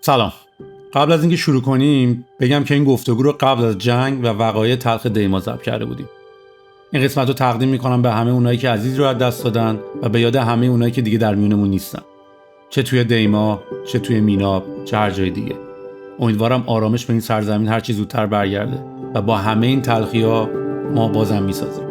سلام. قبل از اینکه شروع کنیم بگم که این گفتگو رو قبل از جنگ و وقایع تلخ دیما ضبط کرده بودیم. این قسمت رو تقدیم میکنم به همه اونایی که عزیز رو از دست دادن و به یاد همه اونایی که دیگه در میونمون نیستن، چه توی دیما، چه توی میناب، چه هر جای دیگه. امیدوارم آرامش به این سرزمین هر چی زودتر برگرده و با همه این تلخی‌ها ما بازم میسازیم.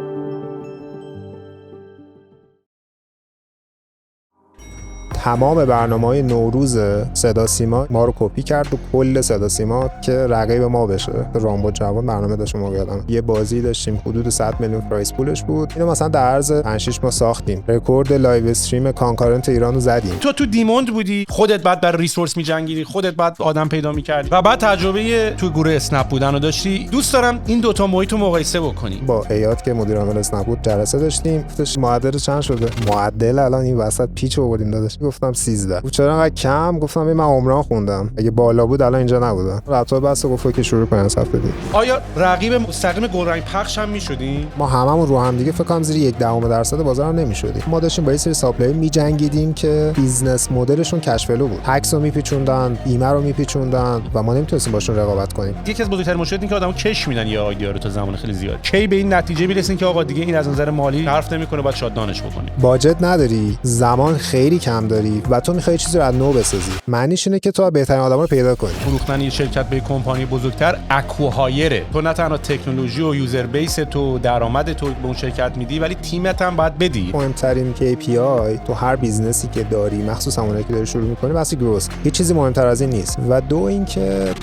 تمام برنامه‌های نوروز صدا سیما ما رو کپی کرد و کل صدا سیما که رقیب ما بشه. رامبو جوان برنامه داشت، ما یادم یه بازی داشتیم حدود 100 میلیون پرایس پولش بود. اینو مثلا در عرض 5-6 ماه ساختیم. رکورد لایو استریم کانکارنت ایران رو زدیم. تو دیموند بودی، خودت بعد بر ریسورس می‌جنگیدی، خودت بعد آدم پیدا می‌کردی و بعد تجربه تو گروه اسنپ بودن رو داشتی. دوست دارم این دوتا محیط رو مقایسه بکنی. با ایاد که مدیر عامل اسنپ بود جلسه داشتیم. گفتش معدل چند شده؟ معدل الان این وسط پیچ آوردیم داداش. گفتم 13. چرا انقدر کم؟ گفتم من عمران خوندم، اگه بالا بود الان اینجا نبودم. رفتار بس گفت که شروع کنیم صفحه دیگه. آیا رقیب مستقیم گلرنگ پخش هم می‌شدی؟ ما هممون رو هم دیگه فکر کنم زیر 0.1% بازار نمی‌شدیم. ما داشتیم با یه سری ساپلای می‌جنگیدیم که بیزنس مدلشون کش فلو بود. هکس رو میپیچوندن، بیمه رو میپیچوندن و ما نمیتونستیم باشون رقابت کنیم. یکی از بزرگترین مشکلات این که آدمو کش میدن یا ایده رو تا زمان خیلی زیاد. کی به این نتیجه میرسین که آقا دیگه این از نظر مالی حرف نمی‌کنه، باید شاددانش بکنی. باجت نداری، زمان خیلی کم داری و تو می‌خوای چیزی رو از نو بسازی. معنیش اینه که تو بهترین آدما رو پیدا کنی. فروختن یه شرکت به کمپانی بزرگتر اکوهایره. تو نه تنها تکنولوژی و یوزر بیس تو درآمد تو به اون شرکت میدی، ولی تیمت هم باید بدی. مهمترین KPI تو هر بیزنسی که داری، مخصوصا اونایی که داری شروع می‌کنی، واسه گروث. هیچ چیزی مهمتر از این نیست. و دو اینکه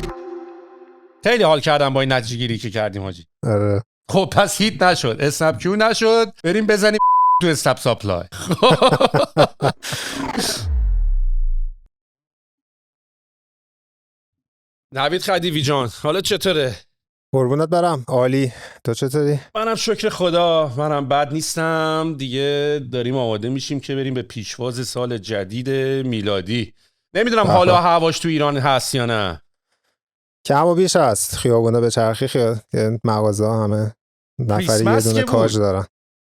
خیلی حال کردم با این نتیجه گیری که کردیم حاجی. آره. خب پس هیت نشد، اسنپ کیو نشد، بریم بزنیم تو اسنپ ساپلای. نوید خدیوی جان، حالا چطوره؟ قربونت برم، عالی. تو چطوری؟ منم شکر خدا، منم بد نیستم. دیگه داریم آماده میشیم که بریم به پیشواز سال جدید میلادی. نمیدونم حالا هواش تو ایران هست یا نه. کم و بیش هست. خیابونا به چرخی مغازه همه نفری یه دونه کاج دارن.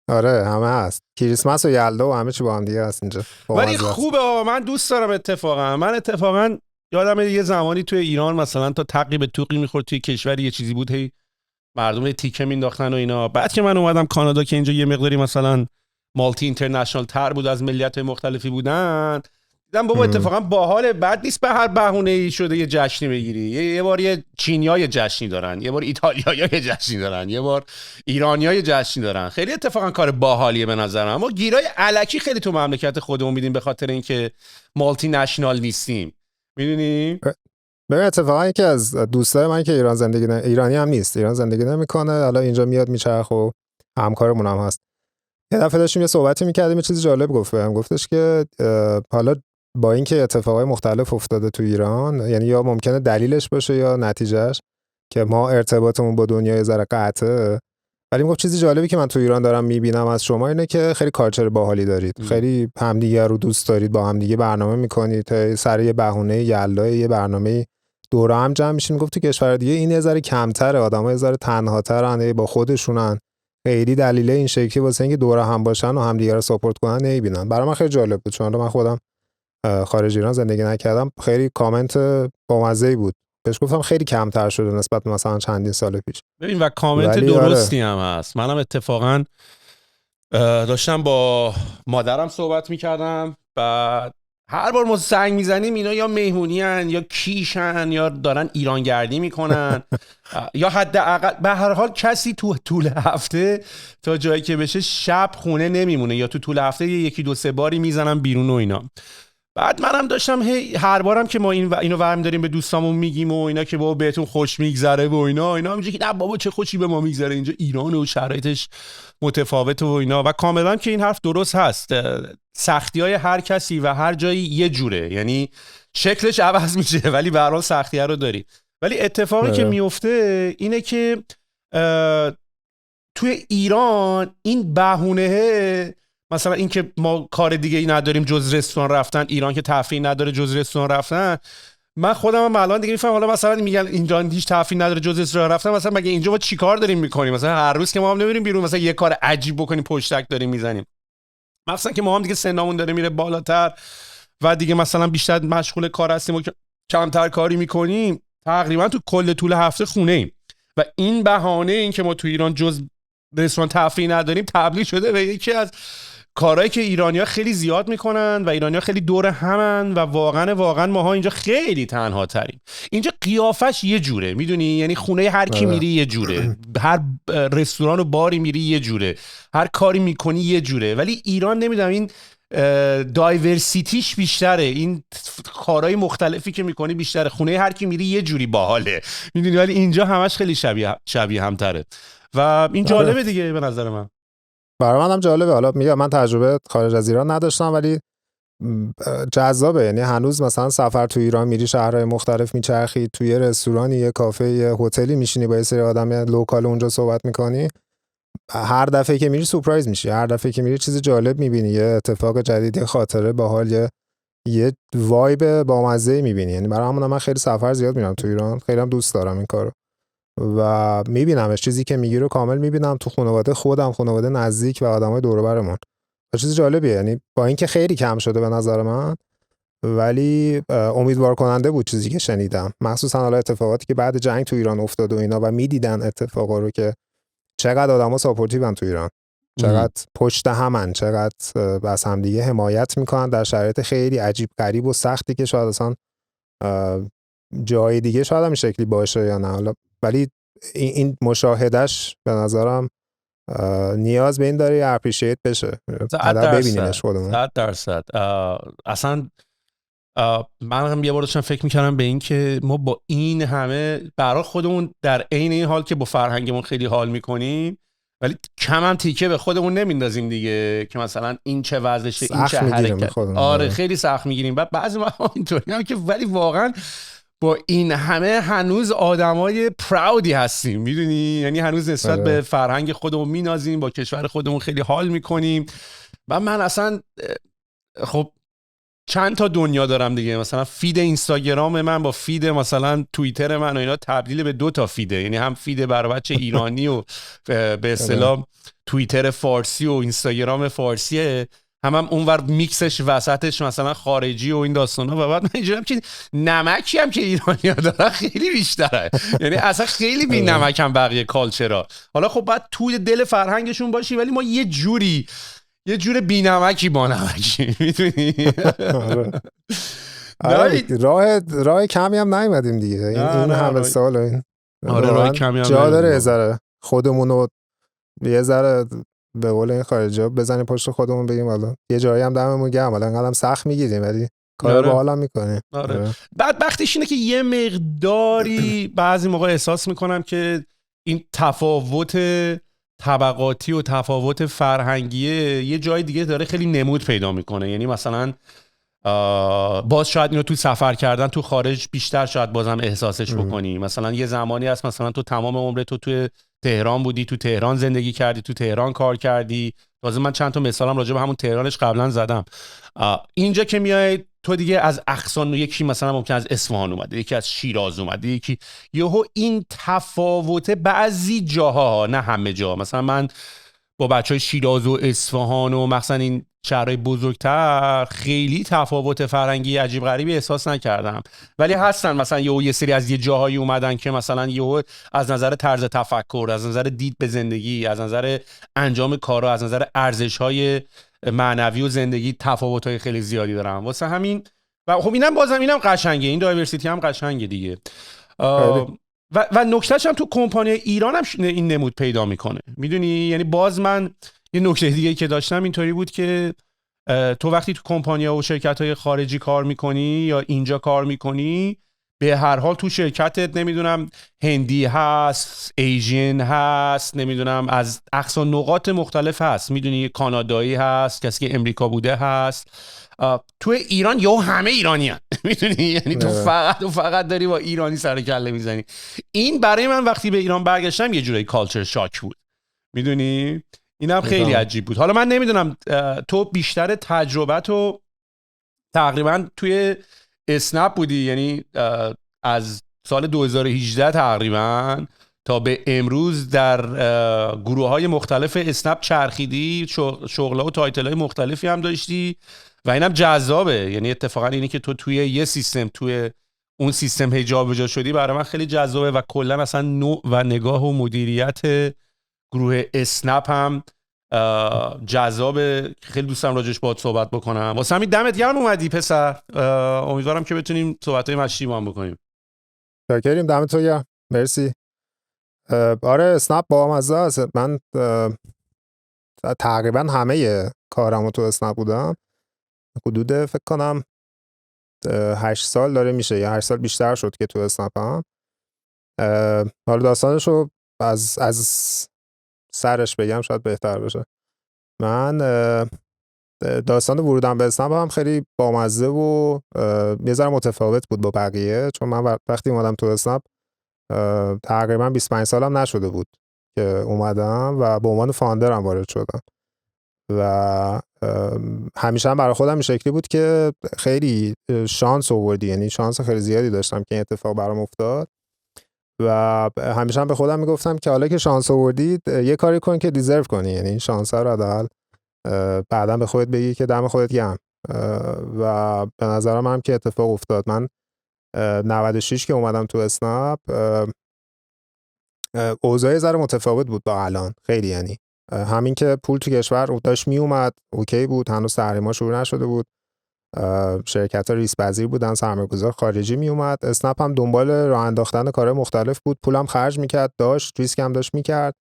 آره همه هست. کریسمس و یلدا و همه چی با هم دیگه هست اینجا. ولی خوبه، من دوست دارم اتفاقا. من اتفاقا یادم یه زمانی توی ایران مثلا تا تقی توقی میخورد، توی کشوری یه چیزی بود هی مردم تیکه مینداختن و اینا. بعد که من اومدم کانادا که اینجا یه مقداری مثلا مالتی اینترنشنال تر بود، از ملیت مختلفی بودن، دیدم بابا اتفاقا باحال، بد نیست به هر بهونه‌ای شده یه جشنی بگیری. یه بار یه چینی‌ها یه جشنی دارن، یه بار ایتالیایی‌ها یه جشنی دارن، یه بار ایرانی‌ها یه جشنی دارن. خیلی اتفاقا کار باحالیه به نظر من. ما گیرای الکی خیلی تو مملکت خودمون میدیم به خاطر اینکه مالتی نشنال نیستیم. میدونی؟ ببین اتفاقا یکی از دوستای من که ایرانی هم نیست، ایران زندگی نمیکنه، حالا اینجا میاد میچرخ و همکارمون هم هست. یه دفعه داشتیم یه صحبتی میکردیم، یه چیز جالب گفتش که حالا با اینکه اتفاقای مختلف افتاده تو ایران، یعنی یا ممکنه دلیلش باشه یا نتیجهش که ما ارتباطمون با دنیا یه ذره قطعه، ولی میگفت چیزی جالبی که من تو ایران دارم میبینم از شما اینه که خیلی کالچر باحالی دارید، خیلی همدیگه رو دوست دارید، با همدیگه برنامه میکنید، تا سر یه بهونه یلدا یه برنامه دوره هم جمع میشین. میگفت تو کشور دیگه این یه ذره کمتره، آدم‌ها یه ذره تنهاترن، با خودشونن. خیلی دلیل این شکلی واسه اینکه دوره هم باشن و همدیگه رو ساپورت کنن نمیبینن. برای من خیلی جالب بود، چون من خودم خارج ایران زندگی نکردم. خیلی کامنت بامزه‌ای بود. بهش گفتم خیلی کمتر شده نسبت به مثلا چندین سال پیش. ببین و کامنت درستی هم هست. منم اتفاقا داشتم با مادرم صحبت میکردم، بعد هر بار ما زنگ میزنیم اینا یا مهمونی هن یا کیشن یا دارن ایرانگردی میکنن یا حداقل به هر حال کسی تو طول هفته تا جایی که بشه شب خونه نمیمونه، یا تو طول هفته یکی دو سه باری میزنن بیرون و اینا. بعد منم داشتم هر بارم که ما اینو ورم داریم به دوستامون میگیم و اینا که بابا بهتون خوش میگذره و اینا میگه که نه بابا چه خوشی به ما میگذره، اینجا ایران و شرایطش متفاوته و اینا. و کاملا که این حرف درست هست. سختی‌های هر کسی و هر جایی یه جوره، یعنی شکلش عوض میشه ولی به هر حال سختی‌ها رو داری. ولی اتفاقی که میفته اینه که توی ایران این بهونه، مثلا این که ما کار دیگه ای نداریم جز رستوران رفتن، ایران که تفریح نداره جز رستوران رفتن. من خودم هم الان دیگه میفهمم، حالا مثلا میگن اینجا هیچ تفریح نداره جز رستوران رفتن، مثلا مگه اینجا ما چیکار داریم میکنیم؟ مثلا هر روز که ما هم نمیریم بیرون مثلا یه کار عجیب بکنیم پشتک داریم میزنیم. مثلا که ما هم دیگه سنمون داره میره بالاتر و دیگه مثلا بیشتر مشغول کار هستیم و کمتر کاری میکنیم تقریبا تو کل طول هفته خونه ایم و این بهانه این که ما تو ایران جز رستوران تفریحی نداریم تبدیل شده به یکی از کارهایی که ایرانی‌ها خیلی زیاد میکنن و ایرانی‌ها خیلی دور همن و واقعا ماها اینجا خیلی تنها تریم. اینجا قیافش یه جوره، میدونی، یعنی خونه هر کی میری یه جوره، هر رستوران و باری میری یه جوره، هر کاری میکنی یه جوره. ولی ایران نمیدونم این دایورسیتیش بیشتره، این کارهای مختلفی که میکنی بیشتره، خونه هر کی میری یه جوری باحاله، میدونی. ولی اینجا همش خیلی شبیه همتره و این جالبه دیگه به نظر من. برای منم جالبه. حالا میگم من تجربه خارج از ایران نداشتم ولی جذابه. یعنی هنوز مثلا سفر تو ایران میری شهرهای مختلف میچرخی، توی یه رستورانی، یه کافه، یه هتلی میشینی با یه سری آدم لوکال اونجا صحبت میکنی، هر دفعه که میری سورپرایز میشی، هر دفعه که میری چیز جالب میبینی، یه اتفاق جدید، یه خاطره باحال، یه وایب بامزه میبینی. یعنی برای همون من خیلی سفر زیاد میرم تو ایران، خیلی هم دوست دارم این کارو و میبینمش. چیزی که میگی رو کامل میبینم تو خانواده خودم، خانواده نزدیک و آدمای دور و برمون. چیز جالبیه. یعنی با اینکه خیلی کم شده به نظر من، ولی امیدوار کننده بود چیزی که شنیدم، مخصوصا حالا اتفاقاتی که بعد جنگ تو ایران افتاد و اینا و میدیدن اتفاقا رو که چقدر آدما ساپورتیون تو ایران، چقدر پشت همن، چقدر از همدیگه حمایت میکنن در شرایط خیلی عجیب غریب و سختی که شاید اصلا جای دیگه شاید هم این شکلی باشه یا نه. حالا ولی این مشاهدش به نظرم نیاز به این داره اپریشیت بشه، ببینیمش خودمون. 100%. اصلا من هم یه بار داشتم فکر میکردم به این که ما با این همه برای خودمون در عین این حال که با فرهنگمون خیلی حال میکنیم، ولی کم هم تیکه به خودمون نمیندازیم دیگه که مثلا این چه وضعشه، این چه حرکت. آره خیلی سخت میگیریم. بعد بعضی موقع اینطوری هم که ولی واقعا با این همه هنوز آدمای پراودی هستیم، میدونی، یعنی هنوز نسبت به فرهنگ خودمون مینازیم، با کشور خودمون خیلی حال میکنیم. و من اصلا خب چند تا دنیا دارم دیگه، مثلا فید اینستاگرام من با فید مثلا توییتر من و اینا تبدیل به 2 تا فیده، یعنی هم فید برای بچه ایرانی و به اصطلاح توییتر فارسی و اینستاگرام فارسیه، هم اونور میکسش وسطش مثلا خارجی و این داستانا. و بعد من اینجورم که نمکی هم که ایرانی‌ها دارن خیلی بیشتره، یعنی اصلا خیلی بی نمک هم بقیه کالچرا. حالا خب باید توی دل فرهنگشون باشی، ولی ما یه جور بی نمکی با نمکی، میدونی. راه کمی هم نیومدیم دیگه این همه سال. این راه کمی هم جا داره یه ذره خودمونو یه ذره به قول این خارجی‌ها بزنیم پشت خودمون، بگیم حالا یه جایی هم دممون گرم، حالا انقدرم سخت میگیریم ولی کار باحال هم میکنیم. بدبختیش اینه که یه مقداری بعضی موقع احساس میکنم که این تفاوت طبقاتی و تفاوت فرهنگیه یه جای دیگه داره خیلی نمود پیدا میکنه. یعنی مثلا باز شاید اینو تو سفر کردن تو خارج بیشتر شاید بازم احساسش بکنی. مثلا یه زمانی هست مثلا تو تمام عمرت تو تهران بودی، تو تهران زندگی کردی، تو تهران کار کردی. تازه من چند تا مثالم راجع به همون تهرانش قبلا زدم. اینجا که میای تو دیگه از اقصان، یکی مثلا ممکن از اصفهان اومده، یکی از شیراز اومده، یکی یهو این تفاوت بعضی جاها، نه همه جا، مثلا من با بچهای شیراز و اصفهان و مثلا این شهرهای بزرگتر خیلی تفاوت فرهنگی عجیب غریبی احساس نکردم. ولی هستن مثلا یه سری از یه جاهایی اومدن که مثلا یهو از نظر طرز تفکر، از نظر دید به زندگی، از نظر انجام کارا، از نظر ارزش‌های معنوی و زندگی تفاوت‌های خیلی زیادی دارن. واسه همین و خب اینم قشنگه، این دایورسیتی هم قشنگه دیگه. و نکتهش هم تو کمپانی ایران هم این نمود پیدا میکنه، میدونی. یعنی باز من یه نکته دیگه که داشتم اینطوری بود که تو وقتی تو کمپانی‌ها و شرکت‌های خارجی کار میکنی یا اینجا کار میکنی، به هر حال تو شرکتت نمیدونم هندی هست، ایژین هست، نمیدونم از اقصا نقاط مختلف هست، میدونی، کانادایی هست، کسی که امریکا بوده هست. تو ایران یا همه ایرانی هست، میدونی، یعنی تو فقط داری با ایرانی سر کله میزنی. این برای من وقتی به ایران برگشتم یه جورایی کالچر شاک بود، میدونی. اینم خیلی عجیب بود. حالا من نمیدونم تو بیشتر تجربتو تقریبا توی اسنپ بودی، یعنی از سال 2018 تقریبا تا به امروز در گروه‌های مختلف اسنپ چرخیدی، شغل‌ها و تایتل‌های مختلفی هم داشتی و اینم جذابه. یعنی اتفاقا اینی که تو توی یه سیستم، توی اون سیستم هی جابجا شدی برای من خیلی جذابه و کلا اصلا نوع و نگاه و مدیریت گروه اسنپ هم جذابه. خیلی دوستم راجش باهات صحبت بکنم. واسه همین دمت گرم اومدی پسر. امیدوارم که بتونیم صحبت‌های مشتی با هم بکنیم. شکریم، دمت گرم، مرسی. آره اسنپ با مزه است. من تقریبا همه کارمو تو اسنپ بودم. حدود فکر کنم 8 سال داره میشه یا 8 سال بیشتر شد که تو اسنپم. حالا داستانشو از سرش بگم شاید بهتر باشه. من داستان ورودم به اسنپ هم خیلی بامزه و یه ذره متفاوت بود با بقیه، چون من وقتی اومدم تو اسنپ تقریبا 25 سالم نشده بود که اومدم و به عنوان فاندرم وارد شدم و همیشه هم برای خودم این شکلی بود که خیلی شانس آوردی، یعنی شانس خیلی زیادی داشتم که این اتفاق برام افتاد و همیشه هم به خودم میگفتم که حالا که شانس آوردی یه کاری کن که دیزرو کنی، یعنی این شانس رو حداقل بعداً به خودت بگی که دم خودت گرم. و به نظرم هم که اتفاق افتاد. من 96 که اومدم تو اسنپ اوضاع ذره متفاوت بود با الان خیلی، یعنی همین که پول تو کشور داشت می اومد اوکی بود، هنوز تحریما شروع نشده بود، شرکت‌ها ریسک پذیر بودن، سرمایه‌گذار خارجی می اومد. اسنپ هم دنبال راه انداختن کارهای مختلف بود، پولم خرج میکرد، داشت ریسک هم داشت میکرد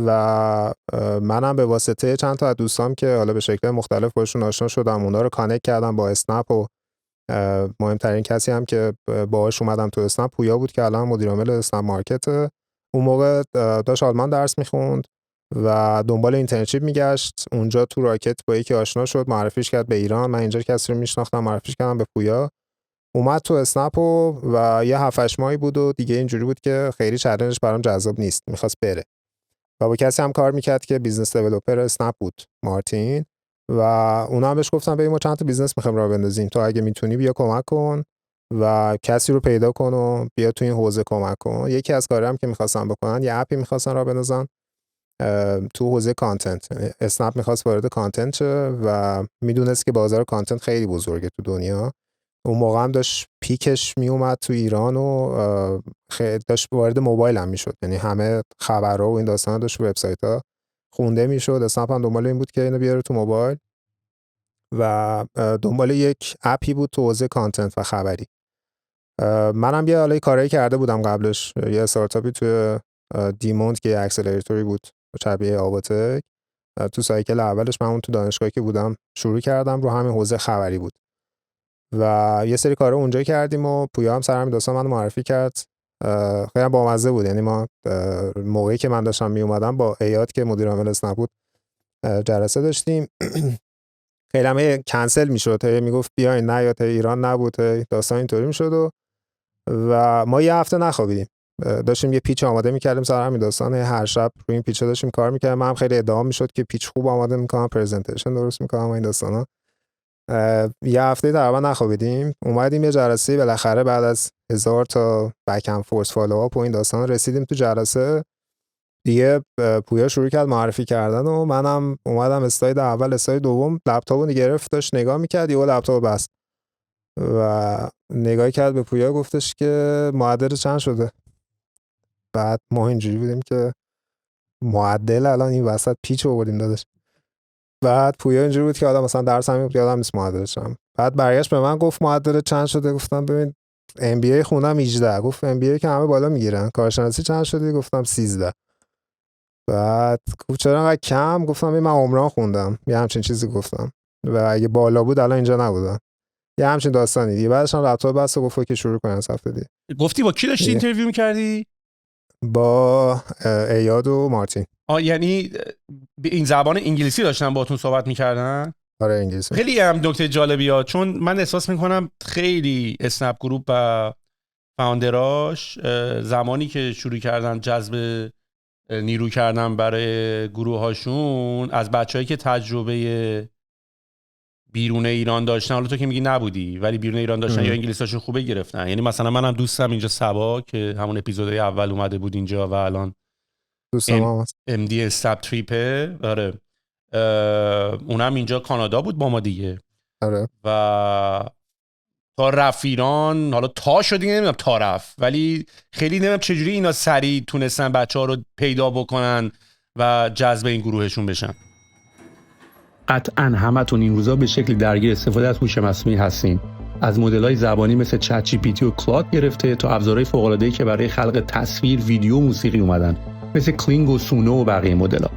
و منم به واسطه چند تا از دوستام که حالا به شکل مختلف باشون آشنا شدم، اونا رو کانکت کردم با اسنپ و مهمترین کسی هم که باهاش اومدم تو اسنپ پویا بود که الان مدیر عامل اسنپ مارکت. اون موقع داشت آلمان درس میخوند و دنبال اینترنشیپ میگشت. اونجا تو راکت با یکی آشنا شد، معرفیش کرد به ایران. من اینجا کسی رو میشناختم، معرفیش کردم به پویا. اومد تو اسنپ و یه 7-8 ماهی بود و دیگه اینجوری بود که خیلی چالنجش برام جذاب نیست، میخواست بره و با کسی هم کار میکرد که بیزنس دیولپر اسنپ بود، مارتین. و اونا هم بهش گفتن ببین ما چند تا بیزنس میخوایم راه بندازیم، تو اگه میتونی بیا کمک کن و کسی رو پیدا کن و بیا تو این حوزه کمک کن. یکی از کارهایی هم که میخواستن بکنن یه اپی میخواستن راه بندازن تو حوزه کانتنت. اسنپ میخواست وارد کانتنت شه و میدونست که بازار کانتنت خیلی بزرگه تو دنیا. اون موقع هم داشت پیکش میومد تو ایران و داشت وارد موبایل هم میشد، یعنی همه خبرها و این داستانا داشت وبسایت‌ها خونده میشد. اسنپ هم دنبال این بود که اینو بیاره تو موبایل و دنبال یک اپی بود تو حوزه کانتنت و خبری. منم یه حالا کارایی کرده بودم قبلش، یه استارتاپی تو دیموند که اکسلراتوری بود شبیه آواتک. تو سایکل اولش من اون تو دانشگاهی که بودم شروع کردم رو همین حوزه خبری بود و یه سری کارا اونجا کردیم و پویا هم سر همین داستان منو معرفی کرد. خیلی بامزه بود، یعنی ما موقعی که من داشتم می اومدم با ایاد که مدیر عامل اسنپ بود جلسه داشتیم. خیلی همه کنسل میشد، میگفت بیاین، نه یا ایران نبود، داستان اینطوری میشد و ما یه هفته نخوابیدیم، داشتیم یه پیچ آماده میکردیم سر همین داستان. هر شب روی این پیچ داشتیم کار میکردیم. من خیلی ادعا میشد که پیچ خوب آماده میکنم، پرزنتیشن درست میکنم و این داستانا. یه هفته تقریبا نخوابیدیم. اومدیم یه جلسه بالاخره بعد از 1000 تا بک اند فورس فالو آپ و این داستان رسیدیم تو جلسه دیگه. پویا شروع کرد معرفی کردن و منم اومدم اسلاید اول اسلاید دوم لپتاپو گرفت داشت نگاه میکرد، یهو لپتاپ بس و نگاه کرد به پویا گفتش که معدل چند شده. بعد ما اینجوری بودیم که معدل الان این وسط پیچ آوردیم داداش. بعد پویا اینجوری بود که آدم مثلا درس همین یادم نیست معدلش هم. بعد برگشت به من گفت معدل چند شده؟ گفتم ببین ام بی ای خوندم 18. گفت ام بی ای که همه بالا میگیرن، کارشناسی چند شده؟ گفتم 13. بعد گفت چرا انقدر کم؟ گفتم من عمران خوندم، یه همچین چیزی گفتم و اگه بالا بود الان اینجا نبودم، یه همچین داستانی دیگه. بعدش هم لپتاپ بس و گفت که شروع کنیم از هفته دیگه. گفتی با کی داشتی اینترویو می‌کردی؟ با ایاد و مارتین. یعنی به این زبان انگلیسی داشتن باهاتون صحبت می‌کردن؟ آره انگلیسی. خیلی هم نکته جالبی ها، چون من احساس میکنم خیلی اسنپ گروپ و فاوندراش زمانی که شروع کردن جذب نیرو کردن برای گروه هاشون از بچه‌هایی که تجربه بیرون ایران داشتن، حالا تو که میگی نبودی ولی بیرون ایران داشتن یا انگلیسیشون خوبه گرفتن. یعنی مثلا منم دوستم اینجا سبا که همون اپیزودهای اول اومده بود اینجا و الان دوستم ام دی استاپ تریپه. آره اونم اینجا کانادا بود با ما دیگه. آره. و تا رفت ایران، حالا تا شد دیگه نمیدونم تا رفت، ولی خیلی نمیدونم چجوری اینا سریع تونستن بچه‌ها رو پیدا بکنن و جذب این گروهشون بشن. قطعاً همتون این روزا به شکلی درگیر استفاده از هوش مصنوعی هستین. از مدل‌های زبانی مثل چت جی پی تی و کلاد گرفته تا ابزارهای فوق‌العاده‌ای که برای خلق تصویر، ویدیو و موسیقی اومدن، مثل کلینگ و سونو و بقیه مدل‌ها.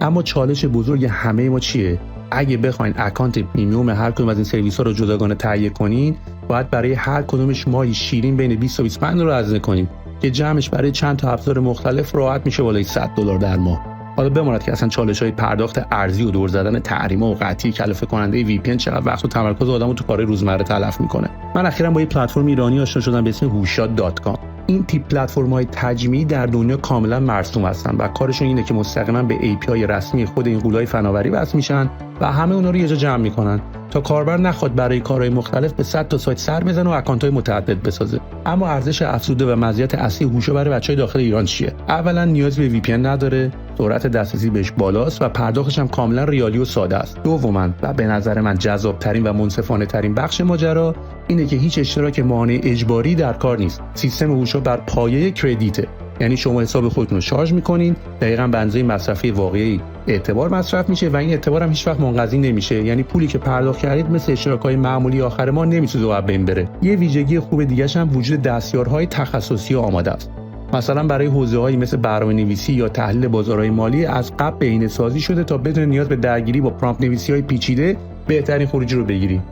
اما چالش بزرگ همه ما چیه؟ اگه بخواید اکانت پریمیوم هر کدوم از این سرویس‌ها رو جداگانه تهیه کنین، باید برای هر کدومش ماهی شیرین بین 20 تا 25 دلار هزینه کنین که جمعش برای چند تا ابزار مختلف راحت میشه بالای $100 در ماه. حالا بماند که اصلا چالش‌های پرداخت ارزی و دور زدن تحریم‌ها و قطعی کلافه کننده وی پی ان چقدر وقت و تمرکز آدمو تو کارهای روزمره تلف میکنه. من اخیراً با یه پلتفرم ایرانی آشنا شدم به اسم هوشات.com. این تیپ پلتفرم‌های تجمیعی در دنیا کاملا مرسوم هستن و کارشون اینه که مستقیما به API رسمی خود این غولای فناوری وصل میشن و همه اونا رو یه جا جمع میکنن تا کاربر نخواد برای کارهای مختلف به 100 تا سایت سر بزنه و اکانت‌های متعدد بسازه. اما ارزش افزوده و مزیت اصلی هوشو برای بچهای داخل ایران چیه؟ اولا نیاز به VPN نداره، سرعت دسترسی بهش بالاست و پرداختش هم کاملا ریالی و ساده است. دوما و به نظر من جذاب‌ترین و منصفانه‌ترین بخش ماجرا اینه که هیچ اشتراک ماهانه اجباری در کار نیست. سیستم هوشو بر پایه کردیته، یعنی شما حساب خودتون رو شارژ می‌کنین، دقیقاً به اندازه مصرفی واقعی اعتبار مصرف میشه و این اعتبار هم هیچ وقت منقضی نمیشه، یعنی پولی که پرداخت کردید مثل اشتراک‌های معمولی آخر ماه نمیسوزه و از بین بره. یه ویژگی خوب دیگه‌ش هم وجود دستیارهای تخصصی آماده است. مثلا برای حوزه‌هایی مثل برنامه‌نویسی یا تحلیل بازارهای مالی از قبل بهینه‌سازی شده تا بدون نیاز به درگیری با پرامپت نویسی‌های پیچیده بهترین خروجی رو بگیرید.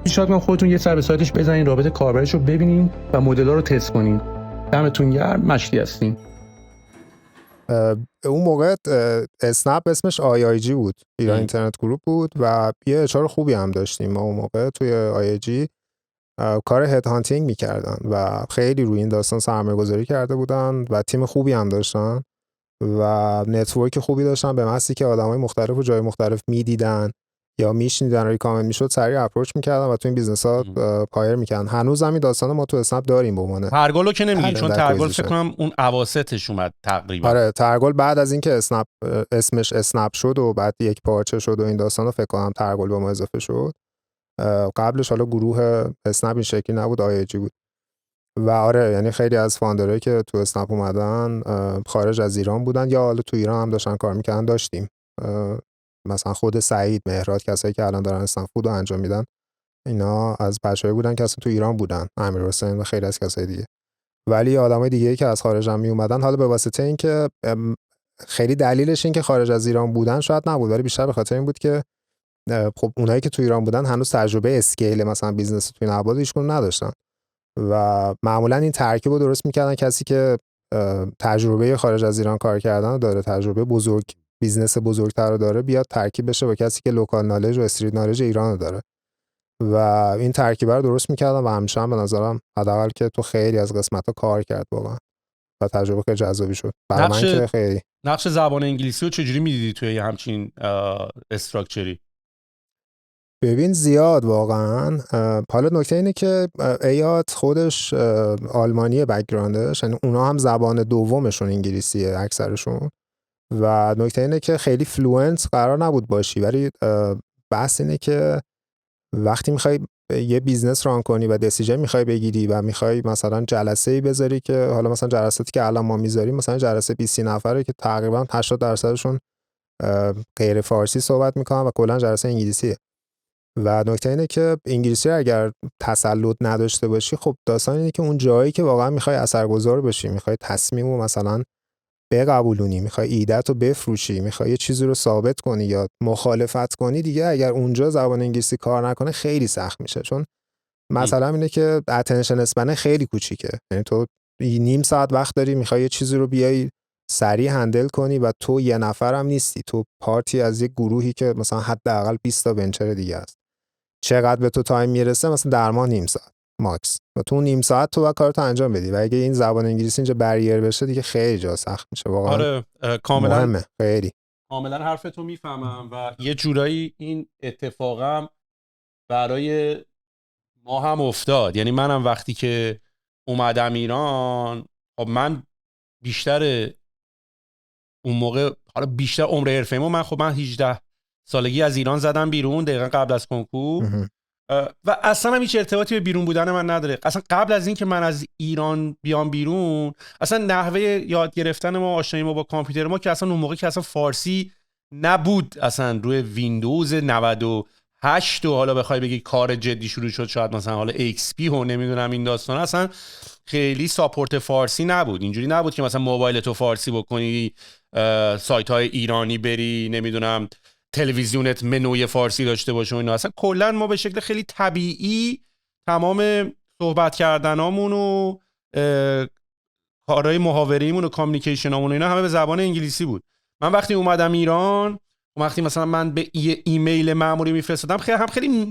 پیشنهاد می‌کنم خودتون یه سر به سایتش بزنین، رابط کاربرش رو ببینین و مدل‌ها رو تست کنین. دمتون گرم، مشتی هستین. اون موقع اسنپ اسمش IIG بود، ایران اینترنت گروپ بود و یه اچار خوبی هم داشتیم ما اون موقع توی IIG. کار هد هانتینگ میکردن و خیلی روی این داستان سرمایه گذاری کرده بودن و تیم خوبی هم داشتن و نتورک خوبی داشتن، به محضی که آدمای مختلف و جای مختلف میدیدن یا میشنیدن ریکامند میشد سریع اپروچ میکردن و تو این بیزنس ها پایر میکردن. هنوز هم این داستان ما تو اسنپ داریم به عنوان ترگلو که نمیگین، چون ترگل فکر کنم اون اواسطش اومد تقریبا. آره ترگل بعد از اینکه اسنپ اسمش اسنپ شد و بعد یک پارچه شد و این داستانا فکر کنم ترگل به ما اضافه شد. قبلش حالا گروه اسنپ این شکلی نبود، IIG بود. و آره یعنی خیلی از فاندرایی که تو اسنپ اومدن خارج از ایران بودن یا حالا تو ایران هم داشتن کار میکردن. داشتیم مثلا خود سعید، مهراد، کسایی که الان دارن اسنپ فود رو انجام میدن، اینا از بچه‌ای بودن که اصلا تو ایران بودن، امیرحسین و خیلی از کسای دیگه. ولی آدمای دیگه‌ای که از خارج هم می اومدن، حالا به واسطه اینکه خیلی دلیلش این که خارج از ایران بودن شاید نبود، ولی بیشتر به خاطر این بود که خب اونایی که تو ایران بودن هنوز تجربه اسکیل مثلا بیزنس تو این ابعاد هیچکدوم نداشتن و معمولا این ترکیب رو درست میکردن کسی که تجربه خارج از ایران کار کردن داره، تجربه بزرگ بیزنس بزرگتر رو داره، بیاد ترکیب بشه با کسی که لوکال نالج و استریت نالج ایران رو داره و این ترکیب رو درست میکردن و همیشه هم به نظرم حداقل که تو خیلی از قسمت‌ها کار کرد واقعا و تجربه خیلی جذابی شد برای من که خیلی. نقش زبان انگلیسی رو چجوری میدیدی توی همچین استراکچری؟ ببین زیاد واقعا. حالا نکته اینه که ایاد خودش آلمانی بک‌گراندش، یعنی اونا هم زبان دومشون انگلیسیه اکثرشون و نکته اینه که خیلی فلوئنت قرار نبود باشی، ولی بحث اینه که وقتی میخوای یه بیزنس ران کنی و دیسیژن میخوای بگیری و میخوای مثلا جلسه‌ای بذاری که حالا مثلا جلساتی که الان ما میذاریم مثلا جلسه 20 نفره که تقریبا 80% غیر فارسی صحبت میکنن و کلا جلسه انگلیسیه و نکته اینه که انگلیسی اگر تسلط نداشته باشی، خب داستان اینه که اون جایی که واقعا میخوای اثرگذار بشی، میخوای تصمیمو مثلا بقبولونی، میخوای ایده‌ت رو بفروشی، میخوای یه چیزی رو ثابت کنی یا مخالفت کنی، دیگه اگر اونجا زبان انگلیسی کار نکنه خیلی سخت میشه. چون مثلا اینه که اتنشن اسپن خیلی کوچیکه، یعنی تو نیم ساعت وقت داری میخوای یه چیزی رو بیای سریع هندل کنی و تو یه نفر هم نیستی، تو پارتی از یک گروهی که مثلا حداقل 20 تا ونچر دیگه است. چقدر به تو تایم میرسه؟ مثلا در ماه نیم ساعت ماکس و تو نیم ساعت تو باید کارتو انجام بدی و اگه این زبان انگلیسی اینجا بریر بشه دیگه خیلی جا سخت میشه واقعا. آره کاملا مهمه، خیلی کاملا حرفتو میفهمم و یه جورایی این اتفاقم برای ما هم افتاد. یعنی منم وقتی که اومدم ایران، خب من بیشتر اون موقع، حالا بیشتر عمر حرفه‌مو من 18 سالگی از ایران زدم بیرون، دقیقا قبل از کنکور و اصلا هم هیچ ارتباطی به بیرون بودن من نداره. اصلا قبل از این که من از ایران بیام بیرون، اصلا نحوه یاد گرفتن ما، آشنایی ما با کامپیوتر ما که اصلا اون موقع که اصلا فارسی نبود، اصلا روی ویندوز 98 و حالا بخوای بگی کار جدی شروع شد، شاید مثلا حالا XP و نمیدونم این داستان، اصلا خیلی ساپورت فارسی نبود. اینجوری نبود که مثلا موبایل تو فارسی بکنی، سایت های ایرانی بری، نمیدونم تلویزیونت منوی فارسی داشته باشه و اینا. اصلا کلا ما به شکل خیلی طبیعی تمام صحبت کردنامون و کارهای محاوره‌ایمون و کامیونیکیشنامون و اینا همه به زبان انگلیسی بود. من وقتی اومدم ایران، وقتی مثلا من به ایمیل مأموری میفرستادم،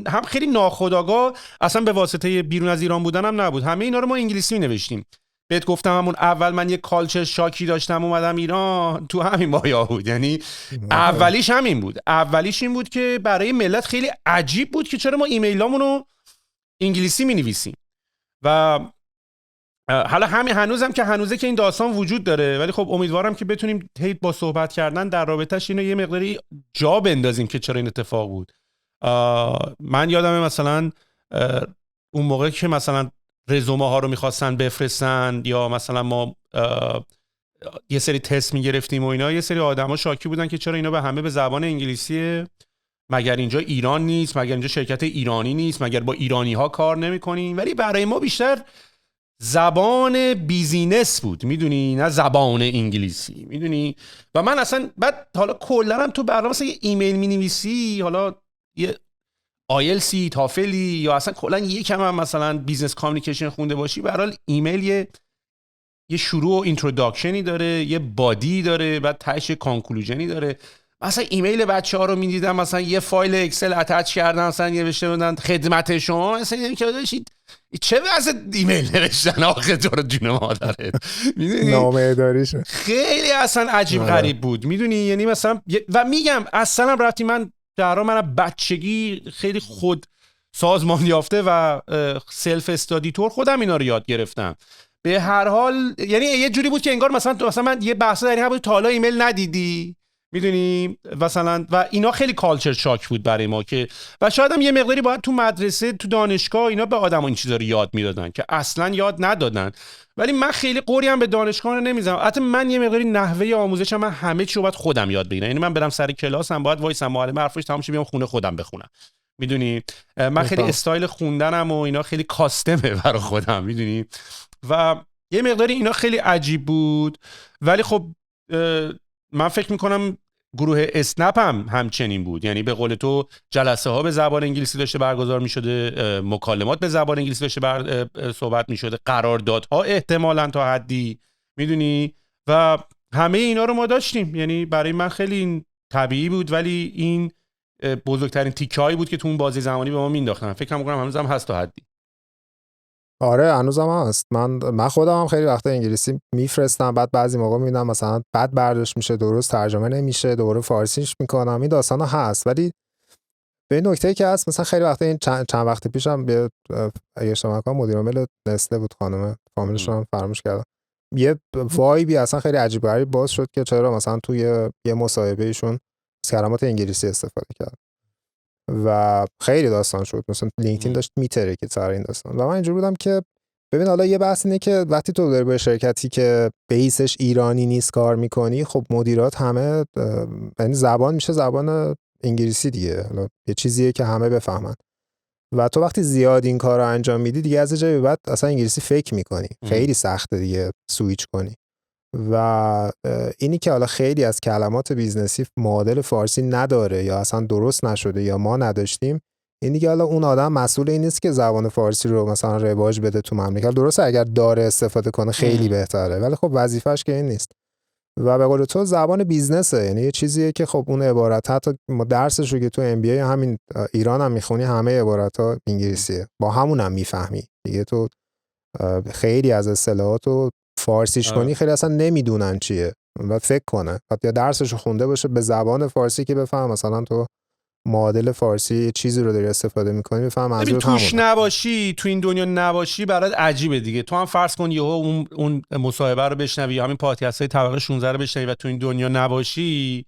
هم خیلی ناخودآگاه، اصلا به واسطه بیرون از ایران بودنم نبود، همه اینا رو ما انگلیسی نوشتیم. بهت گفتم همون اول من یه کالچر شاکی داشتم اومدم ایران، تو همین مایا بود. یعنی اولیش همین بود. اولیش این بود که برای ملت خیلی عجیب بود که چرا ما ایمیلامون رو انگلیسی می‌نویسیم. و حالا همین هنوزم که هنوزه که این داستان وجود داره، ولی خب امیدوارم که بتونیم با صحبت کردن در رابطه‌اش اینو یه مقداری جا بندازیم که چرا این اتفاق بود. من یادمه مثلا اون موقع که مثلا رزومه ها رو میخواستن بفرستن، یا مثلا ما یه سری تست میگرفتیم و اینا، یه سری آدما شاکی بودن که چرا اینا به همه به زبان انگلیسیه، مگر اینجا ایران نیست، مگر اینجا شرکت ایرانی نیست، مگر با ایرانی ها کار نمی‌کنین؟ ولی برای ما بیشتر زبان بیزینس بود، میدونی، نه زبان انگلیسی، میدونی. و من اصلا بعد حالا کلا هم تو برنامه مثلا یه ایمیل مینویسی، حالا یه آیلسی، تافلی، یا اصلا کلا یکم هم مثلا بیزنس کامیونیکیشن خونده باشی، به هر حال ایمیل یه شروع و اینتروداکشنی داره، یه بادی داره، بعد تهش کانکلوژنی داره. مثلا ایمیل بچه‌ها رو می‌دیدم، مثلا یه فایل اکسل اتچ کردن، مثلا نوشته بودن خدمت شما، مثلا این که داشتید چه واسه ایمیل نوشتن آخه تو رو جون مادرت، میدونی، نامه اداریشه. خیلی اصلا عجیب غریب بود، میدونی. یعنی مثلا و میگم اصلا رفتی من من بچگی خیلی خود سازمان یافته و سلف استادیتور خودم اینا رو یاد گرفتم. به هر حال یعنی یه جوری بود که انگار مثلا من یه بحث در این بود، تا حالا ایمیل ندیدی، میدونی مثلا. و اینا خیلی کالچر شاک بود برای ما که، و شاید هم یه مقداری باید تو مدرسه، تو دانشگاه اینا به آدم این چیزا رو یاد میدادن که اصلا یاد ندادن. ولی من خیلی قوری هم به دانشگاه نمیزنم. حتی من یه مقداری نحوه آموزشم، من همه چی رو باید خودم یاد بگیرم. یعنی من برم سر کلاسم باید وایسم معلم حرفش تمام شه بیام خونه خودم بخونم، میدونی. من خیلی استایل خوندنم و اینا خیلی کاستمه برای خودم، میدونی. و یه مقداری اینا خیلی عجیب بود. ولی خب من فکر میکنم گروه اسنپ هم همچنین بود. یعنی به قول تو جلسه ها به زبان انگلیسی داشته برگزار میشده، مکالمات به زبان انگلیسی داشته صحبت میشده، قراردادها احتمالاً تا حدی، میدونی. و همه اینا رو ما داشتیم. یعنی برای من خیلی این طبیعی بود، ولی این بزرگترین تیکه‌ای بود که تو اون بازی زمانی به ما مینداختن. فکر میکنم هنوزم هست تا حدی. آره هنوزم هست. من خودم هم خیلی وقتا انگلیسی میفرستم، بعد بعضی موقع میبینم مثلا بد برداشت میشه، درست ترجمه نمیشه، دوباره فارسیش میکنم. این داستانا هست. ولی به این نکته که هست، مثلا خیلی وقتا این چند وقت پیشم به اگه اشتباه نکنم مدیر عامل نسله بود، خانم، فامیلش رو فراموش کردم، یه وایبی اصلا خیلی عجیب غریب باز شد که چرا مثلا توی یه مصاحبه ایشون کلمات انگلیسی استفاده کرد و خیلی داستان شد. مثلا لینکدین داشت میتره که سر این داستان. و من اینجوری بودم که ببین حالا یه بحث اینه که وقتی تو داری به شرکتی که بیسش ایرانی نیست کار میکنی، خب مدیرات همه یعنی زبان میشه زبان انگلیسی دیگه، یه چیزیه که همه بفهمن. و تو وقتی زیاد این کار رو انجام میدی دیگه، از جایی به بعد اصلا انگلیسی فکر میکنی، خیلی سخته دیگه سویچ کنی. و اینی که حالا خیلی از کلمات بیزنسی معادل فارسی نداره یا اصلا درست نشده یا ما نداشتیم، این دیگه حالا اون آدم مسئول این نیست که زبان فارسی رو مثلا رواج بده تو مملکت. درسته اگر داره استفاده کنه خیلی بهتره، ولی خب وظیفش که این نیست. و به قول تو زبان بیزنسه، یعنی یه چیزیه که خب اون عبارت، حتی ما درسش رو که تو ام بی ای همین ایران هم میخونی، همه عبارت‌ها انگلیسیه، با همون هم میفهمی دیگه. تو خیلی از اصطلاحات رو فارسیش کنی خیلی اصلا نمیدونن چیه، بعد فکر کنه، بعد یا درسش رو خونده باشه به زبان فارسی که بفهم مثلا تو معادل فارسی یه چیزی رو داری استفاده میکنی، بفهم منظورت همونه. توش نباشی، تو این دنیا نباشی، برات عجیبه دیگه. تو هم فرض کن یهو اون مصاحبه رو بشنوی، همین پادکست‌های طبقه 16 رو بشنوی و تو این دنیا نباشی،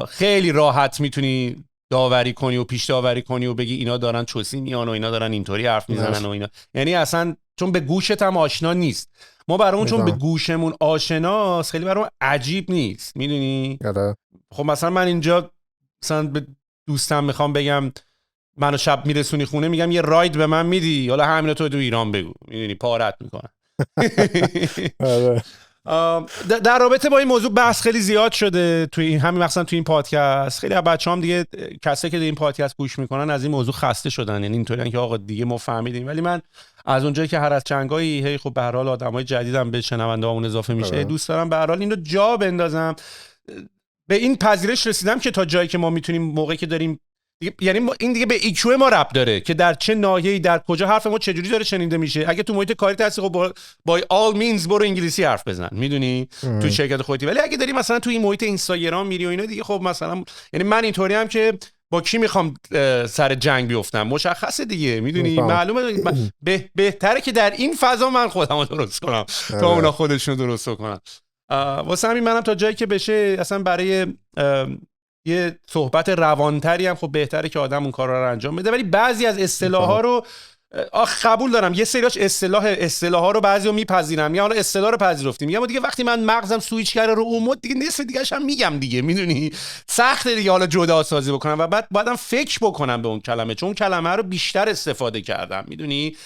خیلی راحت میتونی داوری کنی و پیش داوری کنی و بگی اینا دارن چوسی میان و اینا دارن اینطوری حرف میزنن و اینا، یعنی اصلا چون به گوشت هم آشنا نیست. ما برامون چون به گوشمون آشناست خیلی برامون عجیب نیست، میدونی؟ خب مثلا من اینجا مثلا به دوستم میخوام بگم منو شب میرسونی خونه، میگم یه راید به من میدی، حالا همین تو ایران بگو، میدونی پارت میکنن. در رابطه با این موضوع بحث خیلی زیاد شده توی این همین مثلا توی این پادکست. خیلی از بچه‌هام دیگه کسایی که این پادکست گوش میکنن از این موضوع خسته شدن، یعنی اینطوریه که آقا دیگه ما فهمیدیم. ولی من از اونجایی که هر از چنگایی هی خب به هر حال آدمای جدیدم به شنوندهامون اضافه میشه، دوست دارم به هر حال اینو جا بندازم. به این پذیرش رسیدم که تا جایی که ما میتونیم موقعی که داریم یعنی این دیگه به ایکیو ما ربط داره که در چه ناحیه‌ای در کجا حرف ما چجوری داره شنیده میشه. اگه تو محیط کاری هستی خب با all means برو انگلیسی حرف بزن، میدونی، تو شرکت خودتی. ولی اگه داری مثلا تو این محیط اینستاگرام میری و اینا دیگه خب مثلا یعنی من اینطوری هم که با کی میخوام سر جنگ بیفتم مشخصه دیگه، میدونی، معلومه بهتره که در این فضا من خودمو درست کنم تا اونا خودشونو درست کنن. واسه همین منم تا جایی که بشه اصلا برای یه صحبت روانتری هم خب بهتره که آدم اون کارا رو انجام بده. ولی بعضی از اصطلاح‌ها رو قبول دارم، یه سریاش اصطلاح‌ها رو بعضی‌ها میپذیرم، یا حالا اصطلاح رو پذیرفتیم، یا دیگه وقتی من مغزم سوئیچ کرده رو اون مود دیگه نصف دیگه‌اش هم میگم دیگه، میدونی، سخته دیگه حالا جدا سازی بکنم و بعدم فکر بکنم به اون کلمه، چون کلمه رو بیشتر استفاده کردم، میدونی.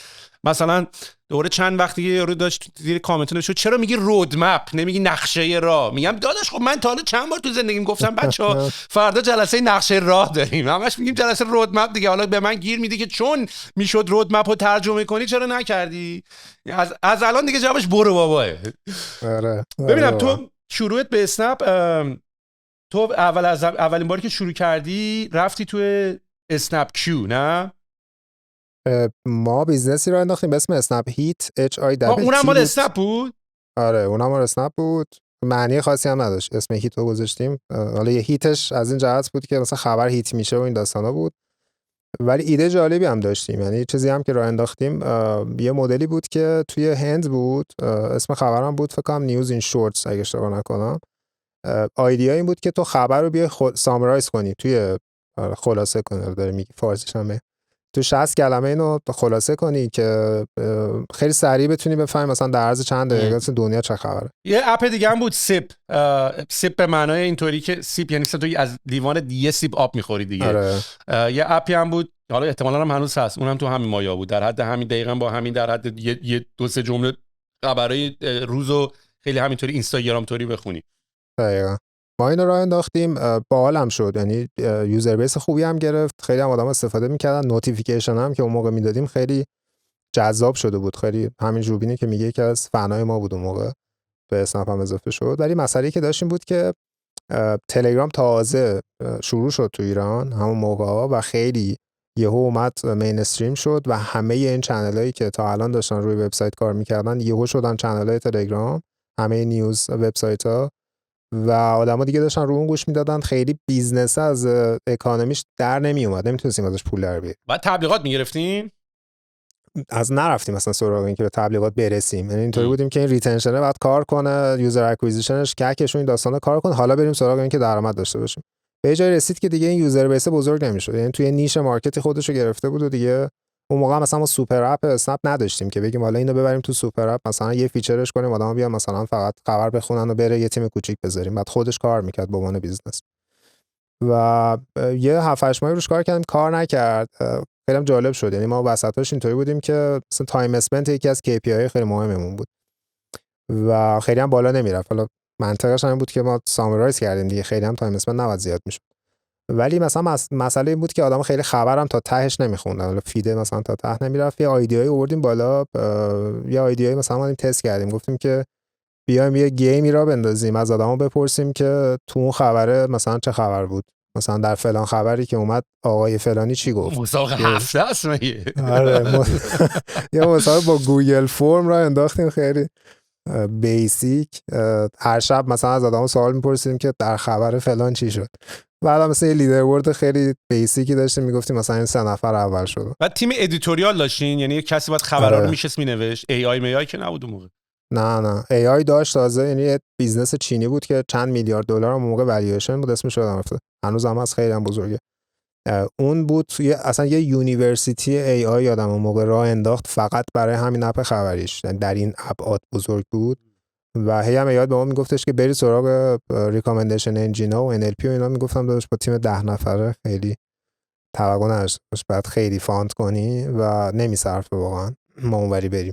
مثلا دوره چند وقتی یارو داشت زیر کامنت نوشت چرا میگی رودمپ نمیگی نقشه راه؟ میگم داداش خب من تا حالا چند بار تو زندگیم گفتم بچه‌ها فردا جلسه نقشه راه داریم، همش میگیم جلسه رودمپ دیگه. حالا به من گیر میدی که چون میشد رودمپ رو ترجمه کنی چرا نکردی؟ از الان دیگه جوابش برو باباه. ببینم تو شروعت به اسنپ، تو اولین باری که شروع کردی رفتی تو اسنپ کیو، نه؟ ما بیزنسی رو انداختیم به اسم اسنپ هیت HIT. اونم مال اسنپ بود؟ آره اونم مال اسنپ بود، معنی خاصی هم نداشت، اسم هیت رو گذاشتیم. حالا یه هیتش از این جهت بود که مثلا خبر هیت میشه و این داستانا بود، ولی ایده جالبی هم داشتیم. یعنی چیزی هم که راه انداختیم یه مدلی بود که توی هند بود، اسم خبرم بود فکر کنم نیوز این شورتس اگه اشتباه نکنم. ایده این بود که تو خبر رو بیای سامرایز کنی، توی خلاصه کنی، داره میگی فارسیش هم تو 60 کلمه اینو خلاصه کنی که خیلی سریع بتونی بفهمی مثلا در عرض چند دقیقه دنیا چه خبره. یه اپ دیگه هم بود سیپ به معنای اینطوری که سیپ یعنی تو از لیوان یه سیپ آب میخوری دیگه. یه اپی هم بود حالا احتمالاً هم هنوز هست، اونم تو همین مایا بود، در حد همین دقیقاً با همین در حد یه دو سه جمله خبرای روزو خیلی همینطوری اینستاگرام توری بخونی. دقیقاً ما اینو راه انداختیم، باحالم شد، یعنی یوزر بیس خوبی هم گرفت، خیلی هم آدم استفاده میکردن، نوتیفیکیشن هم که اون موقع میدادیم خیلی جذاب شده بود، خیلی همین جوبینی که میگه که از فنای ما بود اون موقع به اسنپ هم اضافه شد. ولی مسئله‌ای که داشتیم بود که تلگرام تازه شروع شد تو ایران همون موقع و خیلی یهو اومد مینستریم شد و همه این چنلایی که تا الان داشتن روی وبسایت کار میکردن یهو شدن چنلای تلگرام، همه نیوز وبسایت‌ها، و آدما دیگه داشتن رو اون گوش میدادن. خیلی بیزنس از اکانومیش در نمی اومد، نمیتونستیم ازش پول در بیاریم. بعد تبلیغات میگرفتین؟ از نرفتیم مثلا سراغ این که به تبلیغات برسیم، یعنی اینطوری بودیم که این ریتنشنه بعد کار کنه، یوزر اکوئیزیشنش ککش این داستانا کار کنه، حالا بریم سراغ این که درآمد داشته باشیم. به جای رسید که دیگه این یوزر بیس بزرگ نمیشد، یعنی توی نیش مارکتی خودش رو گرفته بود و دیگه اون موقع مثلا ما سوپر اپ اسنپ نداشتیم که بگیم حالا اینو ببریم تو سوپر اپ مثلا یه فیچرش کنیم آدما بیان مثلا فقط خبر بخونن و بره یه تیم کوچیک بذاریم، بعد خودش کار میکرد به عنوان بیزنس. و یه 7 8 ماه روش کار کردیم، کار نکرد. خیلی هم جالب شد، یعنی ما وسطاش اینطوری بودیم که مثلا تایم اسپنت یکی از KPI خیلی مهممون بود و خیلی هم بالا نمیرفت. حالا منطقش هم بود که ما سامرایز کردیم دیگه، خیلی هم تایم اسپنت نباید زیاد میشد. ولی مثلا مسئله این بود که آدم خیلی خبرم تا تهش نمیخوندن، حالا فیده مثلا تا ته نمیرفت. یه ایده آوردیم بالا، یه ایده مثلا ما تست کردیم، گفتیم که بیایم یه گیمی را بندازیم، از آدما بپرسیم که تو اون خبره مثلا چه خبر بود، مثلا در فلان خبری که اومد آقای فلانی چی گفت. مسابقه هفته است مگه؟ آره یه مسابقه با گوگل فرم را انداختیم، خیلی بیسیک. هر شب مثلا از آدما سوال می‌پرسیدیم که در خبر فلان چی شد. بعد مثلا یه لیدربورد خیلی بیسیکی داشتیم، میگفتیم مثلا این 3 نفر اول شد. بعد تیم ادیتوریال داشتین، یعنی کسی باید خبرها رو میشست مینوشت. AI که نبود اون موقع. نه AI داشت تازه، یعنی یه بیزنس چینی بود که چند میلیارد دلار اون موقع والیویشن بود، اسمش یادم رفته، هنوز هم از خیلی هم بزرگه. اون بود توی اصلا یه یونیورسیتی ای آی یادم اون موقع راه انداخت فقط برای همین اپ خبریش، یعنی در این ابعاد بزرگ بود. و هی هم یاد به ما میگفتش که بری سراغ ریکامندیشن انجینا و NLP و اینا. میگفتم داداش با تیم 10 نفره خیلی توقع نداشت، بعد خیلی فانت کنی و نمیصرفه واقعا ما اونوری بریم.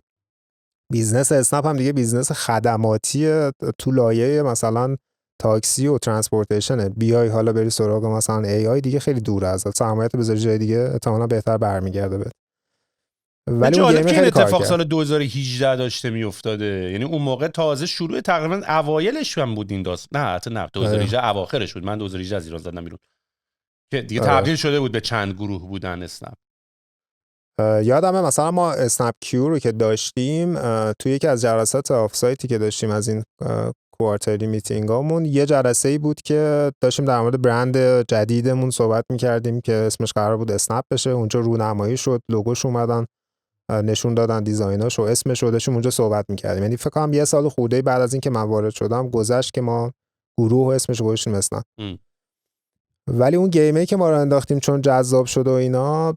بیزنس اسنپ هم دیگه بیزنس خدماتی تو لایه مثلا تاکسی و ترانسپورتیشنه. بیای حالا بری سراغ مثلا ای آی دیگه خیلی دوره ازت، سرمایه‌ت بذاری جای دیگه احتمالاً بهتر برمیگرده بهت. ولی اون جالب گیم که این خیلی کار اتفاق کرد. سال 2018 داشته میافتاده، یعنی اون موقع تازه شروع تقریبا اوایلش هم بود این داست. نه حتی نه 2018 اواخرش بود. من 2018 از ایران زدم بیرون که دیگه تبدیل شده بود به چند گروه بودن اسنپ. یادمه مثلا ما اسنپ کیو رو که داشتیم توی یکی از جلسات آف سایتی که داشتیم از این کوارترلی میتینگامون، یه جلسه‌ای بود که داشتیم در مورد برند جدیدمون صحبت می‌کردیم که اسمش قرار بود اسنپ بشه. اونجا رونمایی شد، لوگوش اومدن نشون دادن، دیزایناش و اسمش رو داشتیم اونجا صحبت می‌کردیم. یعنی فکر کنم یه سال خورده بعد از اینکه من وارد شدم گذشت که ما گروه و اسمش رو گذاشتیم اسنپ. ولی اون گیمی که ما رو انداختیم چون جذاب شد و اینا،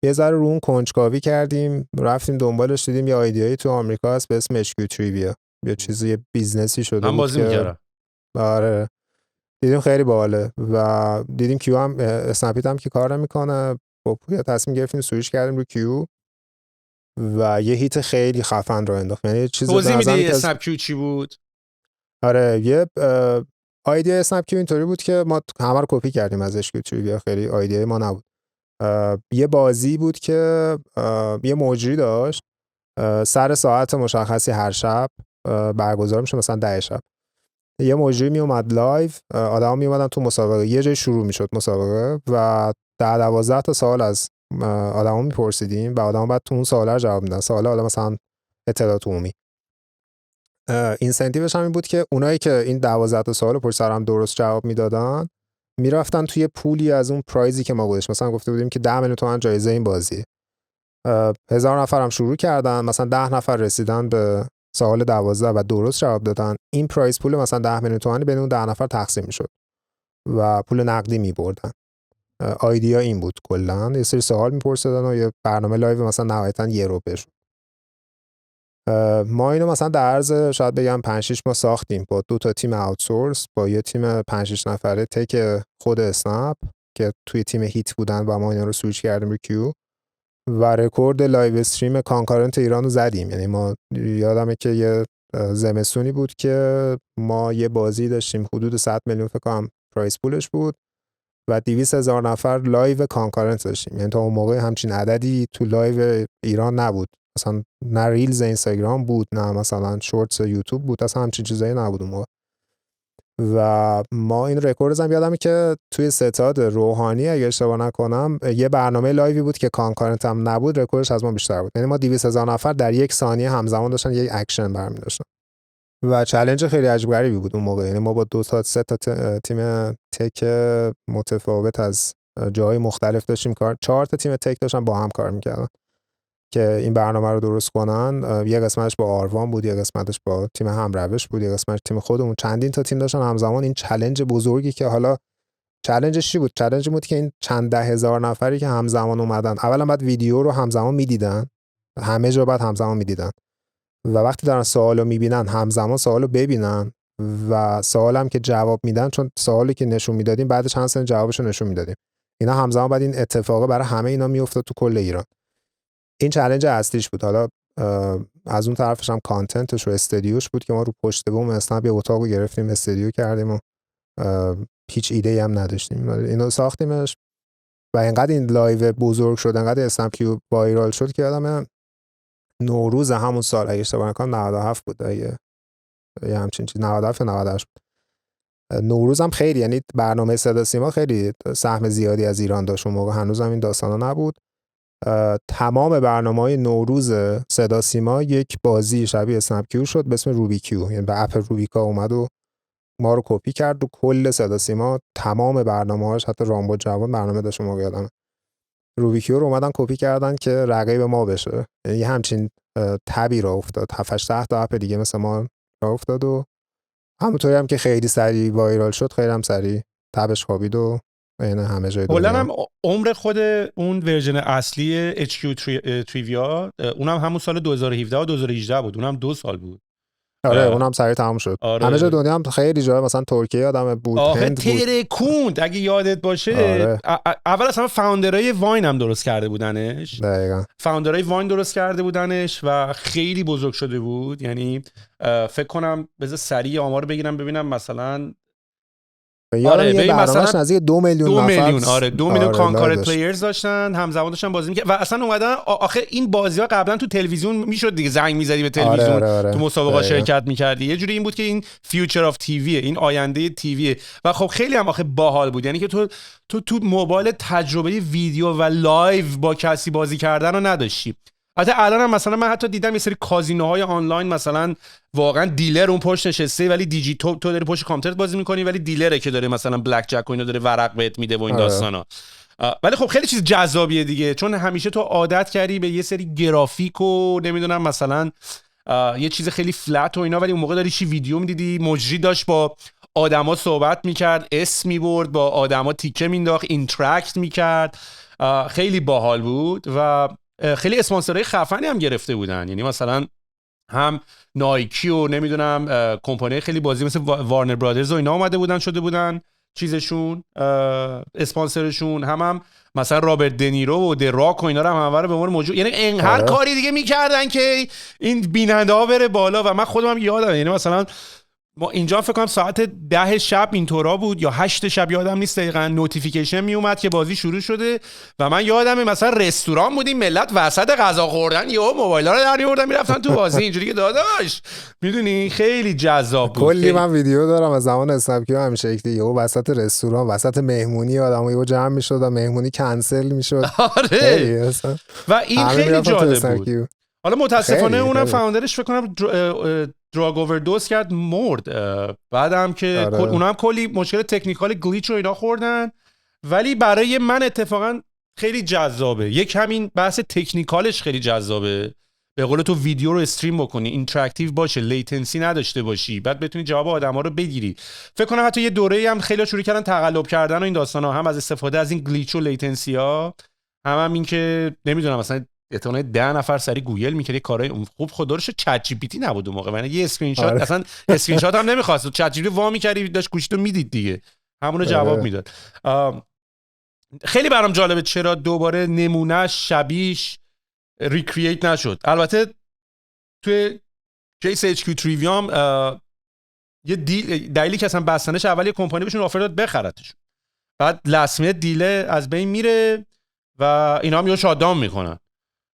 یه ذره رو اون کنجکاوی کردیم، رفتیم دنبالش، دیدیم یه ایده تو آمریکا هست به اسم اشکیو تریویا، یه چیزی بیزنسی شده من بود بازی که می‌کردم. آره دیدیم خیلی باحاله و دیدیم کیو هم اسنپیت هم که کار نمیکنه، با پویا تصمیم گرفتیم سویچ کردیم رو کیو و یه هیت خیلی خفن رو انداخت. یعنی چیز به توضیح نظر میدی میاد اسنپ کیو چی بود؟ آره یه ایده اسنپ کیو اینطوری بود که ما همه رو کپی کردیم از اشکیو تریویا، خیلی ایده ما نبود. یه بازی بود که یه مجری داشت، سر ساعت مشخصی هر شب برگزار میشه، مثلا 10 شب یه مجری می اومد لایو، آدما می اومدن تو مسابقه، یه جای شروع میشد مسابقه و 10-12 تا سوال از آدما میپرسیدیم و آدما بعد تو اون سوالا رو جواب میدن. سوالا حالا مثلا اطلاعات عمومی. اینسنتیوش هم این بود که اونایی که این 12 تا سوال پشت سر هم درست جواب میدادن میرفتن توی پولی از اون پرایزی که ما گذاشتیم، مثلا گفته بودیم که 10 میلیون تومان جایزه این بازی. 1000 نفر هم شروع کردن، مثلا 10 نفر رسیدن به سوال 12 و درست جواب دادن، این پرایز پول مثلا 10 میلیون تومانی بین اون 10 نفر تقسیم میشد و پول نقدی میبردن. ایده این بود کلا یه سری سوال میپرسیدن و یه برنامه لایو مثلا نهایتا یه رو بشد. ما اینو مثلا در عرض شاید بگم 5-6 ماه ساختیم با 2 تا تیم آوتسورس، با یه تیم 5-6 نفره تک خود اسنپ که توی تیم هیت بودن و ما اینا رو سویچ کردیم رو کیو و رکورد لایو استریم کانکارنت ایران رو زدیم. یعنی ما یادمه که یه زمستونی بود که ما یه بازی داشتیم حدود 100 میلیون فکر کنم پرایس پولش بود و 200,000 نفر لایو کانکارنت داشتیم. یعنی تا اون موقع همچین عددی تو لایو ایران نبود، مثلا نه ریلز اینستاگرام بود نه مثلا شورتس یوتیوب بود، اصلا همچین چیزایی نبود اون موقع. و ما این رکورد هم یادمه که توی ستاد روحانی اگه اشتباه نکنم یه برنامه لایوی بود که کانکارنت هم نبود، رکوردش از ما بیشتر بود. یعنی ما 200,000 نفر در یک ثانیه همزمان داشتن یک اکشن برمی داشتن و چالش خیلی عجیب غریبی بود اون موقع. یعنی ما با 2 تا 3 تا تیم تک متفاوت از جای مختلف داشتیم کار، 4 تا تیم تک داشتن با هم کار میکردن که این برنامه رو درست کنن. یه قسمتش با آروان بود، یه قسمتش با تیم همروش بود، یه قسمتش تیم خودمون، چندین تا تیم داشتن همزمان این چالش بزرگی که حالا چالشش چی بود؟ چالش بود که این چند ده هزار نفری که همزمان اومدن اولا بعد ویدیو رو همزمان میدیدن، همه جا بعد همزمان میدیدن و وقتی دارن سوالو میبینن همزمان سوالو ببینن و سوالم که جواب میدن، چون سوالی که نشون میدادیم بعد چند ثانیه جوابشو نشون میدادیم، اینا همزمان بعد این اتفاقه برای همه اینا میافتاد تو کل ایران. این چالش اصلیش بود. حالا از اون طرفش هم کانتنتش و استودیوش بود که ما رو پشت بوم اسنپ یه اتاقو گرفتیم استودیو کردیم و هیچ ایده هم نداشتیم، اینو ساختیمش و اینقدر این لایو بزرگ شد، اینقدر اسنپ کیو وایرال شد که یادم نوروز همون سال اگه اشتباه نکنم 97 بود، یه همچین چیز 97 98 بود. نوروز هم خیلی، یعنی برنامه صدا سیما خیلی سهم زیادی از ایران داشت اون موقع، هنوز هم این داستانا نبود. تمام برنامه‌های نوروز صدا سیما یک بازی شبیه اسنپ کیو شد به اسم روبی کیو، یعنی به اپ روبیکا اومد و ما رو کپی کرد و کل صدا سیما تمام برنامه‌هاش، حتی رامبو جوان برنامه داشت موقع یادم، روبی کیو رو اومدن کپی کردن که رقیب ما بشه. یعنی همچین تبی را افتاد، 7-8 تا اپ دیگه مثل ما را افتاد و همونطوری هم که خیلی سریع وایرال شد خیلی هم سریع تبش خوابید و این همه جای کلا دنیا. هم عمر خود اون ورژن اصلی HQ تریویا اونم همون سال 2017 و 2018 بود، اونم 2 سال بود. آره اونم سریع تموم شد. آره. همه جای دنیا هم خیلی جا، مثلا ترکیه آدم بود، هند بود. ترکوند اگه یادت باشه. آره. اول اصلا فاوندرای واین هم درست کرده بودنش. دقیقاً. فاوندرای واین درست کرده بودنش و خیلی بزرگ شده بود. یعنی فکر کنم بذار سریع آمار بگیرم ببینم مثلا آره یه برنامه‌اش نزدیک 2 میلیون نفر. 2 میلیون آره 2 میلیون کانکارنت داشت. پلیرز داشتن، همزمان داشتن بازی می‌کردن و اصلا اومدن آخه این بازی‌ها قبلا تو تلویزیون میشد دیگه، زنگ می‌زدی به تلویزیون. آره. تو مسابقات شرکت می‌کردی. یه جوری این بود که این فیوچر آف تیویه، این آینده تیویه و خب خیلی هم آخه باحال بود. یعنی که تو موبایل تجربه ویدیو و لایو با کسی بازی کردن رو نداشتی. البته الان هم مثلا من حتی دیدم یه سری کازینوهای آنلاین مثلا واقعا دیلر اون پشت نشسته ولی تو داری پشت کامپیوتر بازی می‌کنی ولی دیلره که داره مثلا بلک جک و اینا داره ورق بهت میده و این داستانا. ولی خب خیلی چیز جذابیه دیگه، چون همیشه تو عادت کردی به یه سری گرافیک و نمیدونم مثلا یه چیز خیلی فلت و اینا، ولی اون موقع داری چی ویدیو میدیدی، مجری داشت با آدما صحبت میکرد، اسم میبرد، با آدما تیکه مینداخت، اینتراکت میکرد. خیلی باحال بود و خیلی اسپانسرای خفنی هم گرفته بودن. یعنی مثلا هم نایکی و نمیدونم کمپانی خیلی بازی مثل وارنر برادرز و اینا اومده بودن شده بودن چیزشون اسپانسرشون، هم مثلا رابرت دنیرو و دراک و اینا رو هم همواره به عنوان موجود، یعنی هر کاری دیگه میکردن که این بیننده ها بره بالا. و من خودم هم یادم، یعنی مثلا ما اینجا فکر کنم ساعت 10 شب اینطورا بود یا 8 شب یادم نیست دقیقاً، نوتیفیکیشن می اومد که بازی شروع شده و من یادمه مثلا رستوران بودیم، ملت وسط غذا خوردن یهو موبایلا رو در می‌آوردن میرفتن تو بازی، اینجوری که داداش میدونی خیلی جذاب بود. کلی من ویدیو دارم از زمان اسنپ کیو همین شکلی یهو وسط رستوران، وسط مهمونی آدمو یهو جمع می‌شدن، مهمونی کنسل می‌شد. آره و این خیلی جالب بود. حالا متاسفانه اونم فاوندرش فکر کنم دراگ اووردوز کرد، مرد. بعدم که اونم کلی مشکل تکنیکال گلیچ رو اینا خوردن، ولی برای من اتفاقا خیلی جذابه. یک همین بحث تکنیکالش خیلی جذابه، به قول تو ویدیو رو استریم بکنی، اینتراکتیو باشه، لیتنسی نداشته باشی، بعد بتونی جواب آدما رو بگیری. فکر کنم حتی یه دوره‌ای هم خیلی شروع کردن تقلب کردن و این داستانا، هم از استفاده از این گلیچ و لیتنسی ها، هم این که نمیدونم مثلا احتمالاً 10 نفر سری گوگل می‌کرد کارای خوب. خدا رو شکر چت جی پی تی نبود اون موقع، یعنی یه اسکرین شات اصلا اسکرین شات هم نمی‌خواست، چت جی پی تی وا می‌کردی داشت گوشیتو میدید دیگه، همون رو جواب میداد. خیلی برام جالبه چرا دوباره نمونهش شبیهش ریکرییت نشد. البته توی کیس اچ کیو تریویام یه دلیلی که اصلا بستنش اول یه کمپانی بهشون آفر داد بخرتش، بعد لسمه دیله از بین میره و اینا هم یه شادداون میکنن،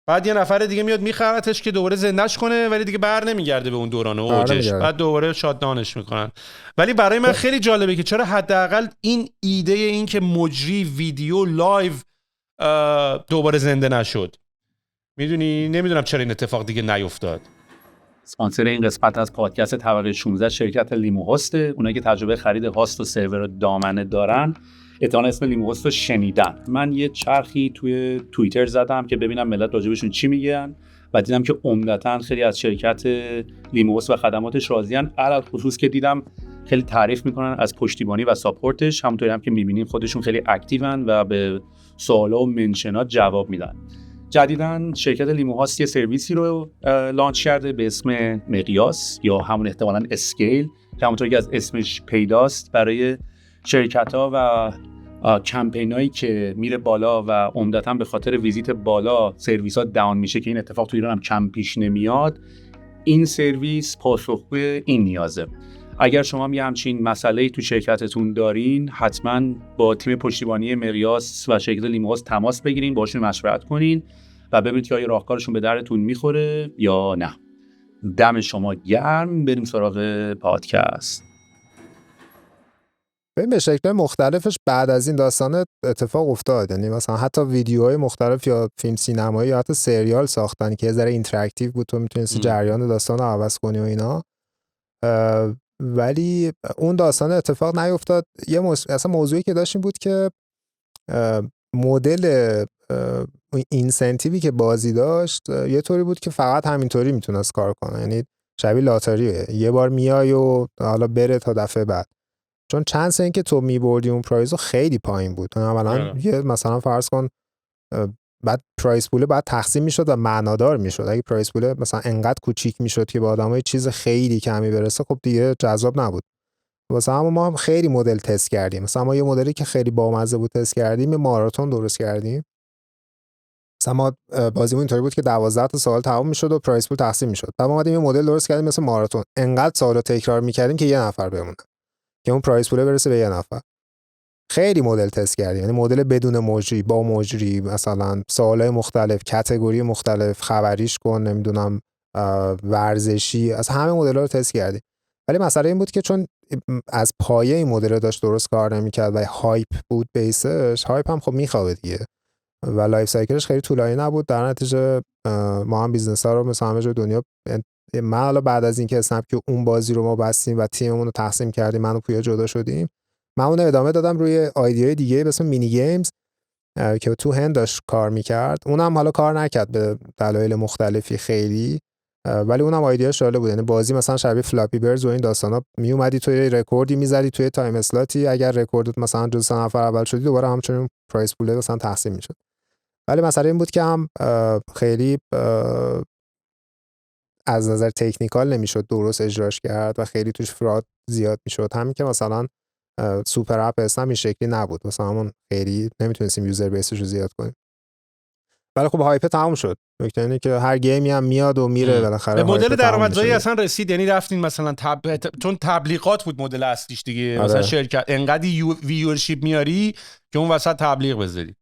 بعد یه نفر دیگه میاد میخرتش که دوباره زندهش کنه، ولی دیگه بر نمیگرده به اون دوران اوجش، بعد دوباره شاتداونش میکنن. ولی برای من خیلی جالبه که چرا حداقل این ایده این که مجری ویدیو لایو دوباره زنده نشد. میدونی نمیدونم چرا این اتفاق دیگه نیفتاد. اسپانسر این قسمت از پادکست طبقه 16 شرکت لیمو هاست. اونایی که تجربه خرید هاست و سرور دامنه دارن احتمالاً اسم لیمو هاست رو شنیدن. من یه چرخی توی توییتر زدم که ببینم ملت راجبشون چی میگن و دیدم که عمدتاً خیلی از شرکت لیمو هاست و خدماتش راضیان، علل خصوص که دیدم خیلی تعریف میکنن از پشتیبانی و ساپورتش. همونطوری هم که میبینیم خودشون خیلی اکتیون و به سوالا و منشنات جواب میدن. جدیداً شرکت لیمو هاست یه سرویسی رو لانچ کرده به اسم مقیاس یا همون احتمالاً اسکیل که همونطوری که از اسمش پیداست برای شرکت‌ها و کمپینایی که میره بالا و عمدتاً به خاطر ویزیت بالا سرویس‌ها داون میشه که این اتفاق تو ایران هم کم پیش نمیاد. این سرویس پاسخگوی این نیازه. اگر شما یه همچین مسئله‌ای تو شرکتتون دارین، حتما با تیم پشتیبانی مقیاس و شرکت لیمو هاست تماس بگیرین، باهاشون مشورت کنین و ببینید که آیا راهکارشون به درتون میخوره یا نه. دم شما گرم. بریم سراغ پادکست. ببین به شکل مختلفش بعد از این داستان اتفاق افتاد، یعنی مثلا حتی ویدیوهای مختلف یا فیلم سینمایی یا حتی سریال ساختن که یه ذره اینتراکتیو بود، تو میتونستی جریان داستان رو عوض کنی و اینا، ولی اون داستان اتفاق نیفتاد. یه اصلا موضوعی که داشتیم بود که مدل اینسنتیوی که بازی داشت یه طوری بود که فقط همینطوری میتونست کار کنه، یعنی شبیه لاتاریه، یه بار میای و حالا بره تا دفعه بعد. چون چانس اینکه تو میبردی اون پرایزو خیلی پایین بود. اولا یه مثلا فرض کن بعد پرایس پول بعد تقسیم میشد و معنادار میشد. اگه پرایس پول مثلا انقدر کوچیک میشد که به آدمای چیز خیلی کمی برسه، خب دیگه جذاب نبود. واسه همون ما هم خیلی مدل تست کردیم. مثلا ما یه مدلی که خیلی بامزه بود تست کردیم، یه ماراتون درست کردیم. مثلا ما بازیمون اینطوری بود که 12 تا سوال تمام میشد و پرایس پول تقسیم میشد. بعد ما اومدیم یه مدل درست کردیم مثل ماراتون، انقدر سوالو تکرار میکردیم که یه نفر بمونه، که اون پرایس پول برسه به یه نفر. خیلی مدل تست کردیم، یعنی مدل بدون مجری، با مجری، مثلا سوالای مختلف، کاتگوری مختلف، خبریش کن، نمیدونم ورزشی، از همه مدل‌ها رو تست کردیم. ولی مسئله این بود که چون از پایه این مدل داشت درست کار نمی‌کرد و هایپ بود بیسش، هایپ هم خب میخوابه دیگه و لایف سایکلش خیلی طولانی نبود. در نتیجه ما هم بیزنس‌ها رو مثلا همه جای دنیا، من حالا بعد از اینکه اسنپ کیو اون بازی رو ما بستیم و تیممون رو تقسیم کردیم، من و پویا جدا شدیم، من اون ادامه دادم روی ایده دیگه به اسم مینی گیمز که تو هند داشت کار میکرد. اونم حالا کار نکرد به دلایل مختلفی خیلی، ولی اونم ایدهش جالب بود. یعنی بازی مثلا شبیه فلاپی برز و این داستانا، می اومدی توی رکوردی میزدی توی تایم اسلاتی، اگر رکوردت مثلا جز نفر اول شدی دوباره همچنین پرایس پول مثلا تقسیم میشد. ولی مسئله این بود که هم خیلی از نظر تکنیکال نمیشد درست اجراش کرد و خیلی توش فراد زیاد میشد. همین که مثلا سوپر اپ اسنپ این شکلی نبود، مثلا همون خیلی نمیتونستیم یوزر بیسش رو زیاد کنیم. ولی خب هایپ تموم شد. نکته اینه که هر گیمی هم میاد و میره بالاخره. به مدل درآمدزایی اصلا رسید، یعنی رفتین مثلا چون تبلیغات بود مدل اصلیش دیگه. مثلا شرکت انقدر ویورشیپ میاری که اون وسط تبلیغ بذاری.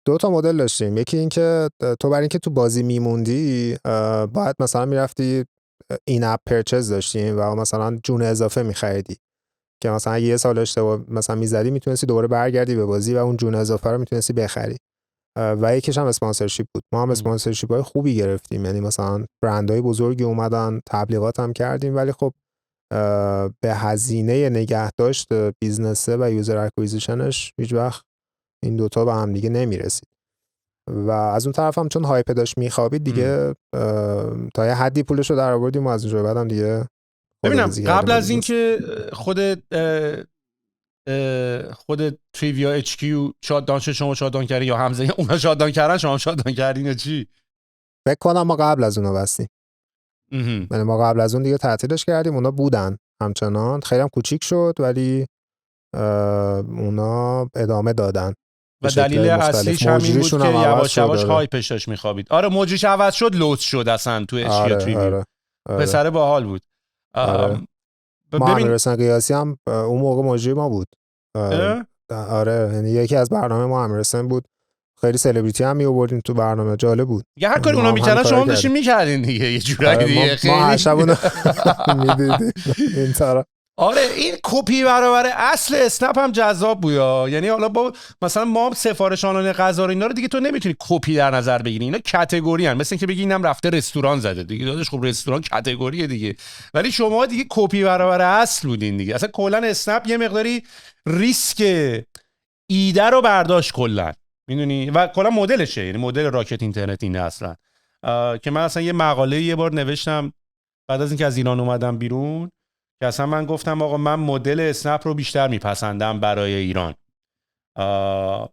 دو تا مدل داشتیم. یکی این که تو برای اینکه تو بازی میموندی باید مثلا میرفتی این اپ پرچیز داشتیم و مثلا جون اضافه میخریدی که مثلا یه سال اشتباه مثلا میزدی میتونستی دوباره برگردی به بازی و اون جون اضافه رو میتونستی بخری. و یکیش هم اسپانسرشیپ بود. ما هم اسپانسرشیپ های خوبی گرفتیم، یعنی مثلا برندهای بزرگی اومدن، تبلیغات هم کردیم، ولی خب به هزینه نگهداشت بیزنسه و یوزر اکویزیشنش هیچ وقت این دوتا به هم دیگه نمیرسید. و از اون طرف هم چون هایپ داشت میخوابید دیگه تا یه حدی پولش رو در آوردیم و از اونجا بعدم دیگه ببینم قبل از اینکه خود تریویا اچ کیو شاتدان شما شاتدان کردین یا حمزه اونا شاتدان کردن شما شاتدان کردین یا چی؟ فکر کنم ما قبل از اونا بستیم. یعنی ما قبل از اون دیگه تعطیلش کردیم، اونا بودن همچنان، خیلی هم کوچیک شد ولی اونا ادامه دادن و دلیل اصلیش همین بود که یواش یواش هایپش داشت میخوابید. آره مجریش عوض شد، لوس شد اصلا تو اچ کیو تریویا. پسر باحال بود. محمد رسن قیاسی هم اون موقع مجری ما بود. آره یعنی یکی از برنامه ما محمد رسن بود، خیلی سلبریتی هم می آوردیم تو برنامه، جالب بود. یه هر کاری اونا میکردن شما هم داشتین میکردین دیگه، یه جورایی دیگه. ما هر شب اونو میدیدیم این طرف. آره این کپی برابر اصل اسنپ هم جذاب بود. یعنی حالا با مثلا ما سفارش آنلاین غذا رو اینا رو دیگه تو نمیتونی کپی در نظر بگیری، اینا کاتگوری ان، مثل اینکه بگی اینم رفته رستوران زده دیگه، داداش خب رستوران کاتگوریه دیگه. ولی شما دیگه کپی برابر اصل بودین دیگه. اصلا کلا اسنپ یه مقداری ریسک ایده رو برداشت کلا، میدونی، و کلا مدلشه، یعنی مدل راکت اینترنت اینه اصلا. که من اصلا یه مقاله یه بار نوشتم بعد از اینکه از ایران اومدم بیرون، که اصلا من گفتم آقا من مدل اسنپ رو بیشتر میپسندم برای ایران.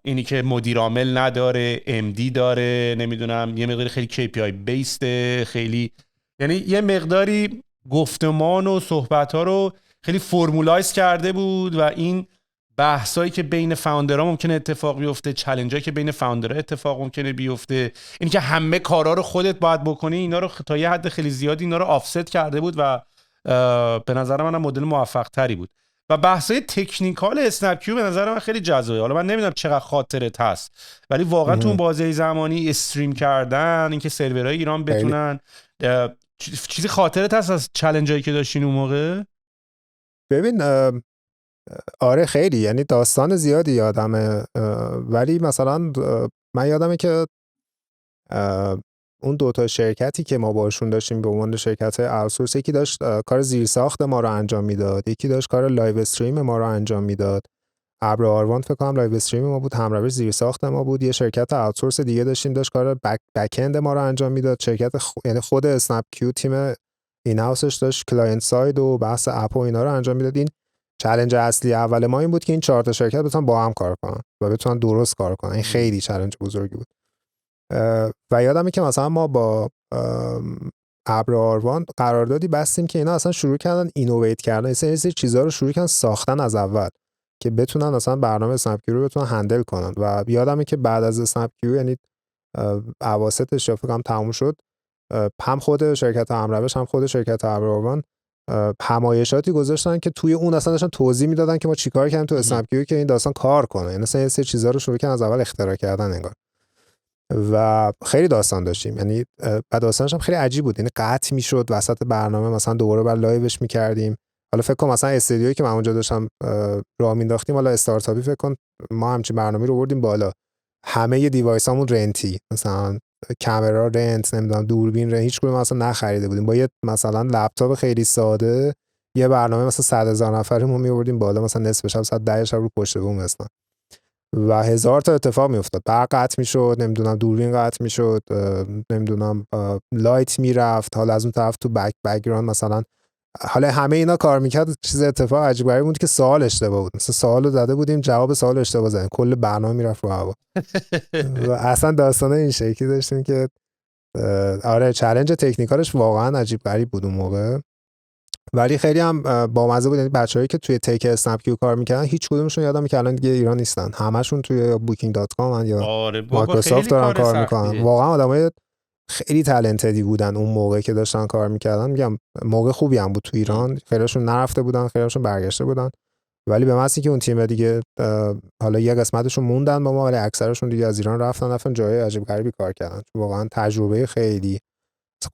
اینی که مدیر عامل نداره، MD داره، نمیدونم یه مقداری خیلی KPI بیسته، خیلی یعنی یه مقداری گفتمان و صحبت‌ها رو خیلی فرمولایز کرده بود و این بحثایی که بین فاوندرها ممکنه اتفاق بیفته، چالنجایی که بین فاوندرها اتفاق ممکنه بیفته، اینی که همه کارا رو خودت باید بکنی، اینا رو تا یه حد خیلی زیادی اینا رو آفست کرده بود و به نظر من مدل موفق تری بود. و بحثای تکنیکال اسنپ کیو به نظر من خیلی جذابه. حالا من نمیدونم چقدر خاطرت هست، ولی واقعا تو اون بازه زمانی استریم کردن، اینکه سرورهای ایران بتونن، چیزی خاطرت هست از چالنجایی که داشتین اون موقع؟ ببین آره خیلی، یعنی داستان زیادی یادمه، ولی مثلا من یادمه که اون دوتا شرکتی که ما باشون داشتیم به عنوان شرکت آوتسورس، یکی داشت کار زیرساخت ما رو انجام میداد، یکی داشت کار لایو استریم ما رو انجام میداد. ابر آروان فکر کنم لایو استریم ما بود، همروش زیرساخت ما بود. یه شرکت آوتسورس دیگه داشتیم داشت کار بک اند ما رو انجام میداد. شرکت یعنی خود اسنپ کیو تیم این هاوسش داشت کلاینت ساید و بحث اپ و اینا رو انجام میداد. این چالش اصلی اول ما این بود که این 4 تا شرکت بتونن با هم کار کنن و بتونن درست کار کنن. این خیلی چالش بزرگی بود. و یادمه که مثلا ما با ابراروان قراردادی بستیم که اینا اصلا شروع کردن اینوویت کردن، یه سری چیزا رو شروع کردن ساختن از اول که بتونن اصلا برنامه اسنپ کیو رو بتونن هندل کنن. و یادمه که بعد از اسنپ کیو، یعنی اواسطش فکر کنم تموم شد، هم خود شرکت امروش هم خود شرکت ابراروان همایشاتی گذاشتن که توی اون اصلا داشتن توضیح میدادن که ما چیکار کردیم تو اسنپ کیو که این داستان کار کنه. یعنی اصلا یه سری چیزا رو شروع کردن از اول اختراع کردن انگار. و خیلی داستان داشتیم، یعنی بعد داستانش هم خیلی عجیب بود، یعنی قطع میشد وسط برنامه، مثلا دوباره بر لایوش میکردیم. حالا فکر کنم مثلا استودیویی که من اونجا داشتم راه مینداختیم، حالا استارتاپی فکر کن ما همچین برنامه‌ای رو بردیم بالا، همه دیوایسامون رنتی، مثلا کامرا رنت، نمیدونم دوربین رنت، هیچ کدوم اصلا نخریده بودیم. با یه مثلا لپتاپ خیلی ساده یه برنامه مثلا 100,000 نفری ما می‌آوردیم بالا، مثلا نصف شب ساعت 10 شب رو پشت بوم مثلا، و هزار تا اتفاق میافتاد. برق قطع میشد، نمیدونم دوربین قطع میشد، نمیدونم لایت میرفت، حالا از اون طرف تو بک‌گراند مثلا، حالا همه اینا کار میکرد. چیز اتفاق عجیب غریبی بود که سوال اشتباه بود، مثلا سوالو داده بودیم جواب سوال اشتباه زدیم، کل برنامه میرفت رو هوا. و اصلا داستانه این شکلی داشتیم که آره چالش تکنیکالش واقعا عجیب غریب بود اون موقع، ولی خیلی هم بامزه بود. یعنی بچه‌هایی که توی تک اسنپ کیو کار میکردن هیچ کدومشون یادم که الان دیگه ایران نیستن، همشون توی booking.com یا مایکروسافت دارن کار میکنن. واقعا آدمای خیلی تالنتدی بودن اون موقع که داشتن کار میکردن. میگم موقع خوبی هم بود تو ایران، خیلیشون نرفته بودن، خیلیشون برگشته بودن، ولی به محض اینکه اون تیم دیگه حالا یه قسمتشون موندن با ما، ولی اکثرشون دیگه از ایران رفتن جای عجیب غریبی کار کردن. واقعا تجربه خیلی،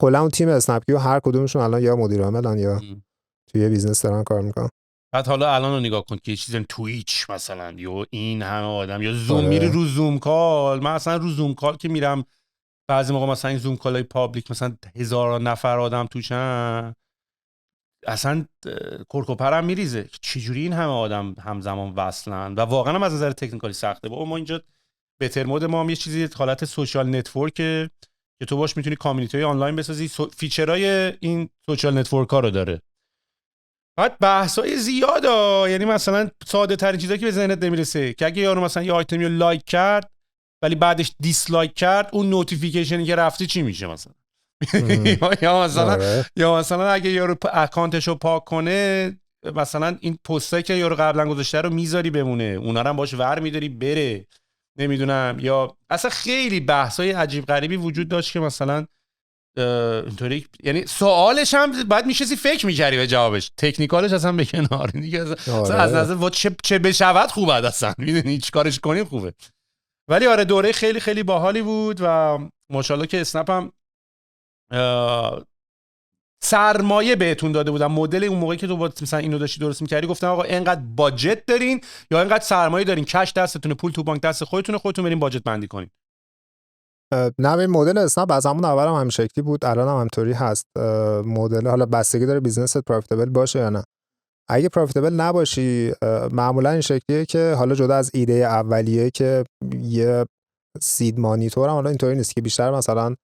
کلا اون تیم اسنپ کیو هر کدومشون الان یا مدیر عاملن یا توی بیزنس دارن کار میکنن. بعد حالا الان رو نگاه کن که یه چیزی تویچ مثلا، یا این همه آدم، یا زوم میری رو زوم کال. من اصلا رو زوم کال که میرم بعضی موقع مثلا این زوم کالای پابلیک مثلا 1000 نفر آدم توشن، اصلا کرکوپرم میریزه چجوری این همه آدم همزمان وصلن. و واقعا هم از نظر تکنیکالی سخته. ما اینجا بهتر مود ما هم یه چیزی حالت سوشال نتورک که تو باش میتونی کامیونیتی آنلاین بسازی، فیچرهای این سوشال نتورک ها رو داره. بعد بحثای زیاده، یعنی مثلا ساده ترین چیزایی که به ذهنت نمیرسه که اگه یارو مثلا یه آیتمی رو لایک کرد ولی بعدش دیسلایک کرد، اون نوتیفیکیشنی که رفته چی میشه مثلا؟ یا مثلا اگه یارو اکانتشو پاک کنه، مثلا این پستایی که یارو قبلا گذاشته رو میذاری بمونه، اونا رو هم باش ور میداری بره، نمیدونم. یا اصلا خیلی بحثای عجیب غریبی وجود داشت که مثلا اینطوری، یعنی سوالش هم بعد میشسی فکر میکردی به جوابش، تکنیکالش اصلا به کنار دیگه. اصلا از نظر چه بشود خوبه، اصلا میدونی چی کارش کنیم خوبه. ولی آره دوره خیلی خیلی باحالی بود و ماشاءالله که اسنپ هم سرمایه بهتون داده بودم. مدل اون موقعی که تو مثلا اینو داشتی درست می‌کردی گفتم آقا اینقدر باجت دارین یا اینقدر سرمایه دارین، کش دستتونه، پول تو بانک دست خودتون برین باجت بندی کنین. نه به مدل اسنپ از همون اول هم شکلی بود، الان هم همینطوری هست. مدل حالا بستگی داره بیزنست پروفیتبل باشه یا نه. اگه پروفیتبل نباشی معمولا این شکلیه که حالا جدا از ایده اولیه که یه سید مانیتور هم حالا اینطوری نیست که بیشتر مثلا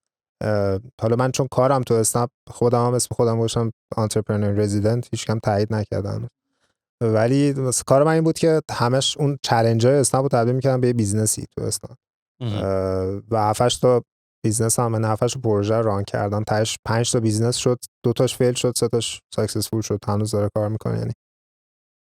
حالا من چون کارم تو اسنپ خودم هم اسم خودم گذاشتم انترپرنور رزیدنت، هیچ کم تایید نکردن، ولی کار من این بود که همش اون چالنج‌های اسنپ رو تبدیل می‌کردم به بیزنسی تو اسنپ و 7 تا بیزنس هم من 7 پروژه ران کردم، تاش 5 تا بیزنس شد، 2 تاش فیل شد، 3 تاش ساکسسفول شد، هنوز داره کار میکنه یعنی.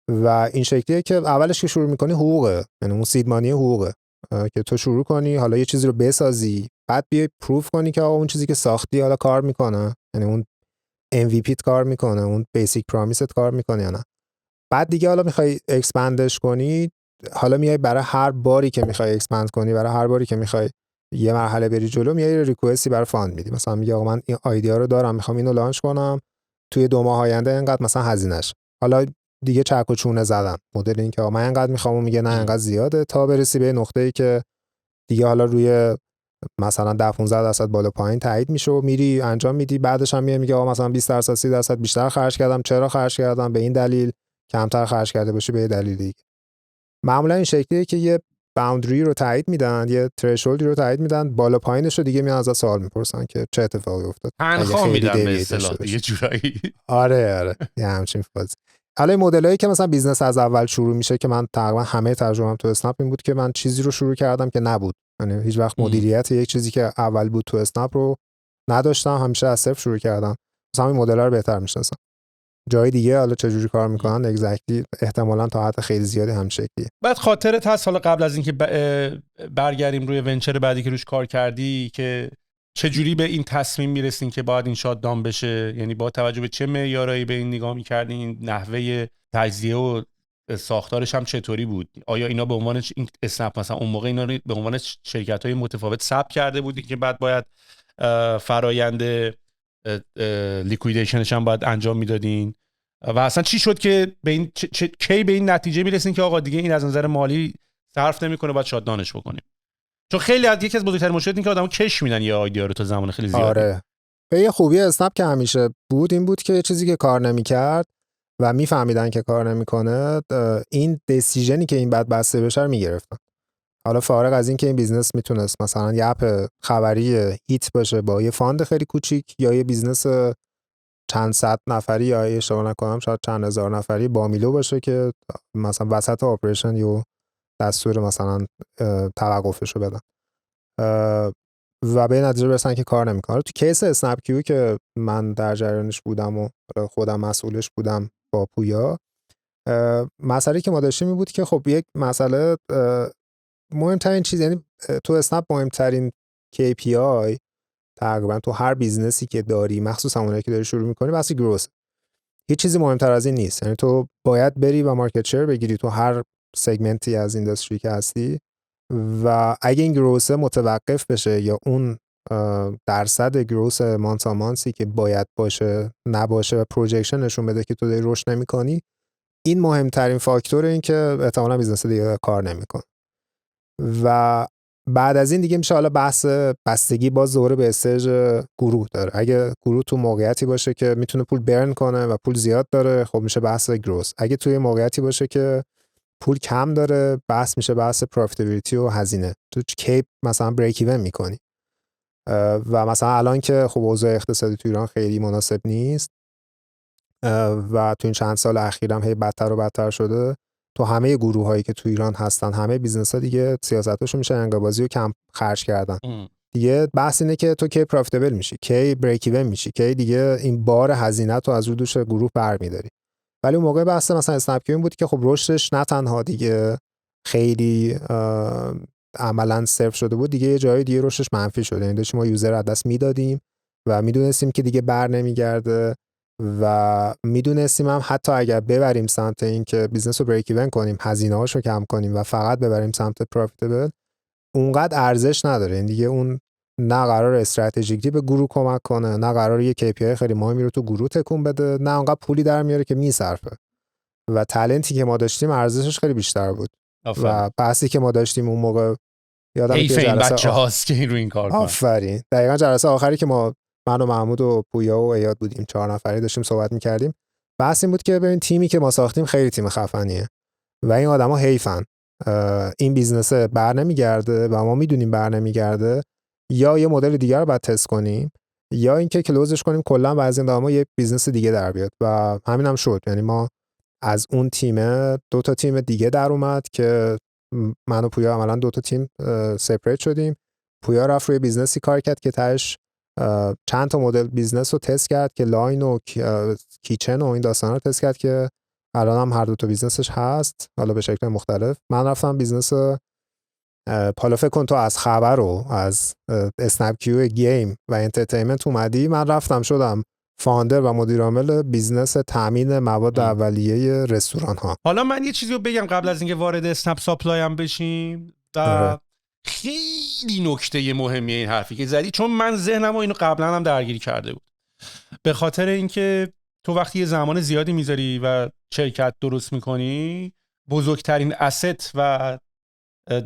و این شکلیه که اولش که شروع میکنی حقوقه، یعنی اون سید مانی حقوقه که تو شروع کنی حالا یه چیزی رو بسازی، بعد بیای پروف کنی که آقا اون چیزی که ساختی حالا کار میکنه، یعنی اون MVP کار میکنه، اون بیسیک پرامیست کار میکنه یا نه. بعد دیگه حالا میخوای اکسپندش کنی، حالا میای برای هر باری که میخوای اکسپند کنی، برای هر باری که میخوای یه مرحله بری جلو، میای ریکوئستی برای فاند میدی. مثلا میگه آقا من این ایده رو دارم، میخوام اینو لانچ کنم، توی 2 ماه آینده اینقدر مثلا هزینه‌اش. حالا دیگه چک و چونه زدن مدل این که آقا من اینقدر میخوام، میگه نه اینقدر زیاده، تا برسی به نقطه‌ای که دیگه حالا روی مثلا 10-15% بالا پایین تایید میشه و میری انجام میدی. بعدش هم میگه آقا مثلا 20% 30% بیشتر خرج کردم، چرا خرج کردم؟ به این دلیل. کمتر خرج کرده باشی به دلیل دیگه. معمولا این شکلیه که یه باوندری رو تایید میدن، یه ترشولدی رو تایید میدن، بالا پایینش رو دیگه میان ازت سوال میپرسن که چه اتفاقی افتاد. تنخواه میدن به اصطلاح یه جورایی. آره یه همچین فاز. علی مدلایی که مثلا بیزنس از اول شروع میشه که من تقریبا همه تجربه‌ام تو اسنپ این بود که من چیزی رو شروع کردم که نبود، یعنی هیچ وقت مدیریت یک چیزی که اول بود تو اسنپ رو نداشتم، همیشه از صفر شروع کردم. مثلا این مدل‌ها رو بهتر میشناسم. جای دیگه حالا چه جوری کار میکنن اگزکتلی احتمالاً تا حد خیلی زیادی هم شکلیه. بعد خاطرت هست حالا قبل از اینکه برگردیم روی ونچر بعدی که روش کار کردی که چه جوری به این تصمیم میرسین که باید این شاتدان بشه؟ یعنی با توجه به چه معیارایی به این نگاه میکردین؟ نحوه تجزیه و ساختارش هم چطوری بود؟ آیا اینا به عنوان این اسنپ مثلا اون موقع اینا رو به عنوان شرکت‌های متفاوت ثبت کرده بودی که بعد باید فرایند لیکویدیشنش هم باید انجام میدادین؟ و اصلا چی شد که به این کی به این نتیجه میرسین که آقا دیگه این از نظر مالی صرف نمیکنه باید شاتدانش بکنیم؟ چون خیلی یکی از بزرگترین مشکلات این که آدمو کش میدن یا ایده رو تا زمان خیلی زیادی. آره. به یه خوبی اسنپ که همیشه بود این بود که چیزی که کار نمیکرد و میفهمیدن که کار نمیکنه، این دیسیژنی که این بعد بسته بشه رو میگرفتن. حالا فارغ از این که این بیزنس میتونست مثلا یه اپ خبری هیت باشه با یه فاند خیلی کوچیک، یا یه بیزنس چند صد نفری یا اشتباه نکنم شاید چند هزار نفری با میلو باشه که مثلا وسط آپریشن یا دستور مثلا توقفش رو بدن و به نتیجه برسن که کار نمیکنه. تو کیس اسنپ کیو که من در جریانش بودم و خودم مسئولش بودم با پویا، مسئله که ما داشتیم این بود که خب یک مسئله مهمترین چیز، یعنی تو اسنپ مهمترین KPI تقریبا تو هر بیزنسی که داری، مخصوصا اونایی که داری شروع میکنی، بس گروس. هیچ چیزی مهمتر از این نیست. یعنی تو باید بری و مارکت شیر بگیری تو هر سگمنتی از اینداستری که هستی و اگه این گروس متوقف بشه یا اون درصد گروس مانسامانسی که باید باشه نباشه و پروجکشن نشون بده که تو داری رشد نمی‌کنی، این مهمترین فاکتور این که احتمالاً بیزنس دیگه کار نمی‌کنه. و بعد از این دیگه میشه حالا بحث بستگی باز دوره به استیج گروه داره. اگه گروه تو موقعیتی باشه که میتونه پول برن کنه و پول زیاد داره، خب میشه بحث گروس. اگه توی موقعیتی باشه که پول کم داره، بحث میشه بحث پروفیتابیلیتی و هزینه. تو کی مثلا بریک ایون میکنی و مثلا الان که خب اوضاع اقتصادی تو ایران خیلی مناسب نیست و تو این چند سال اخیرم هی بدتر و بدتر شده، تو همه گروه هایی که تو ایران هستن، همه بیزنس ها دیگه سیاستاشون میشه انگابازی و کم خرج کردن. دیگه بحث اینه که تو کی پروفیتابل میشی، کی بریک ایون میشی، کی دیگه این بار هزینه تو از رو دوش گروه برمیداری. ولی اون موقع بحث مثلا اسنپ کیو بود که خب رشدش نه تنها دیگه خیلی عملاً صفر شده بود، دیگه یه جای دیگه رشدش منفی شده. یعنی داشتیم ما یوزر از دست میدادیم و میدونستیم که دیگه بر نمیگرده و میدونستیم هم حتی اگر ببریم سمت این که بیزنس رو بریک ایون کنیم، هزینه‌هاشو کم کنیم و فقط ببریم سمت پروفیتابل، اونقدر ارزش نداره. این دیگه اون نه قرار استراتژیکلی به گروه کمک کنه، نه قرار یه KPI خیلی مهمی رو تو گروه تکون بده، نه اونقدر پولی در میاره که میصرفه. و تالنتی که ما داشتیم ارزشش خیلی بیشتر بود. و بحثی که ما داشتیم اون موقع یادم که جلسه بچه‌هاست که رو این کار کنن. آفرین. دقیقاً جلسه آخری که ما من و محمود و پویا و ایاد بودیم، 4 نفری داشتیم صحبت می‌کردیم، بحث این بود که ببین تیمی که ما ساختیم خیلی تیم خفنیه و این آدما حیفن، این بیزنس بر نمیگرده و ما میدونیم بر نمیگرده، یا یه مدل دیگر رو بعد تست کنیم یا اینکه کلوزش کنیم کلا و از این آدما یه بیزنس دیگه در بیاد. و همین هم شد. یعنی ما از اون تیم 2 تا تیم دیگه در اومد که من و پویا عملاً 2 تا تیم سپریت شدیم. پویا رفت روی بیزنسی کار کرد که تاش چند تا مدل بیزنس رو تست کرد که لاین و کیچن و این داستانا رو تست کرد که الان هم هر 2 تا بیزنسش هست، حالا به شکل مختلف. من رفتم بیزنس حالا فکر کن تو از خبر رو از اسنپ کیو گیم و انترتینمنت اومدی، من رفتم شدم فاوندر و مدیر عامل بیزنس تامین مواد اولیه رستوران ها. حالا من یه چیزی رو بگم قبل از اینکه وارد اسنپ ساپلای هم بشیم. خیلی نکته مهمیه این حرفی که زدی، چون من ذهنم و اینو قبلا هم درگیر کرده بود. به خاطر اینکه تو وقتی یه زمان زیادی میذاری و شرکت درست میکنی، بزرگترین asset و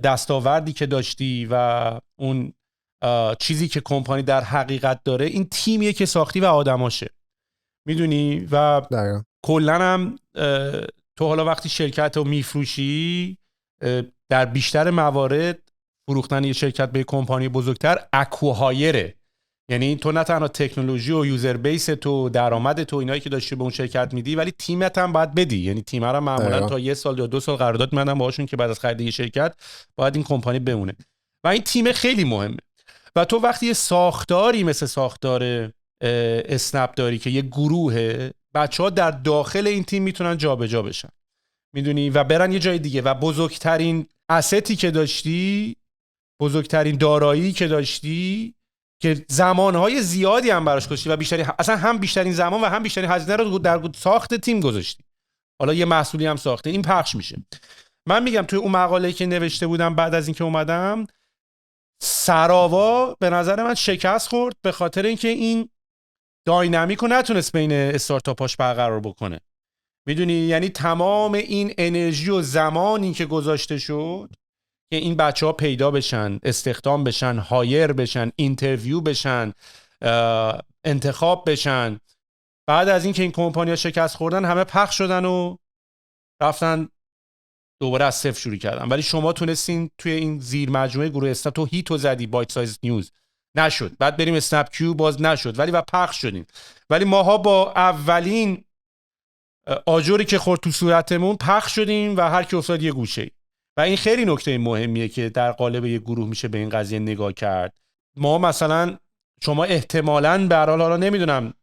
دستاوردی که داشتی و اون چیزی که کمپانی در حقیقت داره، این تیمیه که ساختی و آدماشه، میدونی؟ و کلن هم تو حالا وقتی شرکت رو میفروشی، در بیشتر موارد فروختن یه شرکت به کمپانی بزرگتر اکوهایره، یعنی تو نه تنها تکنولوژی و یوزر بیس تو، درآمد تو، اینایی که داشتی به اون شرکت میدی، ولی تیمت هم باید بدی. یعنی تیم رو معمولا تا 1 سال یا 2 سال قرارداد می‌بندن باهاشون که بعد از خرید شرکت باید این کمپانی بمونه و این تیم خیلی مهمه. و تو وقتی یه ساختاری مثل ساختار اسنپ داری که یه گروهه، بچه‌ها در داخل این تیم میتونن جابجا بشن، میدونی، و برن یه جای دیگه و بزرگترین استی که داشتی، بزرگترین دارایی که داشتی که زمانهای زیادی هم براش گذاشتی و اصلا هم بیشترین زمان و هم بیشترین هزینه رو در ساخت تیم گذاشتی، حالا یه محصولی هم ساخته، این پخش میشه. من میگم توی اون مقاله‌ای که نوشته بودم بعد از اینکه اومدم، سراوا به نظر من شکست خورد به خاطر اینکه این داینامیک رو نتونست بین استارتاپاش برقرار بکنه، میدونی، یعنی تمام این انرژی و زمانی که گذاشته شد که این بچه‌ها پیدا بشن، استخدام بشن، هایر بشن، اینترویو بشن، انتخاب بشن، بعد از این که این کمپانی‌ها شکست خوردن همه پخش شدن و رفتن دوباره از صفر شروع کردن. ولی شما تونستین توی این زیر مجموعه گروه اسنپ تو هیتو زدی، بایت سایز نیوز نشد، بعد بریم اسنپ کیو باز نشد، ولی و پخش شدیم. ولی ماها با اولین آجوری که خورد تو صورتمون پخش شدیم و هر کی افتاد یه گوشه. و این خیلی نکته مهمیه که در قالب یه گروه میشه به این قضیه نگاه کرد. ما مثلا شما احتمالاً به هر حال، حالا نمیدونم،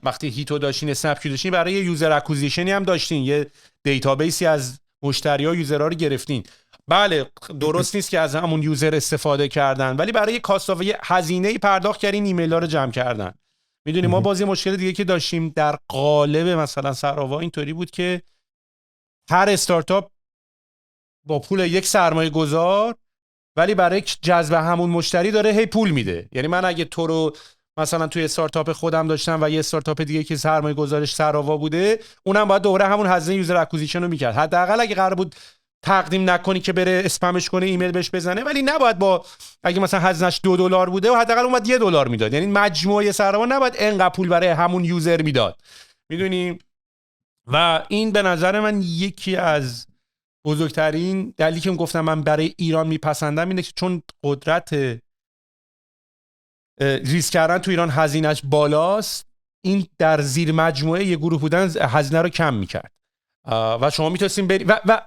وقتی هیتو داشتین، اسنپ کیو داشتین، برای یه یوزر اکوزیشنی هم داشتین، یه دیتابیسی از مشتری‌ها، یوزرها رو گرفتین. بله درست نیست که از همون یوزر استفاده کردن، ولی برای کاستاف یه هزینه‌ای پرداخت کردین ایمیل‌ها رو جمع کردن. میدونی ما بازی مشکل دیگه که داشتیم در قالب مثلا سراوا اینطوری بود که هر استارتاپ با پول یک سرمایه گذار ولی برای جذب همون مشتری داره هی پول میده. یعنی من اگه تو رو مثلا توی استارتاپ خودم داشتم و یه استارتاپ دیگه که سرمایه گذارش سراوا بوده، اونم باید دوره همون هزینه یوزر اکوزیشن رو میکرد. حداقل اگه قرار بود تقدیم نکنی که بره اسپمش کنه، ایمیل بهش بزنه، ولی نباید با اگه مثلا هزینه‌اش $2 بوده و حداقل اون باید $1 میداد. یعنی مجموعه سراوا نباید انقدر پول برای همون یوزر میداد، میدونی. و این به نظر من یکی از بزرگترین دلیلی که گفتم من برای ایران میپسندم اینه که چون قدرت ریسک کردن تو ایران هزینه‌اش بالاست، این در زیر مجموعه یه گروه بودن هزینه رو کم میکرد و شما میتونستین بری و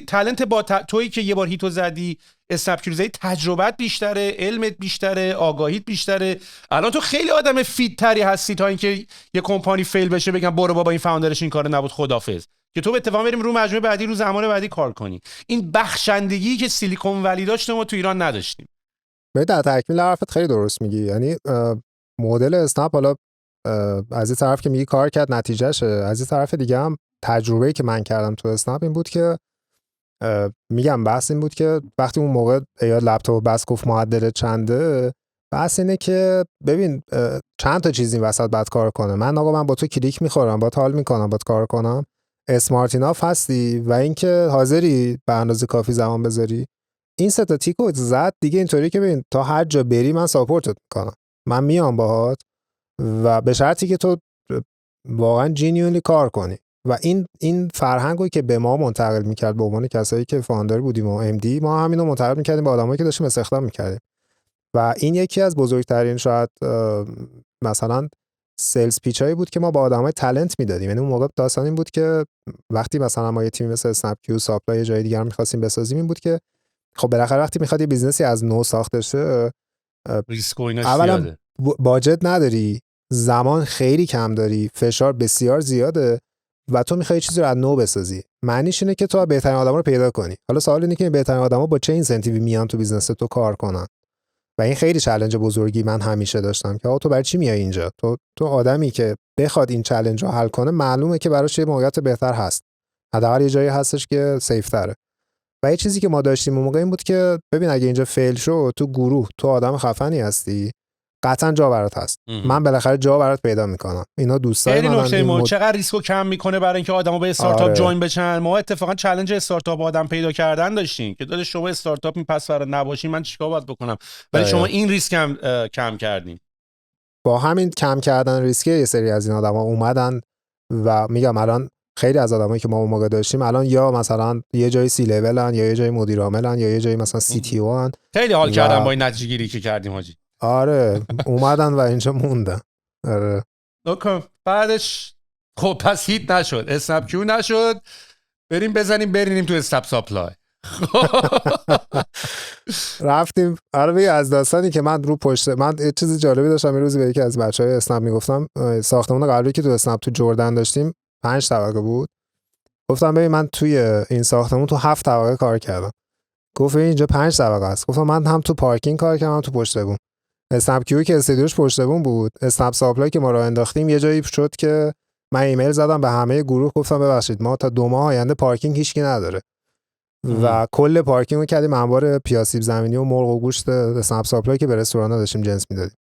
تالنت با تویی که یه بار هیتو زدی، اسنپ کیو زدی، تجربت بیشتره، علمت بیشتره، آگاهیت بیشتره. الان تو خیلی آدم فیت تری هستی تا اینکه یه کمپانی فیل بشه بگم برو بابا این فاوندرش این کارو نبود خدافظ، که تو به اتفاق بریم رو مجموعه بعدی، رو زمان بعدی کار کنی. این بخشندگی که سیلیکون ولی داشت ما تو ایران نداشتیم. در تکمیل حرفت خیلی درست میگی. یعنی مدل اسنپ حالا از این طرف که میگی کار کرد نتیجهشه، از این طرف دیگه هم تجربه‌ای که من کردم تو اسنپ این بود که میگم بحث این بود که وقتی اون موقع یا لپتاپ بس گفت معدل چنده، بحث اینه که ببین چند تا چیز این وسط باید کار کنه. من با تو کلیک میخورم، با حال میکنم، با کار کنم، اسمارت ایناف هستی و اینکه حاضری به اندازه کافی زمان بذاری. این سه تا تیکو زد دیگه، اینطوری که ببین تا هر جا بری من ساپورتت میکنم، من میام باهات و به شرطی که تو واقعا جینیونلی کار کنی. و این فرهنگی که به ما منتقل میکرد به عنوان کسایی که فاوندر بودیم و ام دی، ما همینو منتقل میکردیم به آدمایی که داشتیم استخدام میکردیم. و این یکی از بزرگترین شاید مثلا سلز پیچایی بود که ما با آدمای تالنت میدادیم. یعنی اون موقع داستان این بود که وقتی مثلا ما یه تیم مثل اسنپ کیو، ساپلای جای دیگر می‌خواستیم بسازیم، این بود که خب بالاخره وقتی میخواد یه بیزنسی از نو ساخته شه، ریسک و ایناش اولا زیاده، باجت نداری، زمان خیلی کم داری، فشار بسیار زیاده و تو میخوای چیزی رو از نو بسازی. معنیش اینه که تو بهترین آدما رو پیدا کنی. حالا سوال اینه که این بهترین آدما با چه اینسنتیوی میان تو بیزنس تو کار کنن. و این خیلی چالش بزرگی من همیشه داشتم که آقا تو برای چی میای اینجا؟ تو آدمی که بخواد این چالش رو حل کنه، معلومه که براش یه موقعیت بهتر هست، حداقل یه جایی هستش که سیف تره. و یه چیزی که ما داشتیم اون موقع این بود که ببین اگه اینجا فیل شو، تو گروه تو آدم خفنی هستی، قطعا جا برات هست. من بالاخره جا برات پیدا میکنم. اینا دوستای منن. خیلی نکته چقدر ریسکو کم میکنه برای اینکه آدما به استارتاپ جوین بشن. ما اتفاقا چالش استارتاپ آدم پیدا کردن داشتیم که داداش شما استارتاپ این پس فرا نباشین من چیکار باید بکنم، ولی شما این ریسک هم کم کردین. با همین کم کردن ریسک یه سری از این آدما اومدن و میگم الان خیلی از آدمایی که ما اون موقع داشتیم الان یا مثلا یه جای سی لولن، یا یه جای مدیر عاملن، یا یه جای مثلا سی تی او ان. خیلی حال کردم با این نتیجه گیری که کردیم حاجی. آره اومدن و اینجا موندن. آره اوکی. بعدش خب پس هیت نشد، اسنپ کیو نشد، بریم برینیم تو اسنپ ساپلای. رفتیم. آره از داستانی که من رو پشت، من یه چیز جالبی داشتم یه روزی به یکی از بچهای اسنپ میگفتم، ساختمون قبلی که تو اسنپ تو جردن داشتیم 5 طبقه بود. گفتم ببین من توی این ساختمون تو 7 طبقه کار کردم. گفت اینجا 5 طبقه است. گفتم من هم تو پارکینگ کار کردم هم تو پشت بوم. اسنپ کیو که استودیوش پشت بوم بود، اسنپ ساپلای که ما راه انداختیم یه جایی شد که من ایمیل زدم به همه گروه، گفتم ببخشید ما تا 2 ماه آینده پارکینگ هیچکی نداره و کل پارکینگ رو کردیم انبار پیاز سیب زمینی و مرغ و گوشت اسنپ ساپلای که به رستوران‌ها داشتیم جنس میدادیم.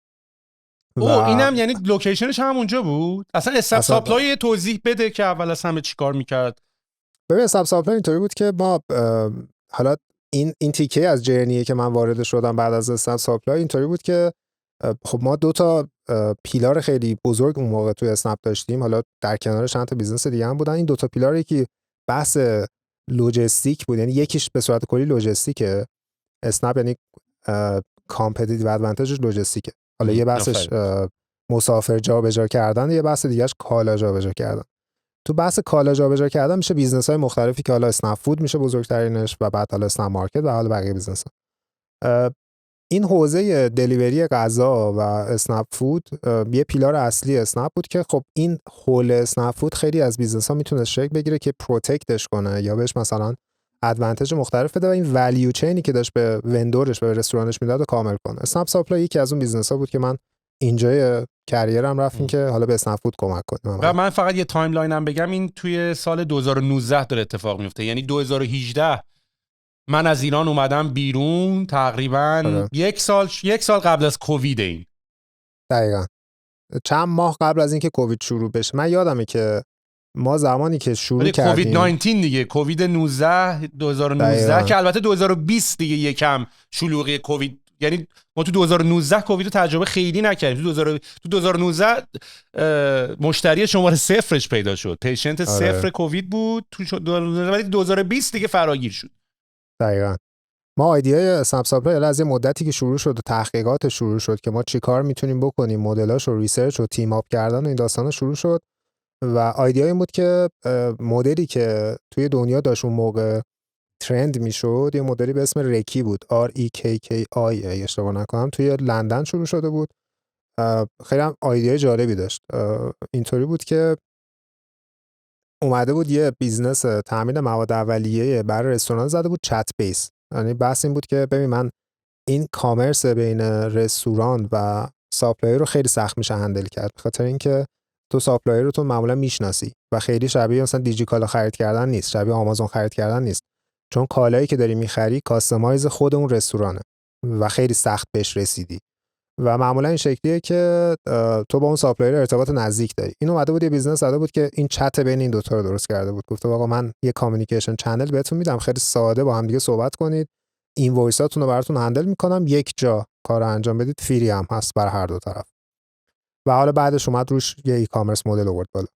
اینم یعنی لوکیشنش هم اونجا بود. اصلا اسنپ ساپلای توضیح بده که اول از همه چیکار میکرد. ببین اسنپ ساپلای اینطوری بود که ما حالا این تیکه از جرنیه که من وارد شدم بعد از اسنپ ساپلای اینطوری بود که خب ما 2 تا پیلار خیلی بزرگ اون موقع توی اسنپ داشتیم. حالا در کنارش چند تا بیزنس دیگه هم بودن. این 2 تا پیلار یکی بحث لوجستیک بود، یعنی یکیش به صورت کلی لوجستیکه. اسنپ یعنی کامپتیتیو ادوانتیجش لوجستیکه. حالا یه بحثش مسافر جابجا کردن، یه بحث دیگهش کالا جابجا کردن. تو بحث کالا جابجا کردن میشه بیزنس‌های مختلفی که حالا اسنپ فود میشه بزرگترینش و بعد حالا اسنپ مارکت و حالا بقیه بیزنس‌ها. این حوزه دلیوری غذا و اسنپ فود یه پیلار اصلی اسنپ بود که خب این هول اسنپ فود خیلی از بیزنس‌ها میتونه شکل بگیره که پروتکتش کنه یا بهش مثلا ادوانتج مختلف بده و این ولیو چینی که داشت به وندورش به رستورانش میداد و کامل کنه. اسنپ ساپلای یکی از اون بیزنس‌ها بود که من اینجای کریرم رفتیم که حالا به اسنپ فود کمک کنیم. و من فقط یه تایملاینم بگم، این توی سال 2019 داره اتفاق میفته، یعنی 2018 من از ایران اومدم بیرون تقریبا یک سال قبل از کووید. این دقیقاً چند ماه قبل از اینکه کووید شروع بشه. من یادمه که ما زمانی که شروع کردیم کووید 19 دیگه، کووید 19 2019 که البته 2020 دیگه یکم شلوغی کووید، یعنی ما تو 2019 کووید رو تجربه خیلی نکردیم. تو 2019 مشتری شماره 0 پیدا شد، پیشنت 0 کووید بود تو 2020 دیگه فراگیر شد. دقیقاً ما آیدیای اسنپ ساپلای از یه مدتی که شروع شد و تحقیقات شروع شد که ما چیکار میتونیم بکنیم، مدلاش و ریسرچ و تیم آپ کردن و این داستانا شروع شد و آیدیا این بود که مدلی که توی دنیا داشت اون موقع ترند میشد یه مدلی به اسم رکی بود، REKKI اشتباه نکنم، توی لندن شروع شده بود. خیلی هم آیدیای جالبی داشت. اینطوری بود که اومده بود یه بیزنس تامین مواد اولیه برای رستوران زده بود، چت بیس. یعنی بحث این بود که ببین من این کامرس بین رستوران و ساپلایر رو خیلی سخت میشه هندل کرد، به خاطر اینکه تو ساپلایر رو تو معمولا میشناسی و خیلی شبیه مثلا دیجیکالا خرید کردن نیست، شبیه آمازون خرید کردن نیست، چون کالایی که داری میخری کاستماایز خود اون رستورانه و خیلی سخت بهش رسیدی و معمولا این شکلیه که تو با اون ساپلایر ارتباط نزدیک داری. این اومده بود یه بیزنس زده بود که این چت بین این دوتا رو درست کرده بود. گفته آقا من یه کامیونیکیشن چنل بهتون میدم، خیلی ساده با هم دیگه صحبت کنید، اینوایساتون رو براتون هندل میکنم، یک جا کار انجام بدید، فری هم هست برای هر دو طرف. و حالا بعدش اومد روش یه ای کامرس مدل آورد بالا.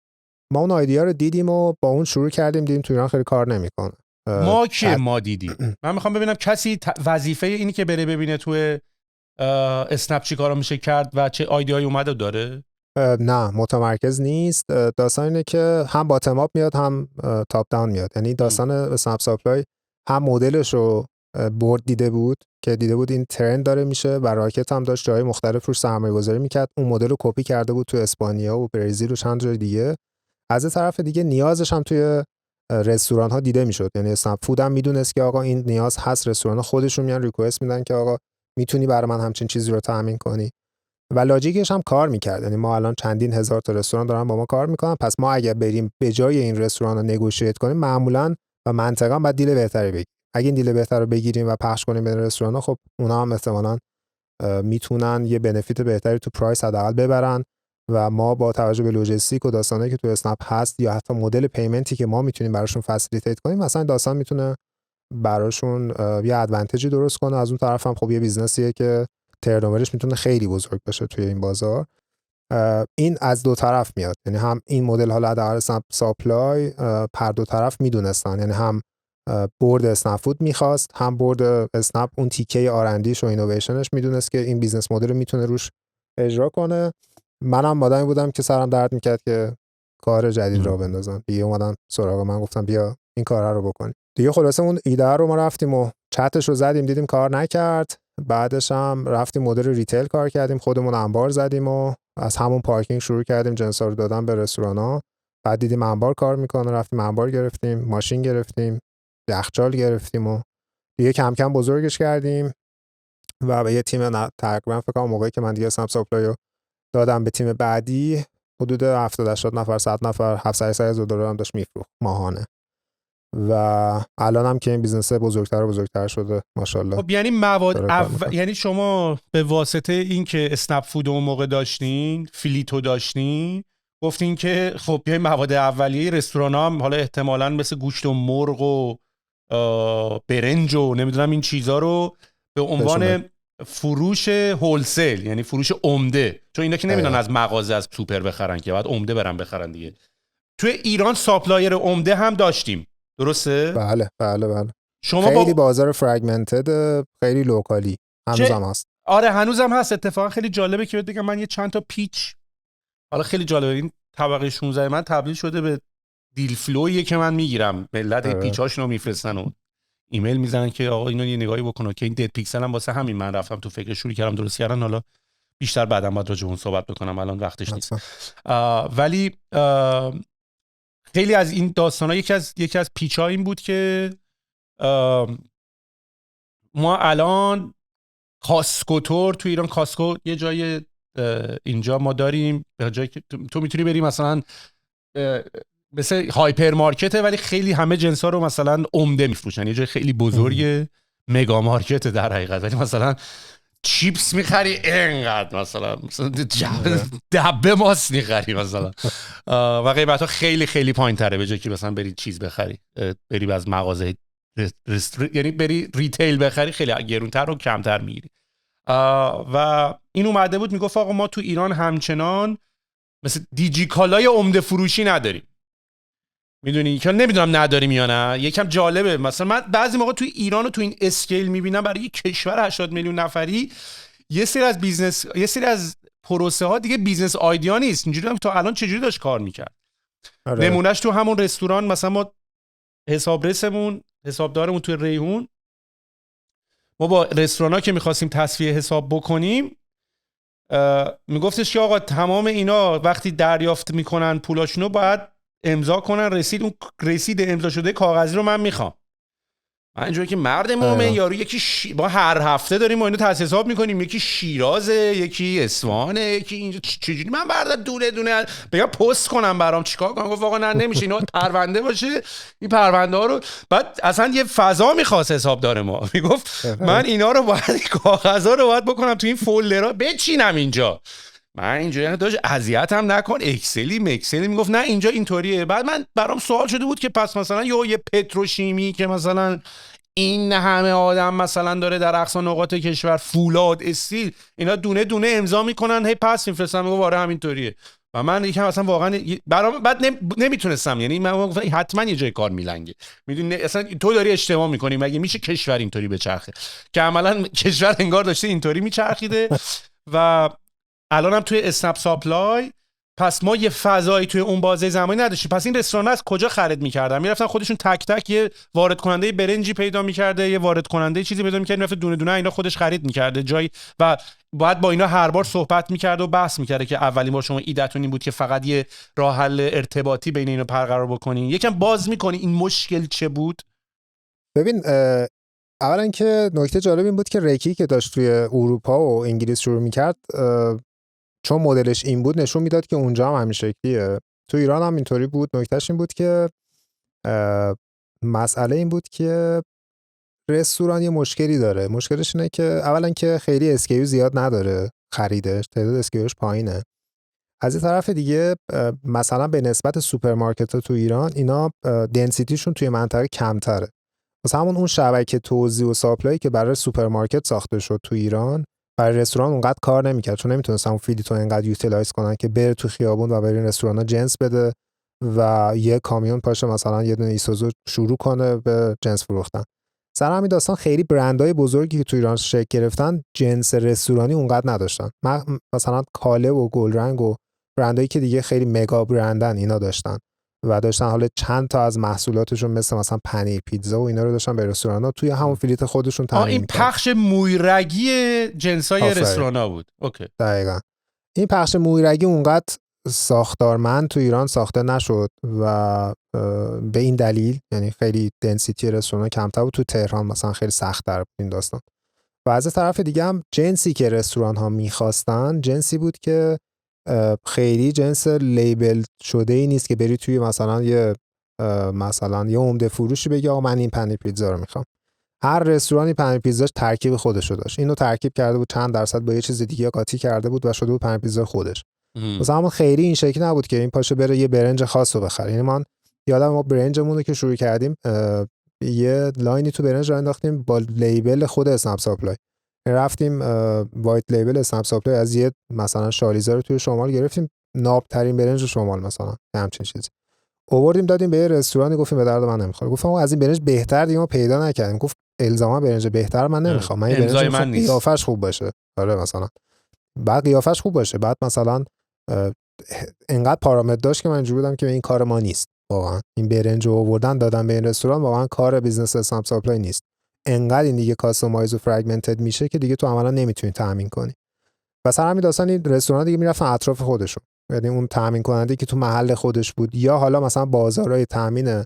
ما اون ایده رو دیدیم و با اون شروع کردیم، دیدیم تو ایران خیلی کار نمیکنه. ما دیدیم. من میخوام ببینم کسی وظیفه اینی که بره ببینه تو اسنپ چی کارا میشه کرد و چه ایده‌ای اومده داره؟ نه متمرکز نیست. داستان اینه که هم باتم آپ میاد هم تاپ داون میاد. یعنی داستان اسنپ ساپلای هم مدلش رو بورد دیده بود که دیده بود این ترند داره میشه و راکت هم داشت جای مختلف روش سرمایه‌گذاری میکرد، اون مدل رو کپی کرده بود تو اسپانیا و برزیل و چند جای دیگه. از طرف دیگه نیازش هم توی رستوران ها دیده میشد. یعنی اسنپ فود هم میدونست که آقا این نیاز هست، رستوران ها خودشون میان ریکوست میدن که آقا میتونی برای من همچین چیزی رو تامین کنی و لاجیکش هم کار میکرد. یعنی ما الان چندین هزار تا رستوران دارن با ما کار میکنن، پس ما اگه بریم به جای این رستوران رو نگوشییت کنیم معمولا و منطقا باید دیل بهتری بگیریم. اگه این دیل بهتر رو بگیریم و پخش کنیم بین رستوران ها، خب اونا هم احتمالاً میتونن یه بنفیت بهتری تو پرایس حداقل ببرن و ما با توجه به لوجستیک و داستانی که تو اسنپ هست یا حتی مدل پیمنتی که ما میتونیم براشون فسیلیتیت کنیم، مثلا داستان میتونه براشون یه ادوانتجی درست کنه. از اون طرف هم خب یه بیزنسیه که ترنوورش میتونه خیلی بزرگ بشه توی این بازار. این از دو طرف میاد، یعنی هم این مدل حالا حداقل اسنپ ساپلای پر دو طرف میدونستن، یعنی هم بورد اسنپ فود میخواست، هم بورد اسنپ اون تیکه آرندیش و اینویشنش میدونست که این بیزنس مدل رو میتونه روش اجرا کنه. منم آدمی بودم که سرم درد میکرد که کار جدید را بندازم. دیگه اومدن سراغ من، گفتم بیا این کارا رو بکنیم. دیگه خلاصه اون ایده رو ما رفتیم و چتش رو زدیم، دیدیم کار نکرد. بعدش هم رفتیم مدل ریتیل کار کردیم، خودمون انبار زدیم و از همون پارکینگ شروع کردیم جنسا رو دادن به رستورانا. بعد دیدیم انبار کار میکنه، رفتیم انبار گرفتیم، ماشین گرفتیم، یخچال گرفتیم و دیگه کم کم بزرگش کردیم و به یه تیم تقریبا فکر کنم موقعی که من دیگه اسنپ سپلای رو دادم به تیم بعدی حدود 70-80 نفر 100 نفر $700,000 هم داشت میفروخت ماهانه و الان هم که این بیزنس بزرگتر و بزرگتر شده ماشاءالله. خب یعنی یعنی شما به واسطه این که اسنپ فود اون موقع داشتین، فلیتو داشتین، گفتین که خب یه مواد اولیه رستوران هم حالا احتمالاً مثل گوشت و مرغ و برنج و نمیدونم این چیزا رو به عنوان فروش هولسیل، یعنی فروش عمده، چون اینا که نمیدونن از مغازه از سوپر بخرن که باید عمده برن بخرن دیگه. توی ایران ساپلایر عمده هم داشتیم، درسته؟ بله بله بله. شما خیلی بازار فرگمنتد، خیلی لوکالی هنوزم هست. آره هنوزم هست. اتفاقا خیلی جالبه که بگم من یه چند تا پیچ، حالا خیلی جالبه، این طبقه 16 من تبدیل شده به دیل فلویه که من میگیرم، ملت پیچاشونو میفرستن و ایمیل میزنن که آقا اینو یه نگاهی بکنه که این دد پیکسل هم واسه همین من رفتم تو فکر شروع کردم درست کردن. حالا بیشتر بعدم باید راجع به اون صحبت بکنم، الان وقتش نیست. ولی خیلی از این داستانا یکی از پیچا این بود که ما الان کاسکوتور تو ایران، کاسکو یه جای اینجا ما داریم، به جایی که تو میتونی بری مثلا مثل هایپر مارکته ولی خیلی همه جنسا رو مثلا عمده میفروشن، یه جای خیلی بزرگ مگا مارکت در حقیقت، ولی مثلا چیپس میخری اینقدر مثلا دبه ماست میخری مثلا و قیمت ها خیلی خیلی پایین تره به جایی که مثلا بری چیز بخری، بری از مغازه یعنی بری ریتیل بخری خیلی گرونتر و کمتر میگیری. و این اومده بود میگفت آقا ما تو ایران همچنان مثل دیجی کالای عمده فروشی نداریم. میدونی که نمیدونم نداریم یا نه. یکم جالبه مثلا من بعضی موقع تو ایران و تو این اسکیل میبینم برای یک کشور 80 میلیون نفری یه سری از بیزنس، یه سری از پروسه ها دیگه بیزنس آیدیا نیست. اینجوری هم تا الان چجوری داشت کار میکرد. نمونهش تو همون رستوران مثلا ما حسابدارمون تو ریحون، ما با رستورانا که میخواستیم تصفیه حساب بکنیم میگفتش که آقا تمام اینا وقتی دریافت میکنن پولاشونو باید امضا کنن، اون رسید امضا شده کاغذی رو من میخوام. من اینجوری که مرد مومن یارو یکی با هر هفته داریم ما اینو تصحیح حساب میکنیم، یکی شیرازه، یکی اصفهانه، یکی اینجا، چجوری من بردار دونه دونه بگم پست کنم برام چیکار کنم؟ گفت آقا نه نمیشه، اینا پرونده باشه، این پرونده ها رو بعد اصلا یه فضا میخواست حسابدار ما، میگفت من اینا رو باید کاغذا رو باید بکنم تو این فولدرها بچینم اینجا. من اینجوری داشت اذیتم نکن، اکسلی میگفت نه اینجا اینطوریه. بعد من برام سوال شده بود که پس مثلا یه پتروشیمی که مثلا این همه آدم مثلا داره در اقصا نقاط کشور، فولاد، استیل، اینا دونه دونه امضا میکنن هی پس میفرستن، میگم آره همینطوریه. و من یکم اصلا واقعا برام بعد نمیتونستم، یعنی من گفتم حتما یه جای کار میلنگه. میدونی اصلا تو داری اشتباه میکنی، مگه میشه کشور اینطوری بچرخه؟ که عملا کشور انگار داشته اینطوری میچرخیده. و الان هم توی اسنپ ساپلای پس ما یه فضایی توی اون بازه زمانی نداشتیم. پس این رستوران از کجا خرید می‌کردن؟ میرفتن خودشون تک تک یه وارد کننده برنجی پیدا می‌کرده، یه وارد کننده چیزی پیدا می‌کرد، میرفت دونه دونه اینا خودش خرید می‌کرده جای و بعد با اینا هر بار صحبت می‌کرد و بحث می‌کرد که اولین بار شما ایده‌تون این بود که فقط یه راه حل ارتباطی بین اینا برقرار بکنین. یکم باز می‌کنی این مشکل چه بود؟ ببین اولا که نکته جالب این بود که ریکی که داشت توی اروپا و انگلیس شروع می‌کرد، چون مدلش این بود نشون میداد که اونجا هم همین شکلیه. تو ایران هم اینطوری بود. نکتهش این بود که مسئله این بود که رستوران یه مشکلی داره. مشکلش اینه که اولا که خیلی اسکیو زیاد نداره، خریدش تعداد اسکیوش پایینه. از این طرف دیگه مثلا به نسبت سوپرمارکت‌ها تو ایران اینا دنسیتیشون توی منطقه کمتره. مثلا همون اون شبکه توزیع و ساپلای که برای سوپرمارکت ساخته شد تو ایران برای رستوران اونقدر کار نمیکرد، چون نمیتونستن اون فیلیتو اینقدر یوتیلایز کنن که بره تو خیابون و برای رستورانا جنس بده و یه کامیون پاشه مثلا یه دونه ایسوزو شروع کنه به جنس فروختن. سر همین داستان خیلی برندهای بزرگی که تو ایران شکل گرفتن جنس رستورانی اونقدر نداشتن. مثلا کاله و گلرنگ و برندهایی که دیگه خیلی مگا برندن اینا داشتن و داشتن حالا چند تا از محصولاتشون مثلا پنیر پیتزا و اینا رو داشتن به رستوران‌ها توی همون فلیت خودشون تامین این پخش مویرگی جنسای رستوران‌ها بود. اوکی. دقیقاً. این پخش مویرگی اونقدر ساختارمند تو ایران ساخته نشد و به این دلیل یعنی خیلی دنسیتی رستوران کمتر بود. تو تهران مثلا خیلی سخت‌تر بود این داستان. و از طرف دیگه هم جنسی که رستوران ها میخواستن جنسی بود که خیلی جنس لیبل شده ای نیست که بری توی مثلا یه عمده فروشی بگی آقا من این پنیر پیتزا رو میخوام. هر رستورانی پنیر پیتزاش ترکیب خودش رو داشت. اینو ترکیب کرده بود چند درصد با یه چیز دیگه قاطی کرده بود و شده بود پنیر پیتزا خودش. مثلا همون خیلی این شکلی نبود که این پاشه بره یه برنج خاص رو بخره. یعنی من یادم ما برنجمون رو که شروع کردیم یه لاینی تو برنج رو انداختیم با لیبل خود اسنپ ساپلای. رفتیم وایت لیبل اسنپ ساپلای از یه مثلا شالیزا رو توی شمال گرفتیم، ناب ترین برنج شمال مثلا همچین چیزی آوردیم دادیم به یه رستورانی، گفتیم به درد من نمیخوره. گفتم از این برنج بهتر دیگه ما پیدا نکردیم. گفت الزاما برنج بهتر من نمیخوام، من این برنج قیافش خوب باشه. آره مثلا بعد قیافش خوب باشه، بعد مثلا انقدر پارامتر داشت که من اینجوری بودم که این کار ما نیست. واقعا این برنج رو آوردن دادن به این رستوران واقعا کار بیزنس اسنپ ساپلای نیست. انقدر این دیگه کاستومایز و فرگمنتد میشه که دیگه تو عملا نمیتونی تامین کنی. و سر همین داستان این رستوران دیگه میرفتن اطراف خودشون، یعنی اون تامین کننده که تو محل خودش بود یا حالا مثلا بازارهای تامین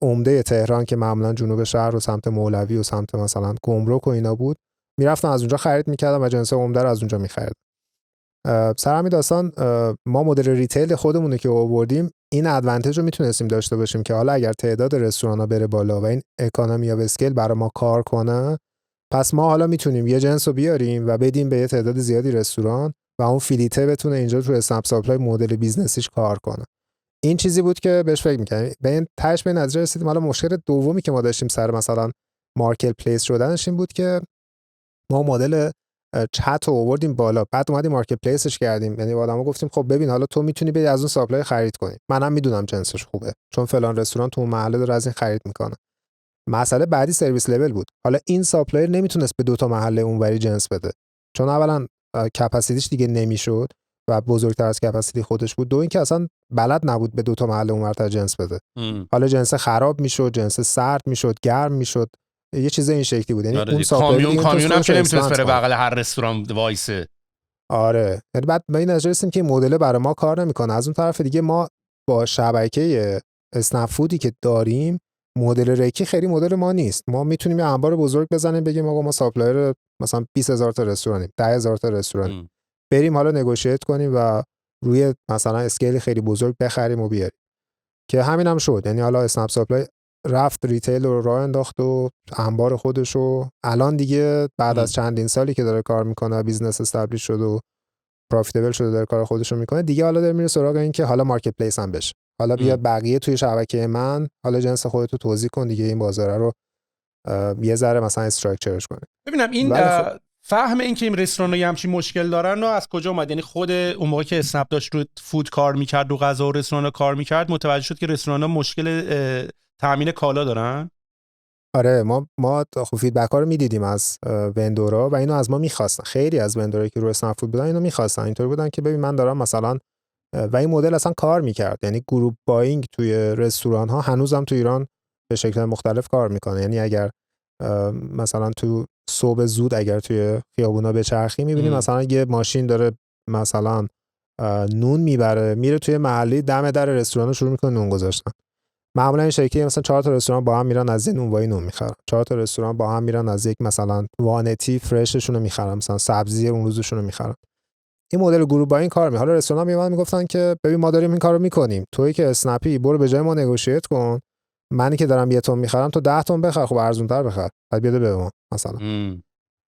عمده تهران که معمولا جنوب شهر و سمت مولوی و سمت مثلا گمرک و اینا بود، میرفتن از اونجا خرید میکردن و جنس عمده رو از اونجا میخریدن. سر همین داستان ما مدل ریتیل خودمون که آوردیم این ادوانتج رو میتونستیم داشته باشیم که حالا اگر تعداد رستورانا بره بالا و این اکانومی آف اسکیل برای ما کار کنه، پس ما حالا میتونیم یه جنس رو بیاریم و بدیم به یه تعداد زیادی رستوران و اون فیلیته بتونه اینجا تو اسنپ ساپلای مدل بیزنسیش کار کنه. این چیزی بود که بهش فکر می‌کردیم. به این تاش به نظر رسیدیم. حالا مشکل دومی که ما داشتیم سر مثلا مارکت پلیس شدنش این بود که ما مدل چت رو آوردیم بالا، بعد اومدیم مارکت پلیسش کردیم. یعنی آدمو گفتیم خب ببین حالا تو میتونی بری از اون ساپلای خرید کنی، منم میدونم جنسش خوبه چون فلان رستوران تو اون محله داره از این خرید میکنه. مسئله بعدی سرویس لول بود. حالا این ساپلایر نمیتونست به دو تا محله اونوری جنس بده چون اولا کپاسیتیش دیگه نمیشد و بزرگتر از کپاسیتی خودش بود، دو اینکه اصلا بلد نبود به دو تا محله اونورتر جنس بده. حالا جنس خراب میشد، جنس سرد میشد، گرم میشد، یه چیز این شکلی بود. یعنی اون کامیون هم که نمیتونست بره بغل هر رستوران وایسه. آره یعنی بعد به این نظر رسیدیم که این مدل برای ما کار نمیکنه. از اون طرف دیگه ما با شبکه اسنپ فودی که داریم مدل ریکی خیلی مدل ما نیست. ما میتونیم یه انبار بزرگ بزنیم بگیم آقا ما ساپلایر مثلا 20000 تا رستورانیم، 10000 تا رستوران، بریم حالا نگوشییت کنیم و روی مثلا اسکیل خیلی بزرگ بخریم و بیاریم که همین هم شد. یعنی حالا اسنپ ساپلای رفت ریتیل رو راه انداخت و انبار خودشو الان دیگه بعد از چندین سالی که داره کار میکنه بیزنس استابلیش شد و پروفیتبل شده داره کار خودشو میکنه دیگه، حالا داره میره سراغ این که حالا مارکت پلیس هم بشه. حالا بیاد بقیه توی شبکه من حالا جنس خودتو توزیع کن دیگه، این بازار رو یه ذره مثلا استراکچرش کنه. ببینم این فهم این که این رستوران‌ها همچین مشکل دارن و از کجا اومد؟ یعنی خود اون موقع که اسنپ داشت رو فود کار میکرد و غذا و رستوران‌ها کار میکرد متوجه شد که رستوران‌ها مشکل تامین کالا دارن. آره ما خب فیدبک‌ها رو میدیدیم از وندورها و اینو از ما می‌خواستن. خیلی از وندورایی که رو اسنپ فود بودن اینو می‌خواستن. اینطور بودن که ببین من دارم مثلا و این مدل اصلا کار میکرد. یعنی گروپ بایینگ توی رستوران‌ها هنوزم تو ایران به شکل مختلف کار میکنه. یعنی اگر مثلا تو صبح زود اگر توی خیابونا بچرخی میبینی مثلا یه ماشین داره مثلا نون میبره میره توی محله دم در رستوران شروع میکنه نون گذاشتن. معمولا این شکلی مثلا 4 تا رستوران با هم میرن از این نونوایی نون میخرن، 4 تا رستوران با هم میرن از یک مثلا وانتی فرششون رو میخرن، مثلا سبزی اون روزشون رو میخرن. این مدل گروه با این کار می. حالا رستوران میومدن میگفتن که ببین ما داریم این کارو میکنیم، تویی که اسنپی برو به جای ما نگوشییت کن، منی که دارم 1 تن میخرم تو 10 تن بخر، خب ارزونتر بخر، بعد بده به ما مثلا.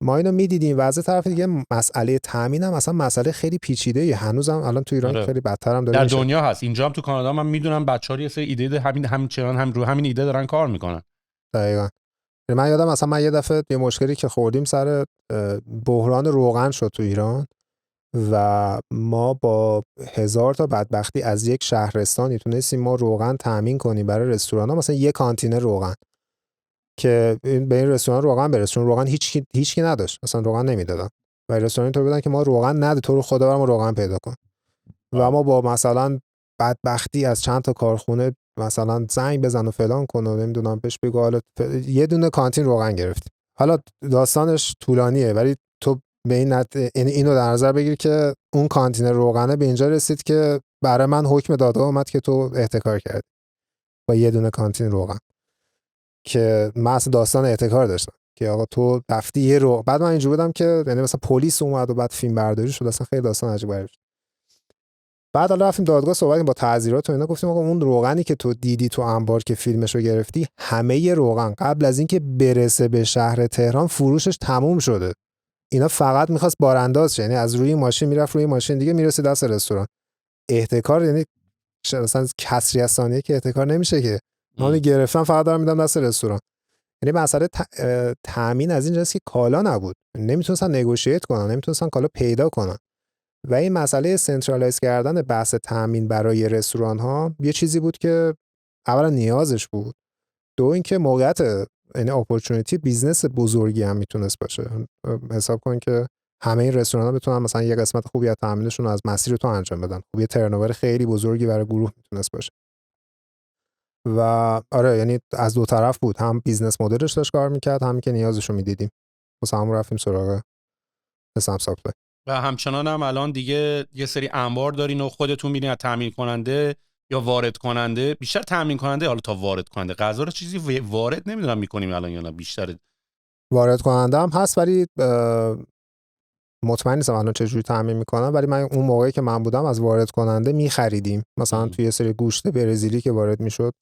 ما اینو میدیدیم و از طرف دیگه مسئله تامین هم مثلا مسئله خیلی پیچیده هنوزم الان تو ایران خیلی بدتر هم داره در دنیا هست. اینجا هم تو کانادا من میدونم بچه‌ها یه سری ایده همین رو همین ایده دارن کار میکنن. دقیقاً. من یادم مثلا من یه دفعه یه مشکلی که خوردیم سر بحران روغن شد تو ایران و ما با 1000 تا بدبختی از یک شهرستانی تونستیم ما روغن تامین کنیم برای رستوران ها، مثلا یک کانتینر روغن که به این رستوران روغن برسون. روغن هیچکی نداشت، مثلا روغن نمیدادن و رستوران تو بودن که ما روغن نده، تو رو خدا برام روغن پیدا کن. و ما با مثلا بدبختی از چند تا کارخونه مثلا زنگ بزن و فلان کن و نمیدونم بهش بگو حالا یه دونه کانتین روغن گرفتیم. حالا داستانش طولانیه ولی تو به این اینو در نظر بگیر که اون کانتینر روغنه به اینجا رسید که برای من حکم دادگاه اومد که تو احتکار کردی با یه دونه کانتین روغن، که من اصلا داستان احتکار داشتم که آقا تو رفتی یه رو. بعد من اینجوری بودم که یعنی مثلا پلیس اومد و بعد فیلم برداری شد، اصلا خیلی داستان عجیب غریب شد. بعد حالا رفتیم دادگاه صحبت کردیم با تعزیرات و اینا، گفتیم آقا اون روغنی که تو دیدی تو انبار که فیلمشو گرفتی، همه روغن قبل از اینکه برسه به شهر تهران فروشش تموم شده. اینا فقط می‌خواست بارانداز، یعنی از روی ماشین میرفت روی ماشین دیگه میرسید دست رستوران. احتکار یعنی مثلا کسری از ثانیه که احتکار نمیشه که من گرفتم فقط دارم میدم دست رستوران. یعنی مسئله تامین از این جنس که کالا نبود، نمیتونستن نگوشییت کنن، نمیتونستن کالا پیدا کنن. و این مسئله سنترالایز کردن بحث تامین برای رستوران ها یه چیزی بود که اولا نیازش بود، دو اینکه موقعیت یعنی اپورتونتی بیزنس بزرگی هم میتونست باشه. حساب کن که همه این رستوران ها بتونن مثلا یه قسمت خوبی از تامینشون از مسیر تو انجام بدن، خب یه ترنوور خیلی بزرگی برای گروه میتونست باشه. و آره یعنی از دو طرف بود، هم بیزنس مدلش داشت کار میکرد، هم که نیازشو میدیدیم. واسه همون رفتیم سراغ اسنپ ساپلای. و همچنان هم الان دیگه یه سری انبار دارین و خودتون میرین از تامین کننده یا وارد کننده، بیشتر تامین کننده حالا تا وارد کننده غذا رو چیزی وارد نمیدونم میکنیم الان یا نه، بیشتر وارد کننده هم هست ولی مطمئن نیستم الان چجوری تامین میکنن. ولی من اون موقعی که من بودم از وارد کننده میخریدیم، مثلا توی یه سری گوشت برزیلی که وارد میشد،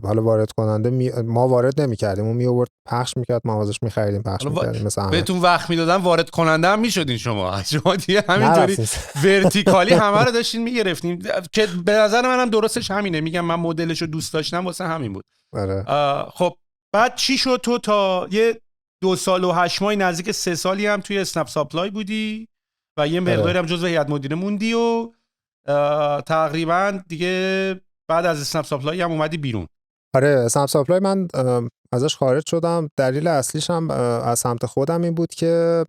حالا وارد کننده ما وارد نمیکردیم، اون می آورد پخش میکرد، ما ازش میخریدیم پخش میکردیم. مثلا بهتون وقت میدادن وارد کننده هم میشدین شما دیگه همینطوری ورتیکالی همه رو داشتین میگرفتیم که به نظر منم درستش همینه. میگم من مدلشو دوست داشتم واسه همین بود. خب بعد چی شد؟ تو تا یه 2 سال و 8 ماه نزدیک 3 سالی هم توی اسنپ ساپلای بودی و یه مقداری هم جزو هیئت مدیره موندی و تقریبا دیگه بعد از اسنپ ساپلای هم اومدی بیرون. آره اسنپ ساپلای من ازش خارج شدم. دلیل اصلیش هم از سمت خودم این بود که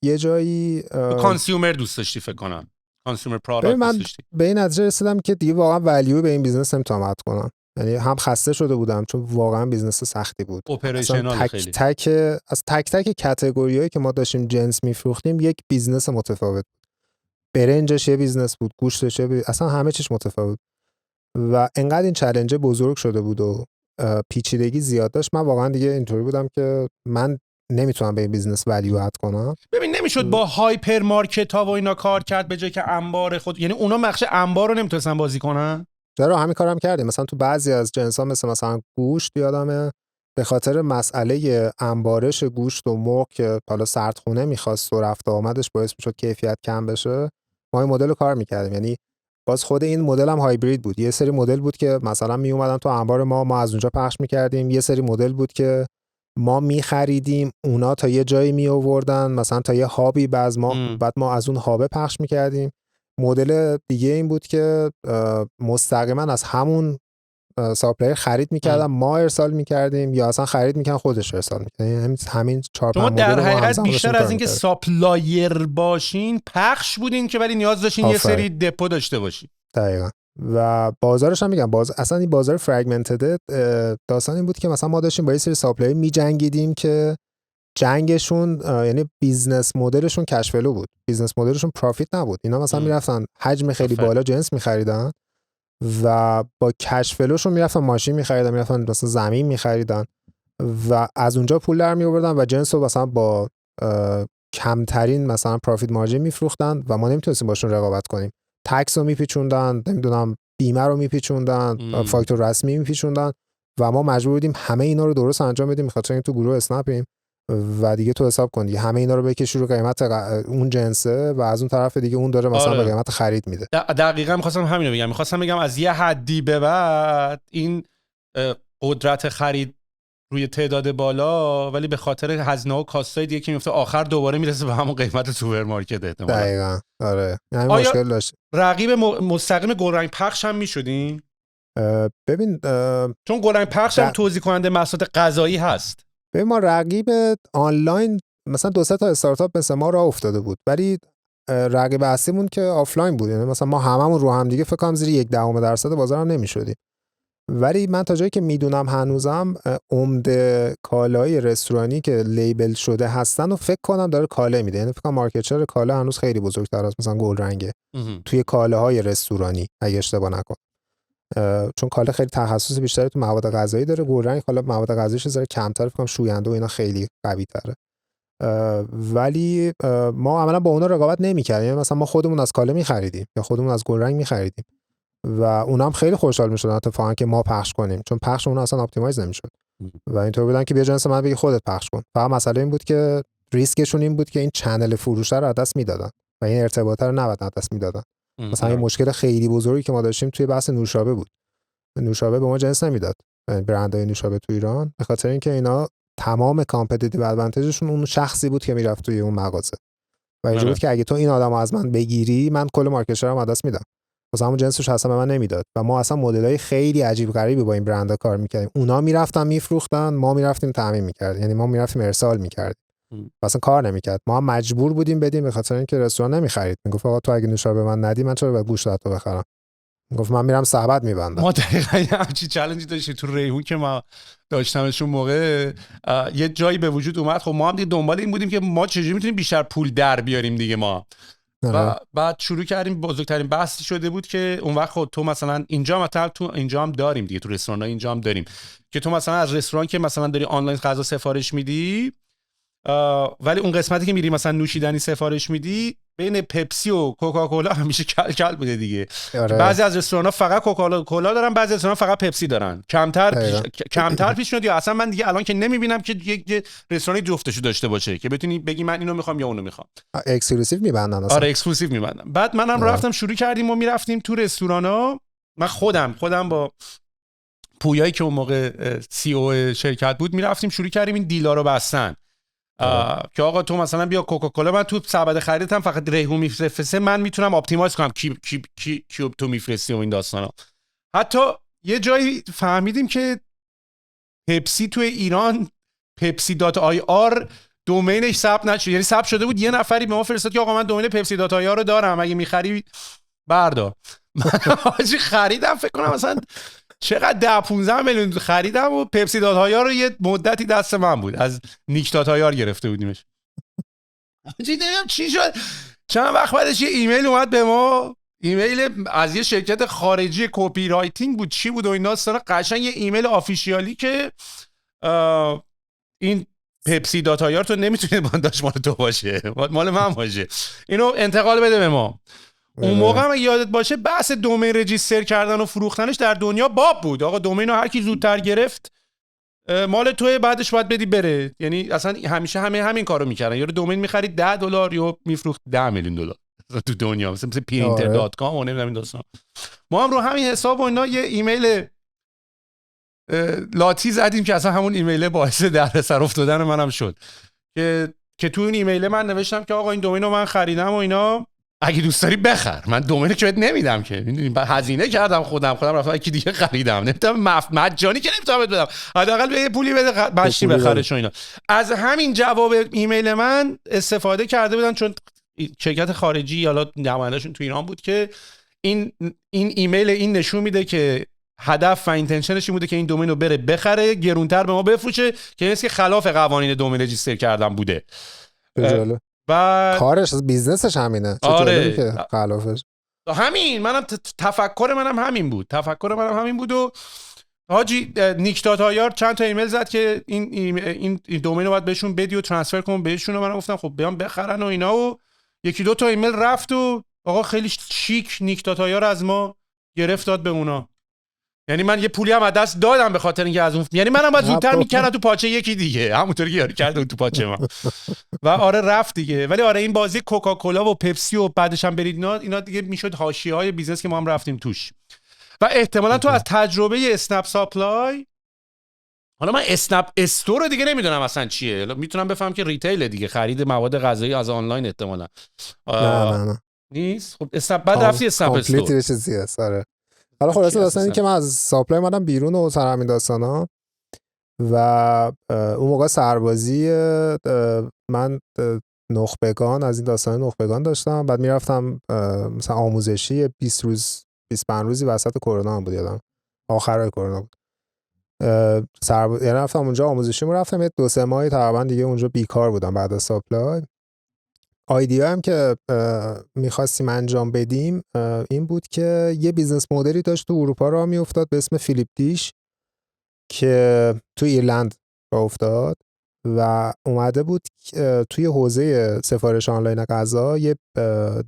یه جایی کانسیومر دوست داشتی فکر کنم، کانسیومر پروداکت دوست داشتی. به این نتیجه رسیدم که دیگه واقعا ولیو به این بیزنس نمیتونم عطا کنم. یعنی هم خسته شده بودم چون واقعا بیزنس سختی بود، اپریشنال خیلی از تک تک کاتگوریایی که ما داشتیم جنس میفروختیم یک بیزنس متفاوت بود. برنجش یه بیزنس بود، گوشتش اصلا همه چیز متفاوت. و انقدر این چالش بزرگ شده بود و پیچیدگی زیاد داشت، من واقعا دیگه اینطوری بودم که من نمیتونم به این بیزنس ولیو اد کنم. ببین نمیشد با هایپر مارکت ها و اینا کار کرد به جای که انبار خود، یعنی اونا بخش انبار رو نمیتونستن بازی کنن. چرا همین کارم کردیم. مثلا تو بعضی از جنس ها مثلا گوشت، یادمه به خاطر مسئله انبارش گوشت و مرغ که حالا سردخونه می‌خواست و رفت آمدش باعث می‌شد کیفیت کم بشه، ما این مدل رو کار می‌کردیم. یعنی باز خود این مدل هم هایبرید بود. یه سری مدل بود که مثلا می اومدن تو انبار ما از اونجا پخش می‌کردیم، یه سری مدل بود که ما می‌خریدیم، اونا تا یه جایی می آوردن، مثلا تا یه هابی بعد ما از اون هاب پخش می‌کردیم. مدل دیگه این بود که مستقیما از همون ساپلایر خرید می‌کردم، ما ارسال می‌کردیم، یا اصلا خرید می‌کردن خودش ارسال می‌کرد. یعنی همین 4-5 مدل در حقیقت بیشتر از اینکه ساپلایر باشین پخش بودین که ولی نیاز داشتین یه سری دپو داشته باشین. دقیقاً. و بازارش هم میگم اصلا این بازار فرگمنتد داستان این بود که مثلا ما داشتیم با یه سری ساپلایر می‌جنگیدیم که جنگشون یعنی بیزنس مدلشون کش فلو بود، بیزنس مدلشون پروفیت نبود. اینا مثلا میرفتن حجم خیلی بالا جنس می‌خریدن و با کش فلوشون میرفتن ماشین می‌خریدن، میرفتن مثلا زمین می‌خریدن و از اونجا پول در می‌آوردن و جنس رو مثلا با کمترین مثلا پروفیت مارجین می‌فروختن و ما نمیتونستیم باشون رقابت کنیم. تکس رو میپیچوندن، نمیدونم بیمه رو میپیچوندن، فاکتور رسمی میپیچوندن و ما مجبور بودیم همه اینا رو درست انجام بدیم، بخاطر اینکه تو گروه اسنپیم و دیگه تو حساب کن دیگه همه اینا رو بکشی رو قیمت اون جنسه و از اون طرف دیگه اون داره مثلا به قیمت خرید میده. دقیقاً می‌خواستم همین رو بگم. می‌خواستم بگم از یه حدی به بعد این قدرت خرید روی تعداد بالا، ولی به خاطر هزینه و کاستای دیگه که میفته آخر دوباره میرسه به همون قیمت سوپرمارکت احتمالاً. دقیقاً آره، یعنی آیا مشکل داشت. رقیب مستقیم گلرنگ پخش هم میشدین؟ ببین چون گلرنگ پخش هم توزیع کننده محصولات غذایی هست. ببین ما رقیب آنلاین مثلا 2-3 تا استارتاپ مثل ما راه افتاده بود، ولی رقیب اصلیمون که آفلاین بود. یعنی مثلا ما هممون رو هم دیگه فکر کنم زیر 0.1% بازار هم نمیشدیم. ولی من تا جایی که میدونم هنوزم عمده کالای رستورانی که لیبل شده هستن و فکر کنم داره کالا میده. یعنی فکر کنم مارکت شیر کالا هنوز خیلی بزرگتر از مثلا گلرنگه توی کالاهای رستورانی اگه اشتباه نکنم. چون کالا خیلی تخصص بیشتری تو مواد غذایی داره، گلرنگ حالا مواد غذاییش ذره کمتر، فکر کنم شوینده و اینا خیلی قوی تره. ولی ما عملا با اونا رقابت نمی‌کردیم. یعنی مثلا ما خودمون از کالا می‌خریدیم یا خودمون از گلرنگ می‌خریدیم و اونا هم خیلی خوشحال می‌شدن اتفاقا که ما پخش کنیم، چون پخش اون اصلا اپتیمایز نمی‌شد و اینطور بودن که بیا جنس من بگی خودت پخش کن. فقط مسئله این بود که ریسکشون این بود که این چنل فروش رو از دست میدادن و این ارتباط رو نباید از دست میدادن. مثلا یه مشکل خیلی بزرگی که ما داشتیم توی بحث نوشابه بود. نوشابه به ما جنس نمیداد، برندهای نوشابه تو ایران، به خاطر اینکه اینا تمام کامپتیتیو ادوانتجشون اون شخصی بود که میرفت توی اون مغازه و اینجوری بود که اگه تو این آدمو از من بگیری من کل مارکت شیرم از دست میدم. واسه همون جنسش اصلا به من نمیداد و ما اصلا مدلای خیلی عجیب غریبی با این برندها کار میکردیم. اونا میرفتن میفروختن، ما میرفتیم تامین میکردیم، یعنی ما میرفتیم ارسال میکردیم. اصلا کار نمیکرد. ما هم مجبور بودیم بدیم به خاطر اینکه رستوران نمیخرید. میگفت آقا تو اگه نوشابه من ندی من چرا باید گوشت تو بخرم؟ گفت من میرم سبد میبندم. ما دقیقاً همچین چالنجی داشتیم تو ریحون که ما داشتمشون موقع یه جایی به وجود اومد. خب ما هم دیگه دنبال این بودیم که ما چجوری میتونیم بیشتر پول در بیاریم دیگه ما. و بعد شروع کردیم، بزرگترین بحثی شده بود که اون وقت خب تو مثلا اینجا تو اینجا هم داریم دیگه، تو رستوران‌ها اینجا هم داریم که تو مثلا از رستوران که مثلا داری آنلاین غذا سفارش میدی، ولی اون قسمتی که میری مثلا نوشیدنی سفارش میدی بین پپسی و کوکاکولا همیشه کل بوده دیگه. بعضی از رستوران‌ها فقط کوکاکولا دارن، بعضی از رستوران‌ها فقط پپسی دارن. کمتر پیش میاد، یا اصلا من دیگه الان که نمیبینم که یک رستورانی جفتشو داشته باشه که بتونی بگی من اینو میخوام یا اونو میخوام. اکسکلوسیو میبندن اصلا. آره اکسکلوسیو میبندن. بعد منم رفتم شروع کردیم و میرفتیم تو رستوران‌ها. من خودم با پویایی که اون موقع سی او شرکت بود میرفتیم شروع کردیم این دیلا رو بستن. که آقا تو مثلا بیا کوکاکولا من تو سبد خریدم فقط ریحون میفرسته، من میتونم اپتیمایز کنم کی تو میفرستی و این داستانا. حتی یه جایی فهمیدیم که پپسی تو ایران pepsi.ir دومینش ثبت نشد، یعنی ثبت شده بود، یه نفری به ما فرستاد که آقا من دومین pepsi.ir رو دارم اگه میخری بردار. من حاجی خریدم، فکر کنم مثلا چقدر 10-15 میلیون خریدم و پپسی داتایا رو یه مدتی دست من بود، از نیک داتایار گرفته بودیمش. نمیدونم چی شد، چند وقت بعدش یه ایمیل اومد به ما، ایمیل از یه شرکت خارجی کپی رایتینگ بود چی بود و این داستانا، قشنگ یه ایمیل آفیشیالی که این پپسی داتایار تو نمیتونه بانداش مال تو باشه، مال من باشه، اینو انتقال بده به ما. اون موقع هم یادت باشه بحث دومین رجیستر کردن و فروختنش در دنیا باب بود. آقا دومین رو هر کی زودتر گرفت مال توی، بعدش باید بدی بره. یعنی اصلا همیشه همین کارو میکردن، یا دومین می‌خرید $10 یا میفروخت $10 میلیون تو دنیا، مثلا printer.com و نمیدونم این داستان. ما هم رو همین حساب و اینا یه ایمیل لاتی زدیم که اصلا همون ایمیل باعث دردسر افتادن منم شد که تو اون ایمیل من نوشتم که آقا این دومین رو من خریدم و اینا، اگه دوست داری بخر، من دومینو که بهت نمیدم که، هزینه کردم خودم رفتم یکی دیگه خریدم، نمیتونم مجانی که نمیتونم بهت بدم، حداقل به یه پولی بده ماشین بخرش و اینا. از همین جواب ایمیل من استفاده کرده بودن، چون شرکت خارجی حالا نماینده‌شون تو ایران بود، که این ایمیل این نشون میده که هدف و اینتنشنش این بوده که این دومین رو بره بخره گرونتر به ما بفروشه، که این خلاف قوانین دومین رجیستر کردن بوده. و کارش بیزنسش همینه. آره که خلافش همین، منم تفکر منم همین بود و حاجی نیک داتایار چند تا ایمیل زد که این دومین رو باید بهشون بدی و ترانسفر کن بهشون، و منم گفتم خب بیان بخرن و اینا، و یکی دو تا ایمیل رفت و آقا خیلی شیک نیک داتایار از ما گرفت داد به اونا. یعنی من یه پولی هم از دست دادم به خاطر اینکه از اون، یعنی منم باید زودتر میکردم تو پاچه یکی دیگه، همونطوری که یاری کردم تو پاچه من. و آره رفت دیگه. ولی آره این بازی کوکاکولا و پپسی و بعدش هم برید اینا دیگه میشد حاشیه‌های بیزنس که ما هم رفتیم توش. و احتمالاً تو از تجربه اسنپ ساپلای حالا من اسنپ استور رو دیگه نمیدونم اصلا چیه، میتونم بفهم که ریتیل دیگه، خرید مواد غذایی از آنلاین احتمالاً. نه نیست. خب اسنپ بعد رفتی اسنپ استور کامپلیت چیزی هست. آره حالا خلاصه داستان این که من از ساپلای اومدم بیرون و سر همین داستانا و اون موقع سربازی من نخبگان از این داستان نخبگان داشتم، بعد میرفتم مثلا آموزشی 20 روز 25 روزی وسط کرونا بود، یادم آخرای کرونا بود. یعنی رفتم اونجا آموزشی رفتم یه 2-3 ماهی تقریبا دیگه اونجا بیکار بودم بعد از ساپلای. آیدیا هم که میخواستیم انجام بدیم این بود که یه بیزنس مدلی داشت تو اروپا راه میافتاد به اسم فیلیپ دیش که تو ایرلند راه افتاد و اومده بود توی حوزه سفارش آنلاین غذا یه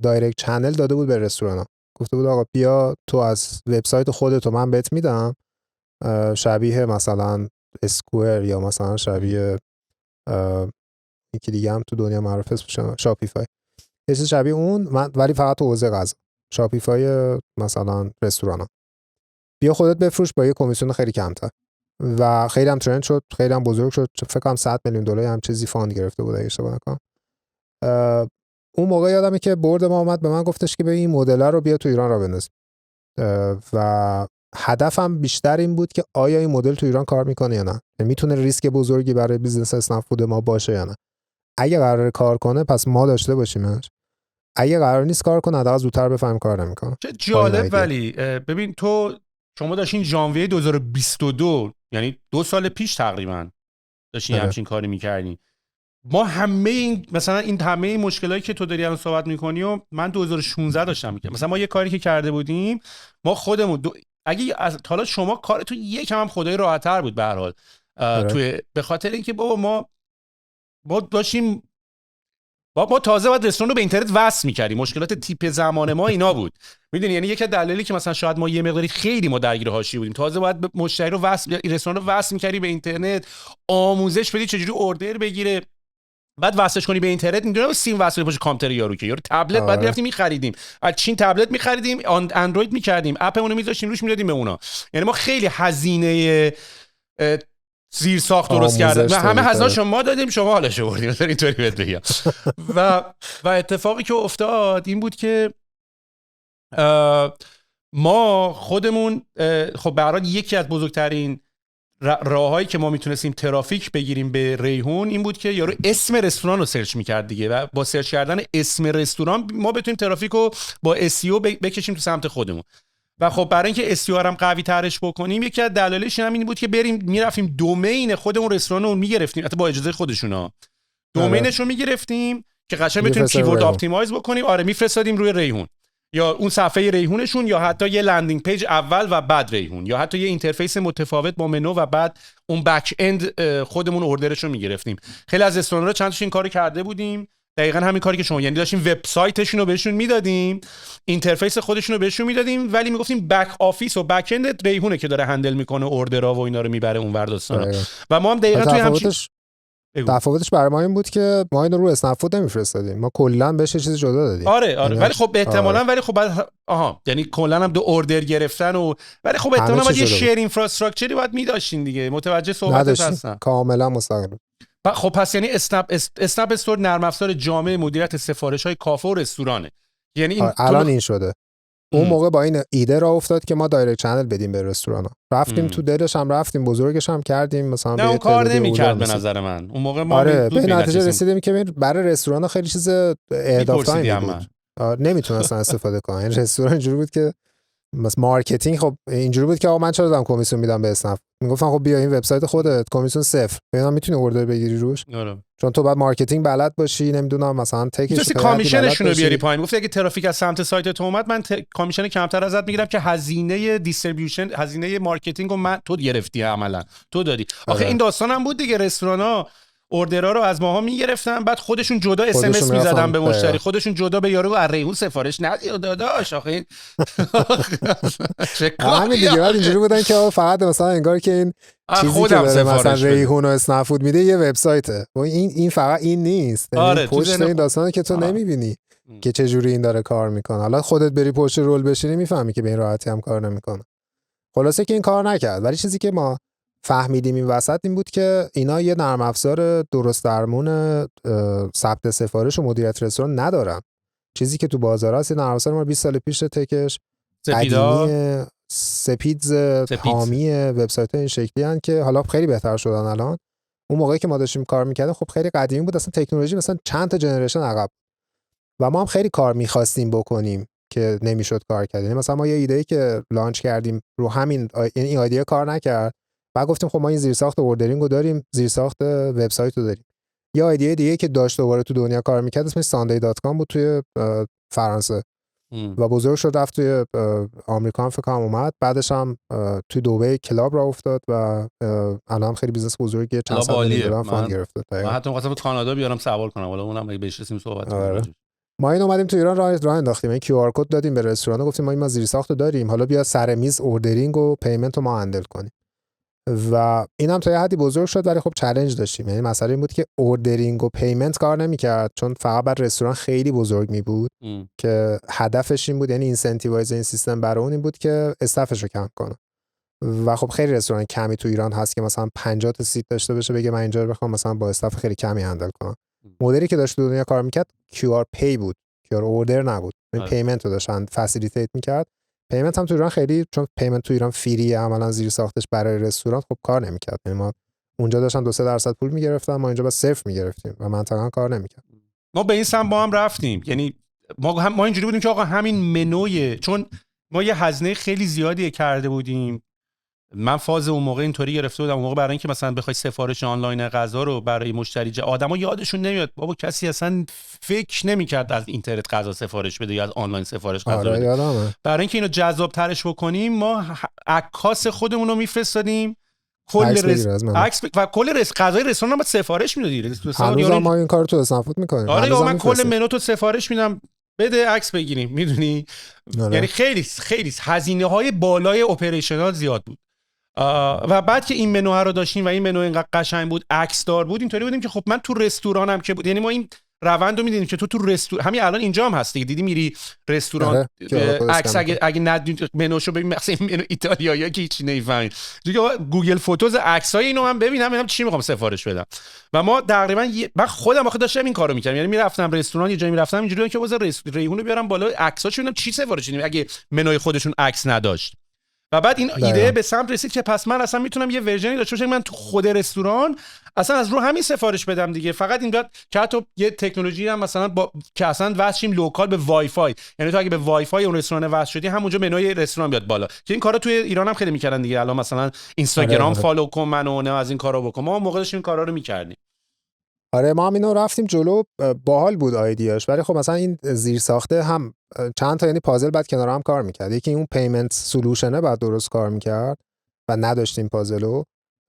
دایرکت چنل داده بود به رستوران‌ها. گفته بود آقا بیا تو از وبسایت خودت من بهت میدم، شبیه مثلا اسکوئر یا مثلا شبیه یکی دیگه هم تو دنیا معروف اسمش شاپیفای، یه چیز شبیه اون ولی فقط تو حوزه غذا، شاپیفای مثلا رستورانا، بیا خودت بفروش با یه کمیسیون خیلی کمتر. و خیلی هم ترند شد، خیلی هم بزرگ شد، فکر کنم 100 میلیون دلار هم چیزی فاند گرفته بود اگه اشتباه نکنم. اون موقع یادمه که برد ما اومد به من گفتش که به این مدل رو بیا تو ایران را بنداز و هدفم بیشتر این بود که آیا این مدل تو ایران کار میکنه یا نه، میتونه ریسک بزرگی برای بیزنس اسنپ فود ما باشه یا نه. اگه قراره کار کنه پس ما داشته باشیمش، اگه قرار نیست کار کنه حداقل زودتر بفهمیم کار نمیکنه. چه جالب. ولی ببین شما داشتین ژانویه 2022 یعنی 2 سال پیش تقریبا داشتین همچین کاری میکردین. ما همه این مثلا این همه این مشکلایی که تو داری الان صحبت میکنی و من 2016 داشتم میکردم. مثلا ما یه کاری که کرده بودیم ما خودمون اگه حالا شما کارتون یکم هم خدای راحت‌تر بود به هر حال توی به خاطر اینکه بابا ما داشتیم ما تازه بعد رستوران رو به اینترنت وصل می‌کردیم. مشکلات تیپ زمان ما اینا بود، میدونی، یعنی یک دلیلی که مثلا شاید ما یه مقداری خیلی ما درگیر حاشیه بودیم، تازه باید مشتری رو رستوران رو وصل می‌کردی به اینترنت، آموزش بدی چجوری اوردر بگیره، بعد وصلش کنی به اینترنت. میدونم سیم وصل باشه کامپیوتر یارو که تبلت بعد می‌رفتیم می‌خریدیم از چین، تبلت می‌خریدیم اندروید می‌کردیم، اپمون رو می‌ذاشتیم روش میدادیم به اونا. یعنی ما خیلی هزینه زیر ساخت درست کردن و همه هزینه‌شو ما دادیم، شما حالشو بردین. مثلا اینطوری بهت بگم. و اتفاقی که افتاد این بود که ما خودمون خب به هر حال یکی از بزرگترین راههایی که ما میتونستیم ترافیک بگیریم به ریحون این بود که یارو اسم رستوران رو سرچ میکرد دیگه و با سرچ کردن اسم رستوران ما بتونیم ترافیک رو با SEO بکشیم تو سمت خودمون. و خب برای اینکه SEO رو هم قوی ترش بکنیم یکی از دلایلش همین بود که میرفتیم دومین خودمون رستوران رو میگرفتیم، حتی با اجازه خودشونا دومینش رو میگرفتیم که قشنگ بتونیم کیورد آپتیمایز بکنیم. آره میفرستادیم روی ریحون یا اون صفحه ریحونشون یا حتی یه لندینگ پیج اول و بعد ریحون یا حتی یه اینترفیس متفاوت با منو و بعد اون بک اند خودمون اوردرش رو میگرفتیم. خیلی از رستوران‌ها چند تاشون این کارو کرده بودیم، دقیقاً همین کاری که شما، یعنی داشتیم وبسایتشون رو بهشون میدادیم، اینترفیس خودشون رو بهشون میدادیم، ولی میگفتیم بک آفیس و بک اند ریحونه که داره هندل میکنه اوردرها و اینا رو میبره اونور داستانا. و ما هم دقیقاً توی همین تفاوتش برای ما این بود که ما اینو رو اسنپ فود نمیفرستادیم، ما کلا بهش یه چیز جدا دادیم. آره ولی خب احتمالاً ولی خب یعنی کلا هم دو اوردر گرفتن و ولی خب احتمالاً باید یه شیر اینفراستراکچری باید می‌داشتین دیگه. متوجه صحبتت هستم. کاملا مستقل. خب پس یعنی اسنپ استور نرم افزار جامع مدیریت سفارش‌های کافه و رستورانه. یعنی این الان این شده. اون موقع با این ایده را افتاد که ما دایرکت چنل بدیم به رستورانا. رفتیم تو دلش هم رفتیم بزرگش هم کردیم، مثلا نه اون کار نمی‌کرد به نظر من. اون موقع ما به نتیجه رسیدیم که برای رستورانا خیلی چیز اهدافتایی بود. نمیتونستن استفاده کنن. این رستوران اینجوری بود که مارکتینگ خب اینجوری بود که آقا من چرا دارم کمیسیون میدم به اسنپ؟ میگفتن خب بیا این وبسایت خودت کمیسیون 0. ببینم میتونی اوردر بگیری روش. چون تو بعد مارکتینگ بلد باشی، نمیدونم مثلا تکش کامیشنشون رو بیاری پایین. گفت اگه ترافیک از سمت سایت تو اومد من کامیشن کمتر ازت میگیرم که هزینه دیستریبیوشن، هزینه مارکتینگ رو من تو گرفتی، عملا تو دادی. آخه این داستان هم بود دیگه، رستورانا اوردرها رو از ماها میگرفتن، بعد خودشون جدا SMS میزدن به مشتری، خودشون جدا به یارو از ریحون سفارش ندید داداش. آخه این همین دیگه بعد اینجوری بودن که فقط مثلا انگار که این چیزی که داره مثلا ریحون و اسنپ فود میده یه وبسایته و این فقط این نیست. آره پشت این داستانه که تو نمیبینی که چه جوری این داره کار میکنه. حالا خودت بری پشت رول بشینی میفهمی که به این راحتی هم کار نمیکنه. خلاصه که این کار نکرد، ولی چیزی که ما فهمیدیم این وسط این بود که اینا یه نرم افزار درست درمون ثبت سفارش و مدیریت رستوران ندارن. چیزی که تو بازار هست یه نرم افزار ما 20 سال پیش تکش قدیمی سپیدز حامی وبسایت این شکلی ان که حالا خیلی بهتر شدن الان. اون موقعی که ما داشتیم کار میکردیم خب خیلی قدیمی بود، اصلا تکنولوژی مثلا چند تا جنریشن عقب و ما هم خیلی کار می‌خواستیم بکنیم که نمیشد کار کرد. یعنی مثلا ما یه ایده‌ای که لانچ کردیم رو همین این ایده کار نکرد، بعد گفتیم خب ما این زیرساخت اوردرینگ رو داریم، زیرساخت وبسایت رو داریم. یه ایده دیگه که داشت دوباره تو دنیا کار میکرد اسمش sunday.com بود توی فرانسه و بزرگ شد، رفت توی آمریکا هم فکر کنم اومد، بعدش هم توی دبی کلاب را افتاد و الان خیلی بیزنس بزرگیه، چند صد میلیون دلار فاند گرفته. من حتی می‌خواستم کانادا بیارم سوال کنم، حالا اونم اگه بشستیم صحبت کنیم. ما این اومدیم تو ایران راه انداختیم، این QR کد دادیم به رستوران، گفتیم ما زیرساختو داریم، حالا بیا سر میز اوردرینگ و پیمنت رو ما هندل کنیم. و اینم تا یه حدی بزرگ شد، ولی خب چالش داشتیم. یعنی مسئله این بود که اوردرینگ و پیمنت کار نمی‌کرد، چون فقط بر رستوران خیلی بزرگ می بود که هدفش این بود، یعنی اینسنتیوایز این سیستم برای اون این بود که استافش رو کم کنه. و خب خیلی رستوران کمی تو ایران هست که مثلا 50 تا سیت داشته باشه، بگه من اینجا رو بخوام مثلا با استاف خیلی کمی هندل کنم. مدلی که داشت تو دنیا کار میکرد QR پی بود، QR اوردر نبود. این پیمنت رو داشتن فسیلیتیت میکرد. پیمنت هم تو ایران خیلی، چون پیمنت تو ایران فریه عملا زیر ساختش برای رستوران، خب کار نمیکرد. یعنی ما اونجا داشتن 2-3% پول میگرفتن، ما اینجا با صفر میگرفتیم و منطقا کار نمیکرد. ما به این سم با هم رفتیم، یعنی ما اینجوری بودیم که آقا همین منوی، چون ما یه هزینه خیلی زیادی کرده بودیم. من فاز اون موقع اینطوری گرفته بودم، اون موقع برای اینکه مثلا بخوای سفارش آنلاین غذا رو برای مشتری آدما یادشون نمیاد، بابا کسی اصلا فکر نمی‌کرد از اینترنت غذا سفارش بده یا از آنلاین سفارش غذا بده. برای اینکه اینو جذاب‌ترش بکنیم ما عکاس خودمون رو میفرستادیم، کل غذای رستوران هم سفارش میدادی. هنوز ما این کارو تو اسنپفود می‌کنیم. آره من کل منو تو سفارش میدم، بده عکس بگیریم، میدونی. یعنی خیلی هزینه‌های بالای اپریشنال زیاد بود. و بعد که این منو رو داشتیم و این منو اینقدر قشنگ بود، عکس دار بود، اینطوری بودیم که خب من تو رستورانم که بود، یعنی ما این روند رو می‌دیدیم که تو رستوران همین الان اینجا هم هست دیگه، دیدی میری رستوران عکس اگه ندید منوشو ببین، مثلا این منو ایتالیایی که هیچ نمی‌فهمید دیگه، گوگل فوتوز عکسای اینو من ببینم چی می‌خوام سفارش بدم. و ما تقریبا من خودم داشتم این کارو می‌کردم، یعنی میرفتم رستوران یه جایی میرفتم اینجوری که واسه ریحون رو بیارم بالا عکساشو ببینم چی سفارش بدیم اگه منوی خودشون عکس نداشت. و بعد این ایده به سمت رسید که پس من اصلا میتونم یه ورژنی داشته باشم من تو خود رستوران اصلا از رو همین سفارش بدم دیگه، فقط اینقدر که حتی یه تکنولوژی هم مثلا که اصلا وصل شیم لوکال به وای فای، یعنی تو اگه به وای فای اون رستوران وصل شدی همونجا منوی رستوران بیاد بالا، که این کارا توی ایران هم خیلی میکردن دیگه. الان مثلا اینستاگرام فالو کن منو، نه از این کارا بکن، ما موقع داشتیم این کارا رو میکردیم. آره ما هم اینو رفتیم جلو، باحال بود ایدیاش، ولی خب مثلا این زیر ساخته هم چند تا یعنی پازل بعد کنار هم کار میکرد. یکی اون پیمنت سولوشنه بعد درست کار میکرد و نداشتیم پازلو.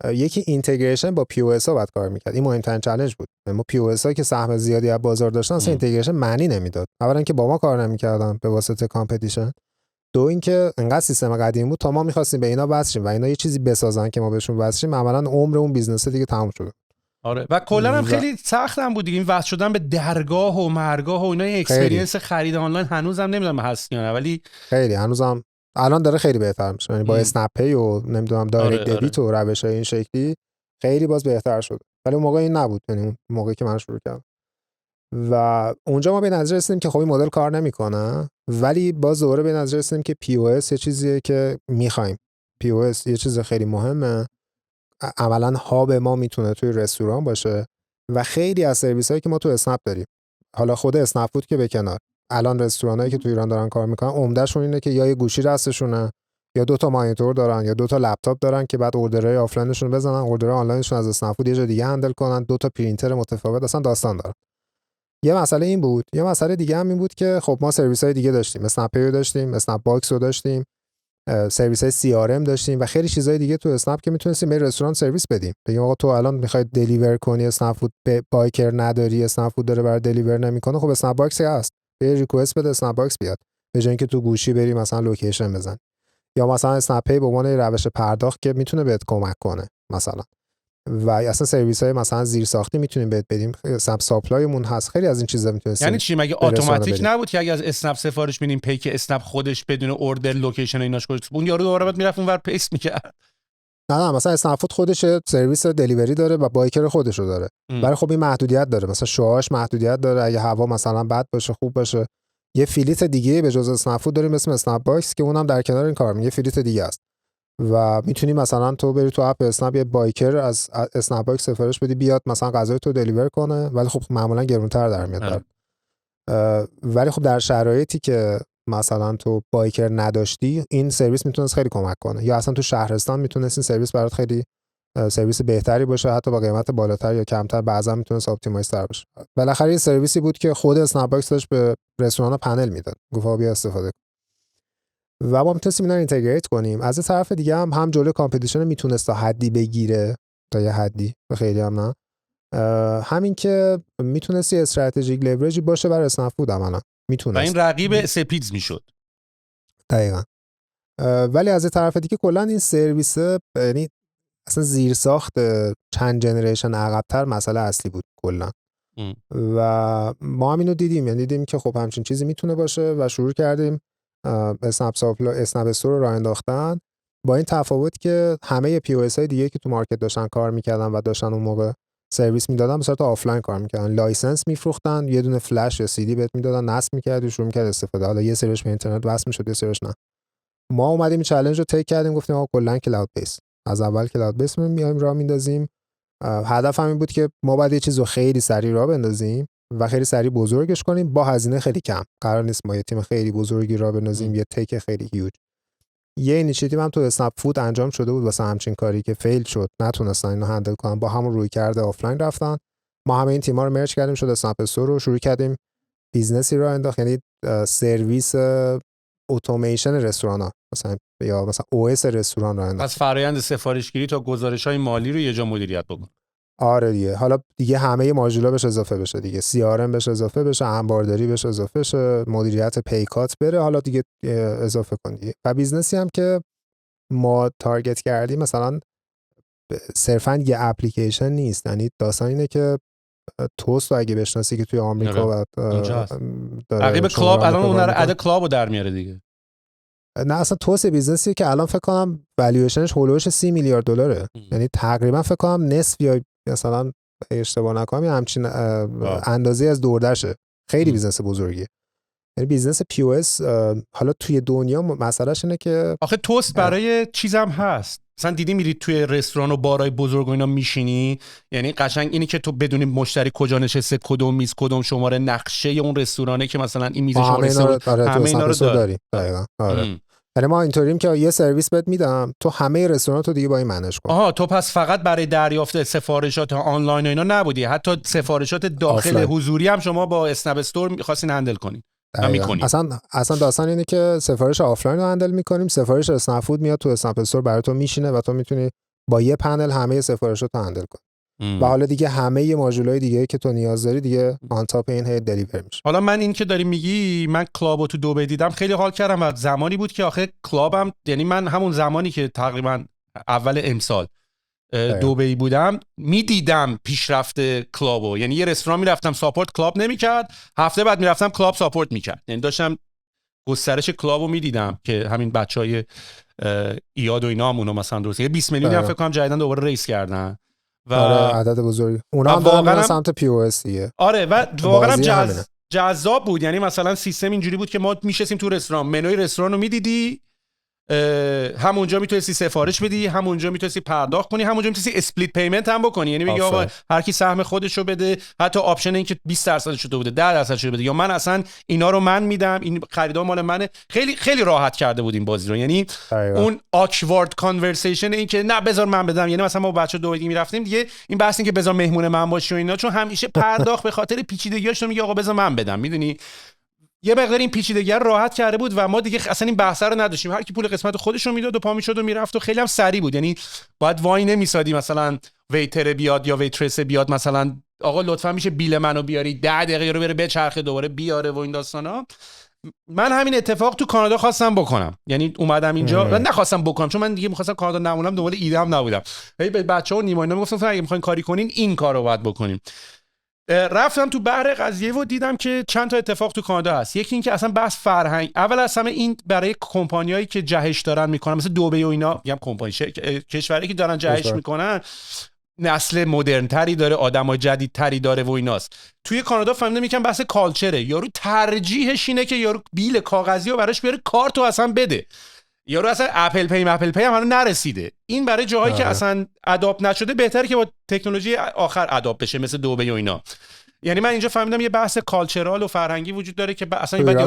یکی اینتگریشن با پی او اس ها بعد کار میکرد. این مهمترین چالش بود. ما پی او اس ها که سهم زیادی از بازار داشتن اصلا اینتگریشن معنی نمیداد. اولا که با ما کار نمیکردن به واسطه کامپتیشن، دو اینکه انقدر سیستم قدیمی بود تا ما می‌خواستیم به اینا وصل شیم و اینا یه چیزی بسازن که ما بهشون وصل شیم، عملاً عمر اون بیزنس دیگه تموم شده. آره و کلا هم خیلی سخت هم بود دیگه این وصل شدن به درگاه و مرگاه و اینا. اکسپریانس خرید آنلاین هنوزم نمیدونم هست یا نه، ولی خیلی هنوزم الان داره خیلی بهتر میشه. یعنی با اسنپ پی و نمیدونم دایرکت دبیت و روش‌های این شکلی خیلی باز بهتر شد، ولی اون موقع این نبود. یعنی اون موقعی که من شروع کردم و اونجا ما به نظر رسیدیم که خب این مدل کار نمیکنه، ولی باز دوباره به نظر رسیدیم که پی او اس یه چیزیه که میخوایم. پی او اس یه چیز خیلی مهمه، عملاً هاب ما میتونه توی رستوران باشه و خیلی از سرویسایی که ما تو اسنپ داریم، حالا خود اسنپ فود که به کنار، الان رستورانایی که تو ایران دارن کار میکنن عمدهشون اینه که یا یه گوشی دستشونه یا 2 تا مانیتور دارن یا 2 تا لپتاپ دارن که بعد اوردرهای آفلاینشون بزنن، اوردرهای آنلاینشون از اسنپ فود یه جا دیگه هندل کنن، 2 تا پرینتر متفاوت، اصلا داستان دارن. یه مسئله این بود. یه مسئله دیگه هم این بود که خب ما سرویس‌های دیگه داشتیم، اسنپ پی رو داشتیم، اسنپ باکس رو داشتیم، سرویس‌های سی آر ام داشتیم و خیلی چیزای دیگه تو اسنپ که میتونستیم به رستوران سرویس بدیم. بگیم آقا تو الان می‌خوای دلیور کنی، اسنپ فود بایکر نداری، اسنپ فود داره برای دلیور نمیکنه، خب اسنپ باکس هست، به ریکوست بده اسنپ باکس بیاد، به جای اینکه تو گوشی بری مثلا لوکیشن بزن. یا مثلا اسنپ پی به عنوان روش پرداخت که میتونه بهت کمک کنه مثلا، و اصلا سرویس های مثلا زیر ساختی میتونیم بهت بدیم، ساب ساپلایمون هست، خیلی از این چیزا میتونیم. یعنی چی مگه اتوماتیک نبود که اگه از اسنپ سفارش میدیم پی که اسنپ خودش بدون اوردر لوکیشن ایناش گذاشت اون یارو دوباره بعد میرفت اونور پیست میکرد؟ نه مثلا اسنپ فود خودش سرویس دلیوری داره و بایکر خودشو داره، ولی خب این محدودیت داره، مثلا شوهاش محدودیت داره، اگه هوا مثلا بد باشه خوب باشه. یه فیلیت دیگه به جز اسنپ فود داریم اسم اسنپ باکس که اونم در کنار این کار میگه، فیلیت دیگه است و میتونی مثلا تو بری تو اپ اسنپ یه بایکر از اسنپ باکس سفارش بدی بیاد مثلا غذای تو دلیور کنه، ولی خب معمولا گرونتر در میاد. ولی خب در شرایطی که مثلا تو بایکر نداشتی این سرویس میتونه خیلی کمک کنه، یا اصلا تو شهرستان میتونه این سرویس برات خیلی سرویس بهتری باشه، حتی با قیمت بالاتر یا کمتر، بعضا میتونه اپتیمایز تر باشه. بالاخره این سرویسی بود که خود اسنپ باکس داشت به رستوران پنل میداد، گفت بیا استفاده کن و ما میتونستیم اینا رو اینتگریت کنیم. از طرف دیگه هم جلوی کامپتیشن میتونست تا حدی بگیره، تا یه حدی، خیلی هم نه. همین که میتونستی استراتژیک لورجی باشه برای اسنپ فود عملا میتونست و این رقیب سپیدز میشد دقیقاً. ولی از طرف دیگه کلا این سرویس یعنی اصلا زیر ساخت چند جنریشن عقب‌تر مسئله اصلی بود کلا و ما هم اینو دیدیم، یعنی دیدیم که خب همچین چیزی میتونه باشه و شروع کردیم اسنپ استور رو راه انداختن، با این تفاوت که همه پی او اس های دیگه که تو مارکت داشتن کار میکردن و داشتن اون موقع سرویس میدادن به صورت آفلاین کار میکردن، لایسنس میفروختن، یه دونه فلش یا سی دی بهت میدادن، نصب میکردی شروع میکرد استفاده، حالا یه سریش به اینترنت وصل میشد یه سریش نه. ما اومدیم چالش رو تیک کردیم، گفتیم آقا کلا کلاود بیس، از اول کلاود بیس میایم راه میندازیم. هدف همین بود که ما باید یه چیزو خیلی سریع راه بندازیم و خیلی سریع بزرگش کنیم با هزینه خیلی کم. قرار نیست ما یه تیم خیلی بزرگی راه بندازیم، یه تک خیلی هیوج. یه اینیشیتیو هم تو اسنپ فود انجام شده بود واسه همچین کاری که فیل شد، نتونستن اینو هندل کنن، با همون روی کرده آفلاین رفتن. ما همه این تیم‌ها رو مرج کردیم، شد اسنپ استور رو شروع کردیم بیزنسی راه انداخت، یعنی سرویس اتوماسیون رستوران‌ها مثلا یا مثلا او اس رستوران راه انداخت. از فرآیند سفارشگیری تا گزارش‌های مالی رو یه جا مدیریت بکن. آره دیگه، حالا دیگه همه ماژولا بهش اضافه بشه دیگه، سی آر ام بهش اضافه بشه، انبارداری بهش اضافه شه، مدیریت پیکات بره، حالا دیگه اضافه کن دیگه. و بیزنسی هم که ما تارگت کردیم مثلا صرفاً یه اپلیکیشن نیست، یعنی داستان اینه که توست رو اگه بشناسی که توی آمریکا رقیب کلاب الان اون رو اد کلاب رو در میاره دیگه. نه اصلا توست بیزنسیه که الان فکر کنم والویشنش هولوش 30 میلیارد دلاره، یعنی تقریبا فکر کنم نصف یا مثلا اشتباه نکنم همچین اندازه از دوردشه. خیلی بیزنس بزرگیه، یعنی بیزنس پی او اس. حالا توی دنیا مسئلهش اینه که آخه توست برای چیزم هست، مثلا دیدی میری توی رستوران و بارای بزرگ و اینا میشینی، یعنی قشنگ اینی که تو بدونی مشتری کجا نشسته، کدوم میز، کدوم شماره، نقشه اون رستورانه که مثلا این میز شماره همه اینا رو داری. دقیقاً آره. یعنی ما اینطوریم که یه سرویس بهت میدم، تو همه رستوراناتو دیگه با این منیج کن. آها، تو پس فقط برای دریافت سفارشات آنلاین و اینا نبودی، حتی سفارشات داخل آفلاین. حضوری هم شما با اسنپ استور می‌خواستین هندل کنین. اصلا داستان اینه که سفارش آفلاین رو هندل می‌کنیم، سفارش اسنپ فود میاد تو اسنپ استور برای تو میشینه و تو میتونی با یه پنل همه سفارشاتو هندل کنی. و حالا دیگه همه ماژولای دیگه که تو نیاز داری دیگه آن تاپ این هی دلیور میشه. حالا من این که داری میگی، من کلابو تو دبی دیدم، خیلی حال کردم و زمانی بود که آخه کلابم، یعنی من همون زمانی که تقریبا اول امسال دبی بودم میدیدم پیشرفت کلابو، یعنی یه رستوران میرفتم ساپورت کلاب نمیکرد، هفته بعد میرفتم کلاب ساپورت میکرد، یعنی داشتم گسترش کلابو میدیدم که همین بچهای ایاد و اینا هم اونو مثلا درست 20 میلیون هم فکر کنم جدیدن دوباره ریس کردن و عدد بزرگی اونا هم واقعا سمت پی او اس دیگه. آره و واقعا جذاب بود، یعنی مثلا سیستم اینجوری بود که ما میشستیم تو رستوران، منوی رستوران رو میدیدی، همونجا میتونستی سفارش بدی، همونجا میتونستی پرداخت کنی، همونجا میتونستی اسپلیت پیمنت هم بکنی، یعنی میگی آقا هر کی سهم خودش رو بده، حتی آپشن این که 20% شده بوده 10% شده بده، یا من اصلا اینا رو من میدم، این خریدار مال منه. خیلی خیلی راحت کرده بودیم بازی رو، یعنی اون آکوارد کانورسیشن این که نه بذار من بدم، یعنی مثلا ما بچا دو دیگه میرفتیم دیگه این بحث این که بذار مهمون من باشی و اینا، چون همیشه پرداخت به خاطر پیچیدگیاش میگه آقا بذار من بدم، میدونی یه مقدار این پیچیدگی رو راحت کرده بود و ما دیگه اصلا این بحث رو نداشتیم، هر کی پول قسمت خودش رو میداد و پا میشد و میرفت و خیلی هم سریع بود، یعنی باید وای نمیسادی مثلا ویتر بیاد یا ویترس بیاد مثلا آقا لطفا میشه بیل منو بیاری 10 دقیقه رو بره بچرخه دوباره بیاره و این داستانا. من همین اتفاق تو کانادا خواستم بکنم، یعنی اومدم اینجا و نخواستم بکنم چون من دیگه می‌خواستم کانادا نمونم، دنبال ایده‌ام نبودم. به بچه‌ها و نیما اینا میگفتم اگه می‌خواین کاری کنین این کارو باید بکنیم. رفتم تو بحر قضیه و دیدم که چند تا اتفاق تو کانادا هست. یکی این که اصلا بحث فرهنگ، اول از همه این برای کمپانیایی که جهش دارن میکنن مثل دبی و اینا، میگم کمپانی کشوری که دارن جهش میکنن، نسل مدرن تری داره، آدمای جدید تری داره و ایناست. توی کانادا فهمیدم یکم بحث کالچره. یارو ترجیحش اینه که یارو بیل کاغذی رو براش بیاره، کارتو اصلا بده. یارو اصلا اپل پی هم هنوز نرسیده. این برای جاهایی که اصلا اداپت نشده بهتره که با تکنولوژی آخر اداپت بشه، مثل دبی و اینا. یعنی من اینجا فهمیدم یه بحث کالچرال و فرهنگی وجود داره که اصلا بعد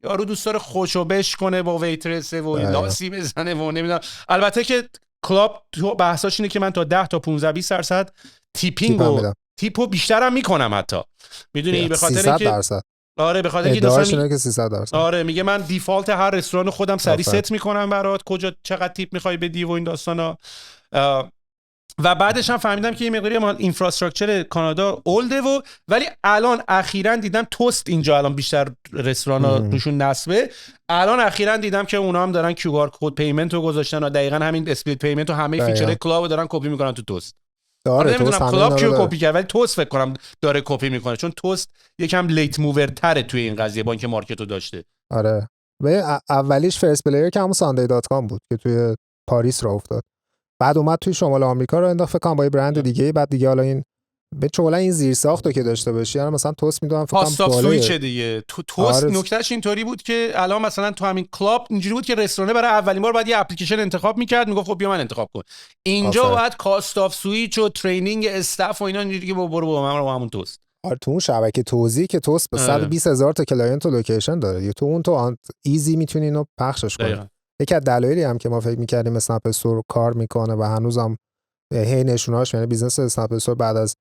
یارو دوست داره خوشو بش کنه با ویترس و لاسی بزنه و نمیدونم. البته که کلاب تو بحثاش اینه که من تا 10 تا 15-20% تیپو بیشترم میکنم حتی. میدونی به خاطر اینکه آره به خاطر اینکه مثلا 300%. آره میگه من دیفالت هر رستوران خودم سری ست میکنم برات، کجا چقدر تیپ میخوای بدی و این داستانا. و بعدش هم فهمیدم که یه مقداری ما اینفراستراکچر کانادا اولده ولی الان اخیراً دیدم توست اینجا الان بیشتر رستورانا روشون نصبه. الان اخیراً دیدم که اونا هم دارن کیو آر کد پیمنت رو گذاشتن و دقیقاً همین اسپلیت پیمنت و همه فیچر کلاب دارن کپی میکنن تو توست. آره نمیدونم کلاب کیو کپی کرد ولی توست فکر کنم داره کپی میکنه، چون توست یکم لیت موور تره توی این قضیه با اینکه مارکت رو داشته. آره و اولیش فرست پلیر که همون sunday.com بود که توی پاریس راه افتاد، بعد اومد توی شمال آمریکا رو انداخت فکر کنم با یه برند دیگه، بعد دیگه حالا این به چولا این زیر ساختو که داشته باشی، یعنی مثلا توست میدونم فکر کنم سویچ دیگه توست. نکتهش اینطوری بود که الان مثلا تو همین کلاب اینجوری بود که رستوران برای اولین بار بعد یه اپلیکیشن انتخاب میکرد، میگفت خب بیا من انتخاب کن. اینجا بعد کاست اف سویچ و ترینینگ استاف و اینا اینجوری که برو با من رو همون توست. آره تو اون شبکه توزیع که توست به 120,000 تا کلاینت و لوکیشن داره، یا تو اون تو ایزی میتونی اینو پخشش کنی. یکی از دلایلی هم که ما فکر می‌کردیم اسنپ استور کار میکنه و هنوزم هی نشوناش، یعنی بیزنس اسنپ استور بعد از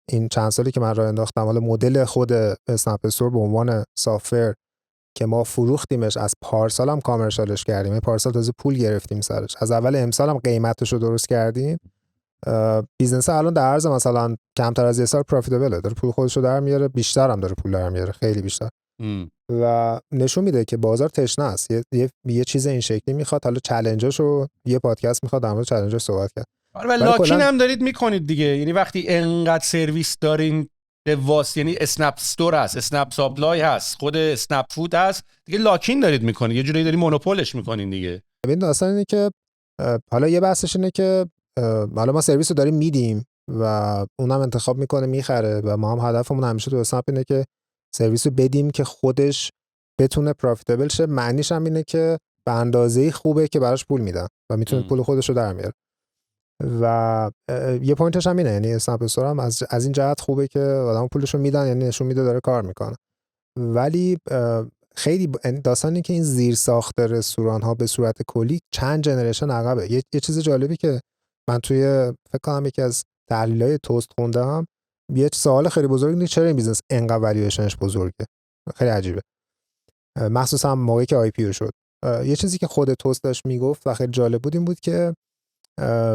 این چند سالی که من راه انداختم، حالا مدل خود اسنپ استور به عنوان سافت‌ور که ما فروختیمش، از پارسال هم کامرشالش کردیم، پارسال تازه پول گرفتیم سرش، از اول امسال هم قیمتش رو درست کردیم. بیزنس الان در عرض مثلا کمتر از یه سال پروفیتابله، داره پول خودش رو در میاره، بیشتر هم داره پول در میاره، خیلی بیشتر. و نشون میده که بازار تشنه است، یه چیز این شکلی میخواد. حالا چالنجاشو یه پادکست میخواد در مورد چالنجاش صحبت کرد. آره لاکین هم دارید میکنید دیگه، یعنی وقتی انقدر سرویس دارین یعنی اسنپ استور هست، اسنپ سابلای هست، خود اسنپ فود هست دیگه، لاکین دارید میکنید، یه جوری دارید مونوپولش میکنین دیگه. ببین داستان اینه که حالا یه بحثش اینه که حالا ما سرویس رو داریم میدیم و اونم انتخاب میکنه میخره، و ما هم هدفمون همیشه تو اسنپ اینه که سرویس رو بدیم که خودش بتونه پروفیتابل شه. معنیش هم اینه که به اندازه‌ای خوبه که براش پول میدن و میتونه پول خودش رو در میاره. و یه پوینتش هم اینه، یعنی اسنپ استور هم از این جهت خوبه که آدم پولش رو میدن، یعنی نشون میده داره کار میکنه. ولی خیلی داستانی که این زیر ساخت رستوران ها به صورت کلی چند جنریشن عقبه. یه چیز جالبی که من توی فکر کنم یکی از تحلیل‌های توست خوندم، یه سوال خیلی بزرگ اینه چرا این بیزنس انقدر والیویشنش بزرگه. خیلی عجیبه، مخصوصا موقعی که آی پی او شد. یه چیزی که خود توست داشت میگفت و خیلی جالب بود این بود که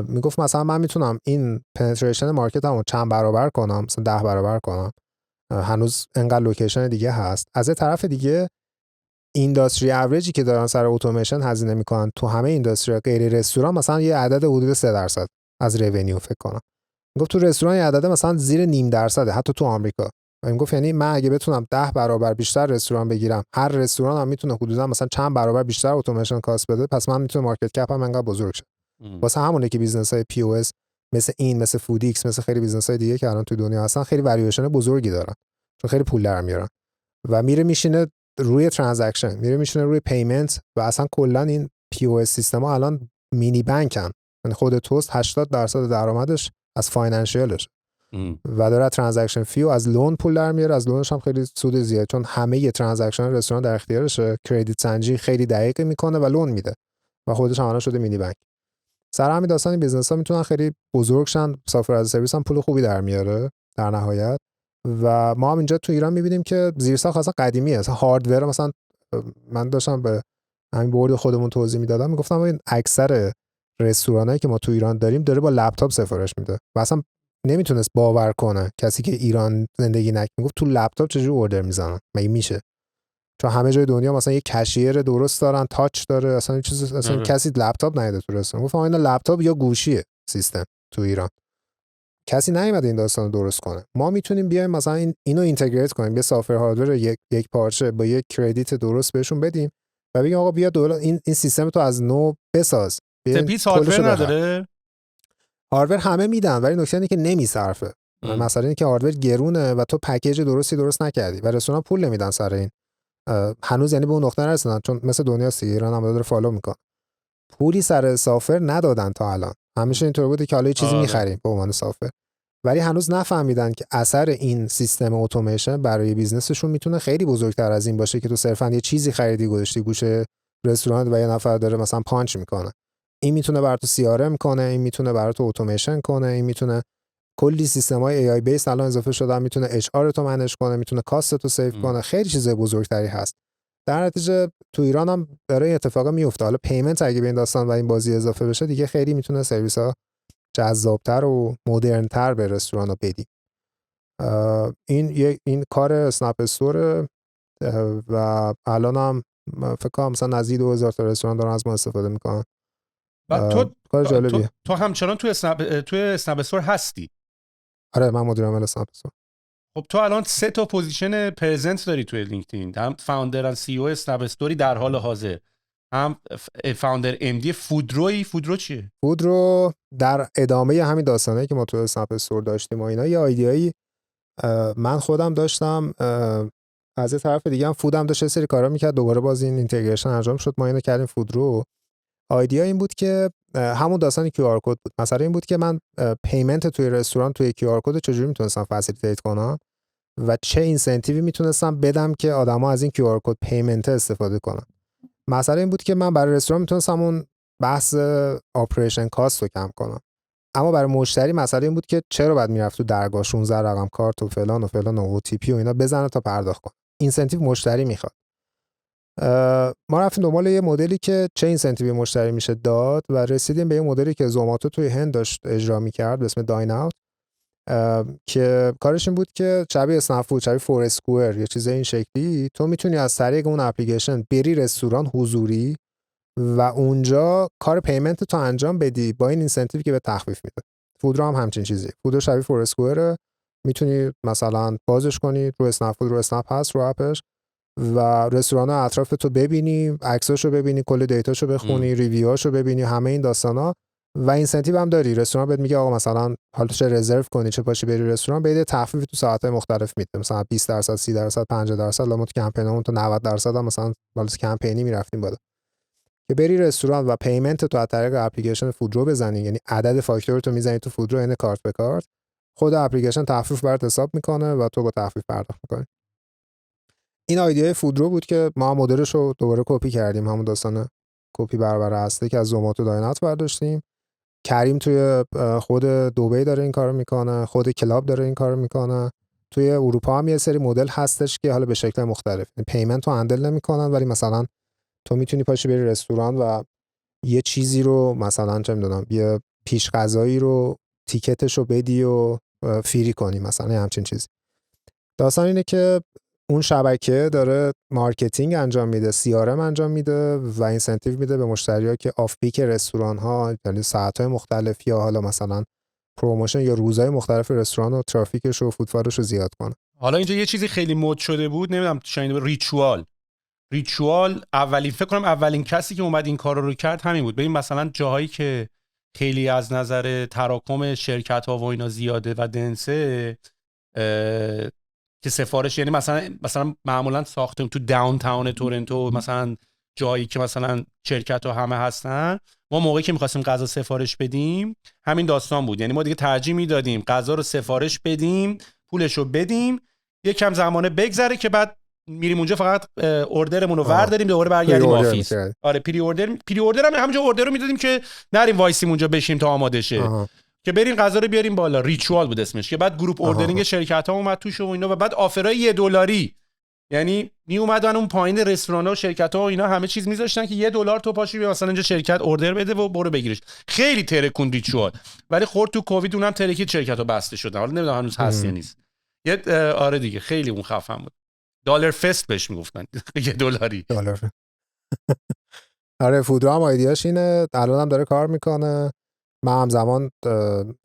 میگفت مثلا من میتونم این پنتریشن مارکتمو چند برابر کنم، مثلا 10 برابر کنم، هنوز انقدر لوکیشن دیگه هست. از یه طرف دیگه اینداستری اوریجی که دارن سر اتوماسیون هزینه میکنن تو همه اینداستری غیر رستوران مثلا یه عدد حدود 3% از رونیو فکر کنم. میگفت تو رستوران یه عدد مثلا زیر 0.5%، حتی تو آمریکا. و میگفت یعنی من اگه بتونم 10 برابر بیشتر رستوران بگیرم، هر رستوران هم میتونه حدودا مثلا چند برابر بیشتر اتوماسیون کاست بده، پس من میتونم مارکت کپ هم انقدر بزرگ شه. واسه همونه که بیزنس‌های پی او اس مثل این، مثل فودیکس، مثل خیلی بیزنس‌های دیگه که الان تو دنیا هستن خیلی والیویشن بزرگی دارن، چون خیلی پول در میارن و میره میشینه روی ترانزکشن، میره میشینه روی پیمنت. و اصلا کلا این پی او اس سیستما الان مینی بانکن، یعنی خود توست 80% درآمدش از فاینانشیالش و داره ترانزکشن فی و از لون پول در میاره. از لونش هم خیلی سود زیاد، چون همه ی ترانزکشن رستوران در اختیارشه، کردیت سنجی خیلی دقیق میکنه و لون میده و خودش هم الان شده مینی بانک. سر همین داستان این بیزنس‌ها میتونن خیلی بزرگ شن، سافر از سرویس هم پول خوبی در میاره در نهایت. و ما هم اینجا تو ایران میبینیم که زیرساخت اصلا قدیمیه، اصلا هاردور. مثلا من داشتم به همین بورد خودمون توضیح میدادم، میگفتم این اکثر رستورانایی که ما تو ایران داریم داره با لپتاپ سفارش میده و اصلا نمیتونست باور کنه کسی که ایران زندگی نکنه، میگفت تو لپتاپ چجوری اوردر میزنن، مگه میشه؟ چون همه جای دنیا مثلا یه کشیر درست دارن، تاچ داره، اصلا چیز اصلا کسی لپتاپ نداره تو رستوران. گفتم اینا لپتاپ یا گوشیه سیستم تو ایران. کسی نیومده این داستان رو درست کنه. ما میتونیم بیایم مثلا اینو اینتگریت کنیم، یه سافر هاردور یک پارچه با یک کردیت درست بهشون بدیم و بگیم آقا بیا دولار این سیستم تو از نو بساز. پیس هاردور نداره؟ هاردور همه میدن ولی نکته اینه که نمیصرفه. مثلا اینه که هاردور گرونه و تو پکیج درستی درست نکردی و رستوران پول نمیدن سر این. هنوز یعنی به اون نقطه نرسیدن، چون مثل دنیاست ایران هم داره فالو میکنه. پولی سر سافر ندادن تا الان. همیشه اینطور بوده که حالا یه چیزی می‌خریم به عنوان سافر، ولی هنوز نفهمیدن که اثر این سیستم اتوماسیون برای بیزنسشون میتونه خیلی بزرگتر از این باشه که تو صرفاً یه چیزی خریدی گذاشتی گوشه رستوران و یه نفر داره مثلا پانچ میکنه. این میتونه برات تو CRM کنه، این میتونه برات اتوماسیون کنه، این میتونه کلی سیستم‌های AI بیس الان اضافه شده، میتونه HR تو منیج کنه، میتونه کاست تو سیو کنه، خیلی چیزای بزرگتری هست. در نتیجه تو ایران هم داره این اتفاقا میفته. حالا پیمنت اگه به این داستان و این بازی اضافه بشه دیگه خیلی میتونه سرویس‌ها جذابتر و مدرن‌تر به رستوران‌ها بدی. این کار اسنپ استور و الان هم فکر کنم مثلا نزدیک 2000 تا رستوران دارن از ما استفاده میکنن. کار جالبیه. تو همچنان تو اسنپ استور هستی؟ آره من مدیر عامل اسنپ استور. خب تو الان 3 تا پوزیشن پرزنت داری توی لینکدین، هم فاوندر و CEO اسنپ استوری در حال حاضر، هم فاوندر MD فودرو چیه؟ فودرو در ادامه همین داستانه که ما تو اسنپ استور داشتیم و اینا یه ایده‌ای من خودم داشتم، از یه طرف دیگه هم فودم داشت یه سری کارا میکرد، دوباره باز این اینتگریشن انجام شد، ما اینو کردیم فودرو. ایده این بود که همون داستان QR کد بود. مثلا این بود که من پیمنت توی رستوران توی QR کد چجوری میتونستم فسیلیتیت کنم و چه اینسنتیوی میتونستم بدم که آدما از این QR کد پیمنت استفاده کنن. مثلا این بود که من برای رستوران میتونستم اون بحث اپریشن کاست رو کم کنم، اما برای مشتری مسئله این بود که چرا باید میرفت تو درگاه 16 رقم کارت و فلان و فلان و OTP و اینا بزنه تا پرداخت کنه. اینسنتیو مشتری میخواد. ما رفتیم دنبال یه مدلی که چه اینسنتیوی مشتری میشه داد و رسیدیم به یه مدلی که زوماتو توی هند داشت اجرا میکرد به اسم داین اوت، که کارش این بود که شبیه اسنپ فود، شبیه فور اسکوئر، یه چیز این شکلی، تو میتونی از طریق اون اپلیکیشن بری رستوران حضوری و اونجا کار پیمنت تو انجام بدی با این اینسنتیوی که به تخفیف میده. فودرو هم همچین چیزی. فودرو شبیه فور اسکوئر، میتونی مثلا بازش کنی رو اسنپ فود، رو اسنپ هست رو اپش و رستوران‌ها اطراف تو ببینی، عکساشو ببینی، کل دیتاشو بخونی، ریویوهاشو ببینی، همه این داستانا. و اینسنتیو هم داری. رستوران بهت میگه آقا مثلا حالا چه رزرو کنی چه پاشی بری رستوران، بده تخفیف تو ساعت‌های مختلف میده، مثلا 20%، 30%، 50%، لامو تو کمپینمون تو 90% هم مثلا بالا کمپینی میرفتیم بالا که بری رستوران و پیمنت تو از طریق اپلیکیشن فودرو بزنی، یعنی عدد فاکتور تو میزنی تو فودرو، یعنی کارت به کارت، خود اپلیکیشن تخفیف برات حساب میکنه و تو با تخفیف پرداخت میکنی. این ایده فودرو بود که ما مدلش رو دوباره کپی کردیم، همون داستان کپی برابر هسته که از زوماتو داینات برداشتیم. کریم توی خود دبی داره این کارو میکنه، خود کلاب داره این کارو میکنه. توی اروپا هم یه سری مدل هستش که حالا به شکل مختلف پیمنت رو هندل نمیکنن، ولی مثلا تو میتونی پاشی بری رستوران و یه چیزی رو مثلا چه میدونم یه پیش غذایی رو تیکتش رو بدی و فری کنی، مثلا همچین چیزی. داستان اینه که اون شبکه داره مارکتینگ انجام میده، CRM انجام میده و اینسنتیو میده به مشتری‌ها که آف پیک رستوران ها، یعنی ساعت‌های مختلف یا حالا مثلا پروموشن یا روزهای مختلف رستوران و ترافیکش و فوتفالش رو زیاد کنه. حالا اینجا یه چیزی خیلی مد شده بود، نمیدونم شاید ریچوال اولین کسی که اومد این کارو رو کرد همین بود. ببین مثلا جاهایی که خیلی از نظر تراکم شرکت‌ها و اینا زیاده و دنسه که سفارش، یعنی مثلا معمولا ساختم تو داون تاون تورنتو، مثلا جایی که مثلا شرکت‌ها همه هستن، ما موقعی که می‌خواستیم غذا سفارش بدیم همین داستان بود. یعنی ما دیگه ترجیح میدادیم غذا رو سفارش بدیم، پولش رو بدیم، یکم زمانه بگذره که بعد میریم اونجا فقط اوردرمون رو ورداریم دوباره برگردیم آفیس. آره پری اوردر هم همونجا اوردر رو میدادیم که نریم وایسیم اونجا بشیم تا آماده شه، که بریم غذا رو بیاریم بالا. ریچوال بود اسمش، که بعد گروپ اوردرینگ شرکت‌ها اومد توش و اینا و بعد آفرای $1، یعنی می اومدن اون پایین رستوران‌ها و شرکت‌ها و اینا همه چیز میذاشتن که $1 تو پاشی بیا مثلا اینجا شرکت اوردر بده و برو بگیرش. خیلی ترکون ریچوال، ولی خورد تو کووید اونم ترکید، شرکت‌ها بسته شدن. حالا نمیدونم هنوز هست یا نیست. آره دیگه خیلی اون خفن بود. دلار فست بهش میگفتن $1. آره فودرو هم ایدیاش اینه، الان هم داره کار میکنه. من همزمان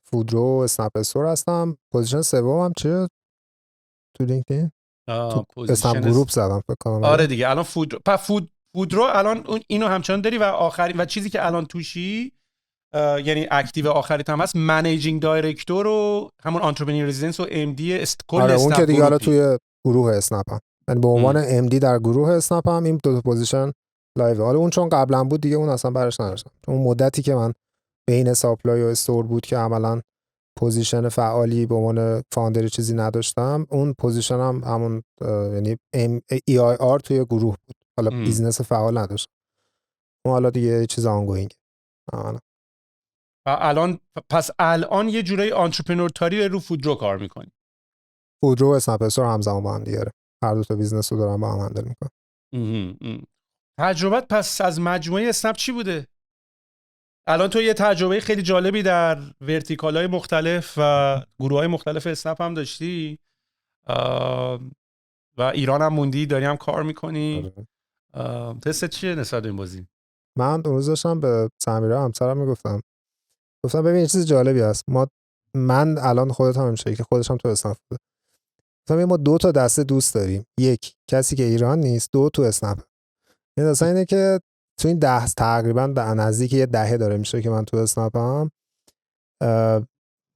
فودرو و اسنپ استور هستم. پوزیشن سومم چیه تو لینکدین؟ تو اسنپ گروپ زدم فکر کنم. آره دیگه الان فودرو الان اینو همچنان داری و آخری و چیزی که الان توشی یعنی اکتیو آخریت هم هست منیجینگ دایرکتور و همون آنترپرنور رزیدنس و ام دی کل آره اون که دیگه حالا گروپی. توی گروه اسنپ هم، یعنی به عنوان ام دی در گروه اسنپ هم این دو تا پوزیشن لایو. حالا اون چون قبلا بود دیگه اون اصلا برش نداشتم. اون مدتی که من بین ساپلای و استور بود که عملاً پوزیشن فعالی به عنوان فاوندر چیزی نداشتم، اون پوزیشن هم همون یعنی ای آی آر توی گروه بود. حالا بیزنس فعال نداشتم. اون حالا دیگه چیز آنگوینگ. الان یه جورایی آنترپرنور تاری رو فودرو کار میکنی. فودرو و اسنپ استور همزمان با هم دیگه، هر دو تا بیزنس رو دارن با هم هندل میکنن. تجربت پس از مجموعه اسنپ چی بوده؟ الان تو یه تجربه خیلی جالبی در ورتیکال‌های مختلف و گروه‌های مختلف اسنپ هم داشتی و ایران هم موندی، داری هم کار میکنی. تست چیه نسبت به این بازی؟ من اون روز داشتم به سمیرا همسرم میگفتم ببین یه چیز جالبی هست. من الان خودت هم میشه که خودش هم تو اسنپ بوده. مثلا ما دو تا دسته دوست داریم، یک کسی که ایران نیست، دو تو اسنپ. این داستان اینه که تو این تقریبا نزدیک یه دهه داره میشه که من تو اسنپم.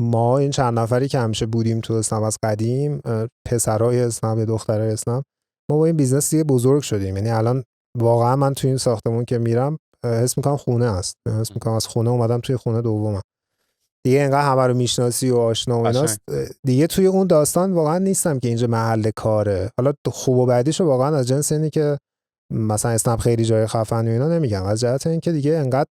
ما این چند نفری که همیشه بودیم تو اسنپ از قدیم، پسرای اسنپ، دخترای اسنپ، ما با این بیزنس دیگه بزرگ شدیم. یعنی الان واقعا من تو این ساختمون که میرم حس میکنم خونه است، حس میکنم از خونه اومدم توی خونه دومم. دیگه انقدر همه رو میشناسی و آشنا و ایناست دیگه. توی اون داستان واقعا نیستم که اینجا محل کاره. حالا خوب و بعدیشو واقعا از جنس اینی که مثلا اسنپ خیلی جای خفن و اینا نمیگم، از جهت این که دیگه انقدر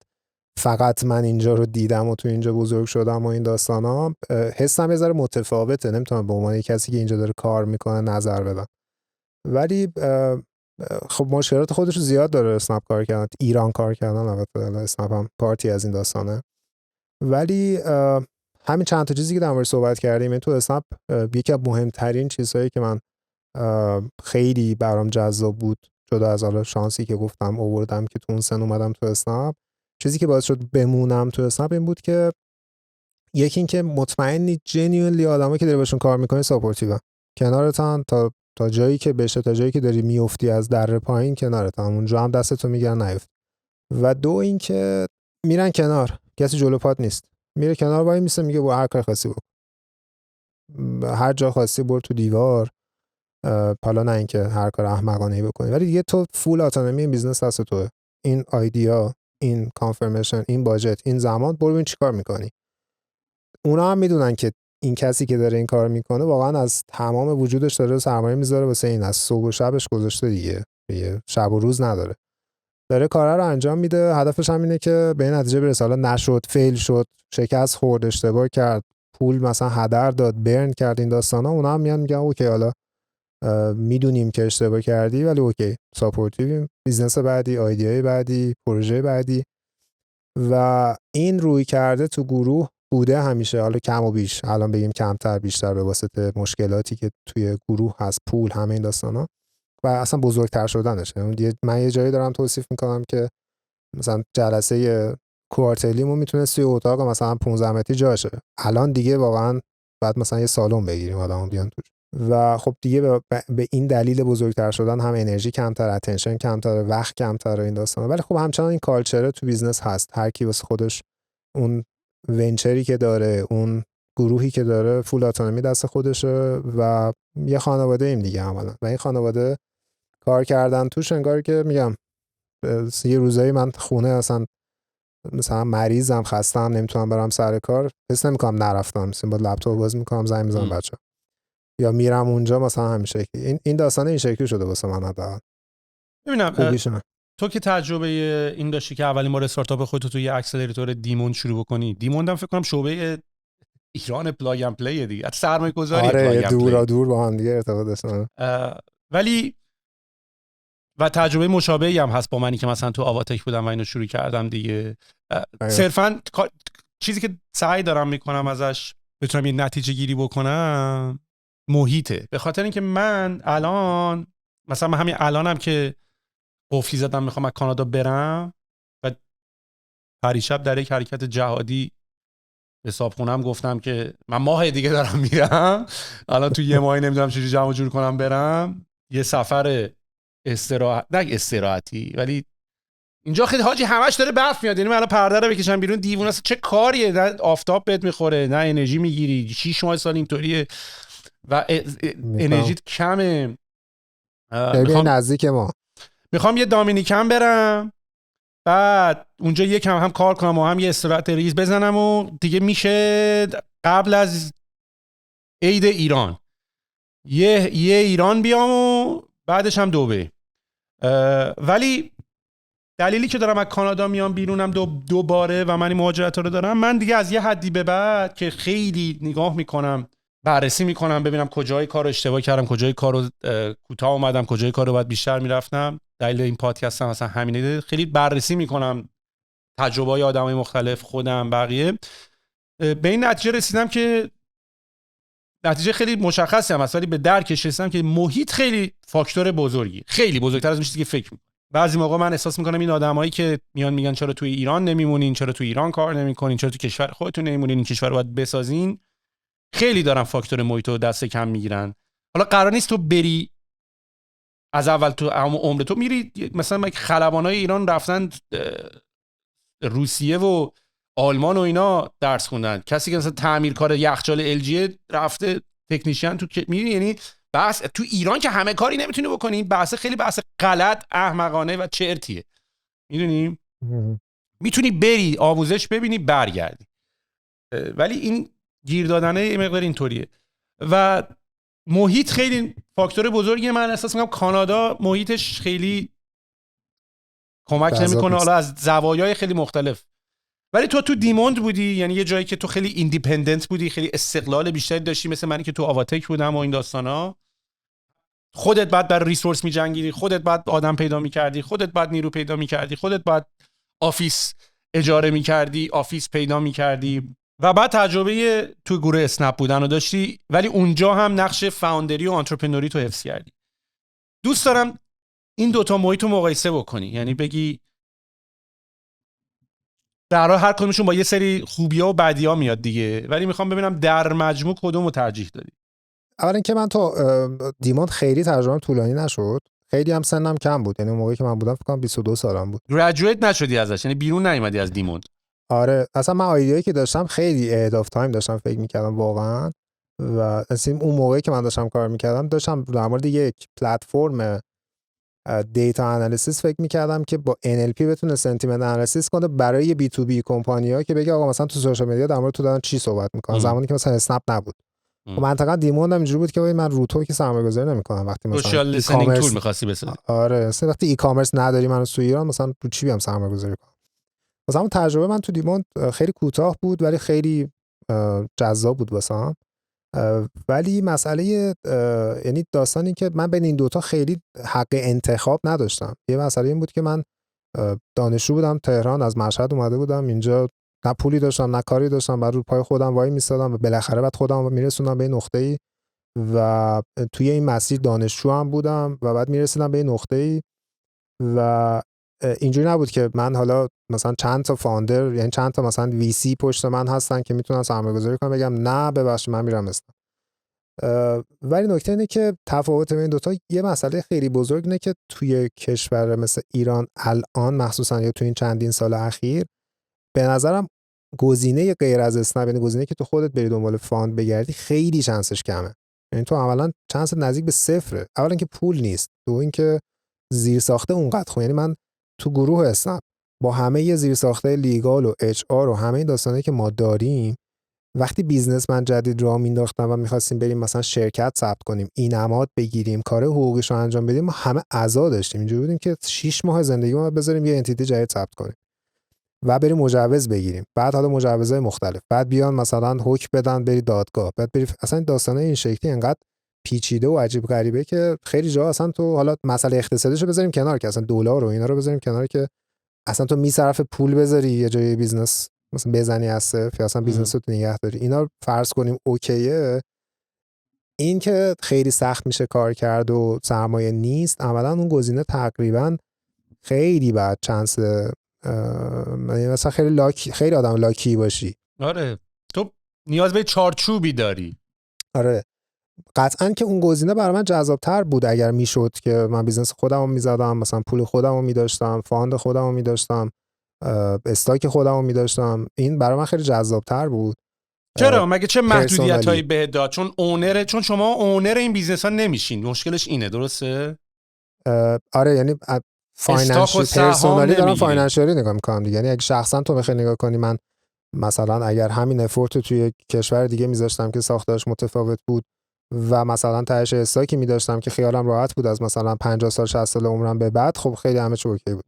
فقط من اینجا رو دیدم و تو اینجا بزرگ شدم و این داستانا، حسم یه ذره متفاوته. نمیتونم به عنوان کسی که اینجا داره کار میکنه نظر بدم. ولی خب مشکلات خودش رو زیاد داره اسنپ کار کردن، ایران کار کردن. البته اسنپ هم پارتی از این داستانه. ولی همین چند تا چیزی که در مورد صحبت کردیم، این تو اسنپ یکی از مهمترین چیزهایی که من خیلی برام جذاب بود، جدا از حالا شانسی که گفتم آوردم که تو اون سن اومدم تو اسنپ، چیزی که باعث شد بمونم تو اسنپ این بود که یکی این که مطمئنی جنیونلی آدمایی که داری باشون کار میکنی ساپورتیون، کنارتن تا جایی که بشه، تا جایی که داری میافتی از دره پایین کنارتن، اونجا هم دستتو میگیرن نیفت. و دو این که میرن کنار، کسی جلو پات نیست، میره کنار وای میسه میگه برو هر کار خاصی بکن، هر جا خاصی برو تو دیوار. حالا نه اینکه هر کار احمقانه‌ای بکنی، ولی دیگه تو فول اتونومی این بیزنس دست توئه. این ایده، این کانفرمیشن، این باجت، این زمان، برو ببین چیکار میکنی. اونا هم میدونن که این کسی که داره این کار میکنه واقعا از تمام وجودش داره سرمایه میذاره واسه این، از صبح و شبش گذاشته دیگه شب و روز نداره، داره کارا رو انجام میده. هدفش هم اینه که به این نتیجه برسه. حالا نشد، فیل شد، شکست خورد، اشتباه کرد، پول مثلا هدر داد، برن کرد، این داستانا، اونا هم میان میگن اوکی حالا میدونیم که اشتباه کردی ولی اوکی ساپورتیویم، بیزنس بعدی، ایده بعدی، پروژه بعدی. و این روی کرده تو گروه بوده همیشه، حالا کم و بیش، الان بگیم کمتر بیشتر به واسطه مشکلاتی که توی گروه هست، پول، همه این داستانا و اصلا بزرگتر شدنشه. من یه جایی دارم توصیف میکنم که مثلا جلسه کوارترلیمون میتونه توی اتاق مثلا 15 متری جاشه، الان دیگه واقعا بعد مثلا یه سالن بگیریم آدمو بیان توش. و خب دیگه به این دلیل بزرگتر شدن هم انرژی کمتر، اتنشن کمتر، وقت کمتر، این داستانا. ولی خب همچنان این کالچر تو بیزنس هست، هر کی واسه خودش اون ونچری که داره، اون گروهی که داره، فول اتونومی دست خودشه و یه خانواده ایم دیگه عملاً. و این خانواده کار کردن توش انگار که میگم یه روزایی من خونه مثلا مریضم، خستم، نمیتونم برم سر کار، حس نمیکنم نرفتم، مثلا با لپتاپ باز میکنم زنگ میزنم بچه‌ها، یا میرم اونجا مثلا همین شکلی. این داستان این شکلی شده واسه من حداقل. ببینم تو که تجربه این داشتی که اولین بار استارتاپ خودت تو یه اکسلراتور دیموند شروع بکنی، دیموند هم فکر کنم شعبه ایران پلاگ اند پلی دیگه، سرمایه‌گذاری پلاگ اند پلی. آره دور با هم دیگه ارتباط داشتن. ولی و تجربه مشابهی هم هست با منی که مثلا تو آواتک بودم و اینو شروع کردم دیگه. صرفاً چیزی که سعی دارم میکنم ازش بتونم یه نتیجه گیری بکنم محیطه. به خاطر اینکه من الان مثلا من همین الانم که قفلی زدم میخوام از کانادا برم و پریشب در یک حرکت جهادی به صاحبخونه‌ام گفتم که من ماه دیگه دارم میرم، الان تو یه ماهی نمیدونم چجوری جمع جور کنم برم یه سفر استراحتی، ولی اینجا خیلی حاجی همش داره برف میاد، یعنی من الان پرده رو بکشم بیرون دیوونه است. چه کاریه، نه آفتاب بهت میخوره نه انرژی میگیری، 6 ماه سال اینطوریه و انرژیت کمه. نزدیک ما میخوام یه دامینیکن برم، بعد اونجا یکم هم کار کنم و هم یه استراحت ریز بزنم و دیگه میشه قبل از عید ایران یه ایران بیام و بعدش هم دبی. ولی دلیلی که دارم از کانادا میام بیرونم دوباره و من این مهاجرت رو دارم، من دیگه از یه حدی به بعد که خیلی نگاه میکنم، بررسی میکنم ببینم کجای کار رو اشتباه کردم، کجای کار رو کوتاه اومدم، کجای کار رو باید بیشتر میرفتم. دلیل این پادکست هم مثلا همینه، خیلی بررسی میکنم تجربه‌های آدمای مختلف، خودم، بقیه. به این نتیجه رسیدم که نتیجه خیلی مشخصی هم هست، ولی به درکش رسیدم که محیط خیلی فاکتور بزرگی، خیلی بزرگتر از اون چیزی که فکر می‌کنم. بعضی موقع من احساس میکنم این آدمایی که میان میگن چرا توی ایران نمیمونین، چرا توی ایران کار نمیکنین، چرا تو کشور خودتون نمیمونین، این کشور رو باید بسازین، خیلی دارن فاکتور محیط رو دست کم میگیرن. حالا قرار نیست تو بری از اول تو عمر تو میری مثلا خلبانای ایران رفتن روسیه و آلمان و اینا درس خوندن، کسی که مثلا تعمیرکار یخچال LG رفته تکنیشیان تو میری، یعنی بس تو ایران که همه کاری نمیتونی بکنی، بحث خیلی بحث غلط، احمقانه و چرتیه، میدونی میتونی بری آموزش ببینی برگردی، ولی این گیر دادنه یه مقدار اینطوریه. و محیط خیلی فاکتور بزرگیه. من احساس میکنم کانادا محیطش خیلی کمک نمیکنه، حالا از زوایای خیلی مختلف. ولی تو دیموند بودی، یعنی یه جایی که تو خیلی ایندیپندنت بودی، خیلی استقلال بیشتری داشتی، مثل منی که تو آواتک بودم و این داستانا. خودت بعد برای ریسورس می‌جنگیدی، خودت بعد آدم پیدا می‌کردی، خودت بعد نیرو پیدا می‌کردی، خودت بعد آفیس اجاره می‌کردی، آفیس پیدا می‌کردی و بعد تجربه تو گروه اسنپ بودن رو داشتی، ولی اونجا هم نقش فاوندری و آنترپرنوری تو حفظ کردی. دوست دارم این دوتا محیط رو مقایسه بکنی، یعنی بگی در هر کدومشون با یه سری خوبی‌ها و بدی‌ها میاد دیگه، ولی میخوام ببینم در مجموع کدومو ترجیح دادی. اولا که من تو دیموند خیلی تجربه‌ام طولانی نشد، خیلی هم سنم کم بود، یعنی اون موقعی که من بودم فکر کنم 22 سالم بود. گریجویت نشدی ازش، یعنی بیرون نیومدی از دیموند. آره اصلا من ایده‌ای که داشتم خیلی اهد اف تایم داشتم فکر می‌کردم واقعا، و اصلا اون موقعی که من داشتم کار می‌کردم داشتم در مورد یک پلتفرم دیتا انالیسیس فکر می‌کردم که با NLP بتونه سنتیمنت انالیسیس کنه برای بی تو بی کمپانی‌ها، که بگه آقا مثلا تو سوشال مدیا در مورد تو دارن چی صحبت می‌کنن، زمانی که مثلا اسنپ نبود. و منطقه دیموند هم اینجوری بود که من روتو که سرمایه‌گذاری نمی‌کنم، وقتی مثلا سوشال لیسنینگ تول می‌خواستی بسازی. آره مثلا وقتی ای کامرس نداری من تو ایران، مثلا رو چی بیام سرمایه‌گذاری کنم. مثلا اون تجربه من تو دیموند خیلی کوتاه بود ولی خیلی جذاب بود واسم. ولی مسئله یعنی داستانی که من بین این دوتا خیلی حق انتخاب نداشتم. یه مسئله این بود که من دانشجو بودم تهران، از مشهد اومده بودم اینجا، نه پولی داشتم نه کاری داشتم، بعد رو پای خودم وای میستادم و بالاخره بعد خودم میرسوندم به نقطه‌ای و توی این مسیر دانشجو هم بودم و بعد میرسیدم به نقطه‌ای و اینجوری نبود که من حالا مثلا چند تا فاوندر، یعنی چند تا مثلا وی سی پشت من هستن که میتونن سرمایه‌گذاری کنن بگم نه ببخشید من میرم اسنپ. ولی نکته اینه که تفاوت بین دو تا یه مسئله خیلی بزرگ اینه که توی کشور مثل ایران الان مخصوصا یا توی این چندین سال اخیر به نظرم گزینه غیر از اسنپ، یعنی گزینه که تو خودت بری دنبال فاند بگردی، خیلی شانسش کمه. یعنی تو اولا شانس نزدیک به صفره. اولا که پول نیست، دو اینکه زیرساخته اونقدر خوب. یعنی من تو گروه اسنپ با همه زیرساخته لیگال و اچ آر و همه این داستانایی که ما داریم، وقتی بیزنسمن جدید راه مینداختم و می‌خواستیم بریم مثلا شرکت ثبت کنیم، اینماد بگیریم، کار حقوقیش رو انجام بدیم، ما همه عزا داشتیم. اینجوری بودیم که 6 ماه زندگیمون رو بذاریم یه انتیتی جدید ثبت کنیم و بریم مجوز بگیریم، بعد حالا مجوزهای مختلف، بعد بیان مثلا حکم بدن بری دادگاه، بعد بری اصلا داستانای این شکلی انقدر پیچیده و عجیب غریبه که خیلی جا اصلا تو حالا مسئله اقتصادیشو بذاریم کنار، که اصلا دلار و اینا رو بذاریم کنار، که اصلا تو میصرف پول بذاری یه جای بیزنس مثلا بزنی از صفر یا اصلا بیزنس رو نگه داری، اینا فرض کنیم اوکیه. این که خیلی سخت میشه کار کرد و سرمایه نیست، عملا اون گزینه تقریبا خیلی بد چانس، مثلا خیلی آدم لاکی باشی. آره تو نیاز به چارچوبی داری. آره قطعا که اون گزینه برای من جذاب‌تر بود اگر میشد که من بیزنس خودمو میزدم، مثلا پول خودمو میداشتم، فاند خودمو میداشتم، استاک خودمو میداشتم، این برای من خیلی جذاب‌تر بود. چرا؟ مگه چه محدودیتایی پرسونالی. بهت داد؟ چون شما اونر این بیزنس ها نمیشین، مشکلش اینه، درسته؟ آره یعنی فاینانشال پرسونالی دارم، نمیگیری. فاینانشالی نگاه میکنم دیگه. یعنی اگه شخصا تو بخوای نگاه کنی، من مثلا اگر همین افورت توی کشور دیگه میذاشتم که ساختارش متفاوت بود و مثلا تهش استاکی میداشتم که خیالم راحت بود از مثلا 50 سال 60 سال عمرم به بعد، خب خیلی همه چی اوکی بود.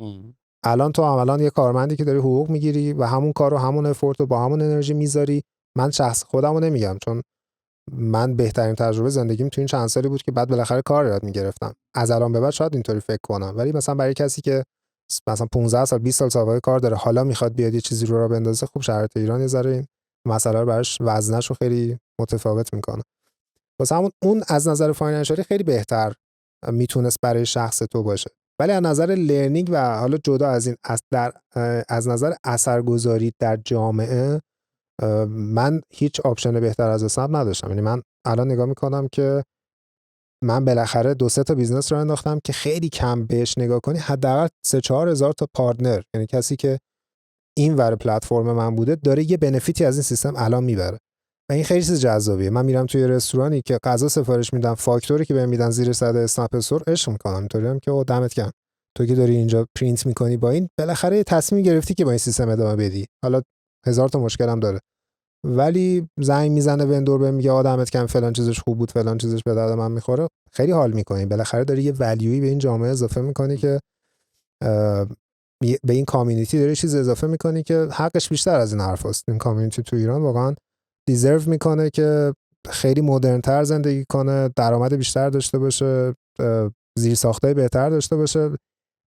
الان تو عملاً یه کارمندی که داری حقوق میگیری و همون کارو همون افورت رو با همون انرژی میذاری. من شخص خودمو نمیگم، چون من بهترین تجربه زندگیم تو این چند سالی بود که بعد بالاخره کار یاد میگرفتم. از الان به بعد شاید اینطوری فکر کنم، ولی مثلا برای کسی که مثلا 15 سال 20 سال سابقه کار داره، حالا میخواد بیاد یه چیزی رو راه بندازه، خب شرایط ایران یه ذره این مسئله رو براش وزنه‌شو خیلی متفاوت میکنه. واسه اون از نظر فاینانشالی خیلی بهتر میتونست برای شخص تو باشه، ولی از نظر لرنینگ و حالا جدا از این از نظر اثرگذاری در جامعه من هیچ آپشن بهتر از اسنپ نداشتم. یعنی من الان نگاه میکنم که من بالاخره 2-3 تا بیزنس رو انداختم که خیلی کم بهش نگاه کنی حداقل 3-4 هزار تا پارتنر، یعنی کسی که این ور پلتفرم من بوده داره یه بنفیتی از این سیستم الان میبره و این خیلی چیز جذابیه. من میرم توی رستورانی که غذا سفارش میدم، فاکتوری که بهم میدن زیر صد اسنپ استور عشق میکنم. اینطوری هم که دمت گرم تو که داری اینجا پرینت میکنی، با این بالاخره تصمیم گرفتی که با این سیستم ادامه بدی. حالا هزار تا مشکل هم داره، ولی زنگ میزنه وندور بهم میگه آدمت کم فلان چیزش خوب بود، فلان چیزش به درد من میخوره، خیلی حال میکنی. بالاخره داری یه ولیوی به این جامعه اضافه میکنی که به این کامیونیتی داری چیز اضافه میکنی که حقش بیشتر از این حرفاست. این کامیونیتی تو ایران واقعا دیزرو میکنه که خیلی مدرن تر زندگی کنه، درآمد بیشتر داشته باشه، زیرساختای بهتر داشته باشه.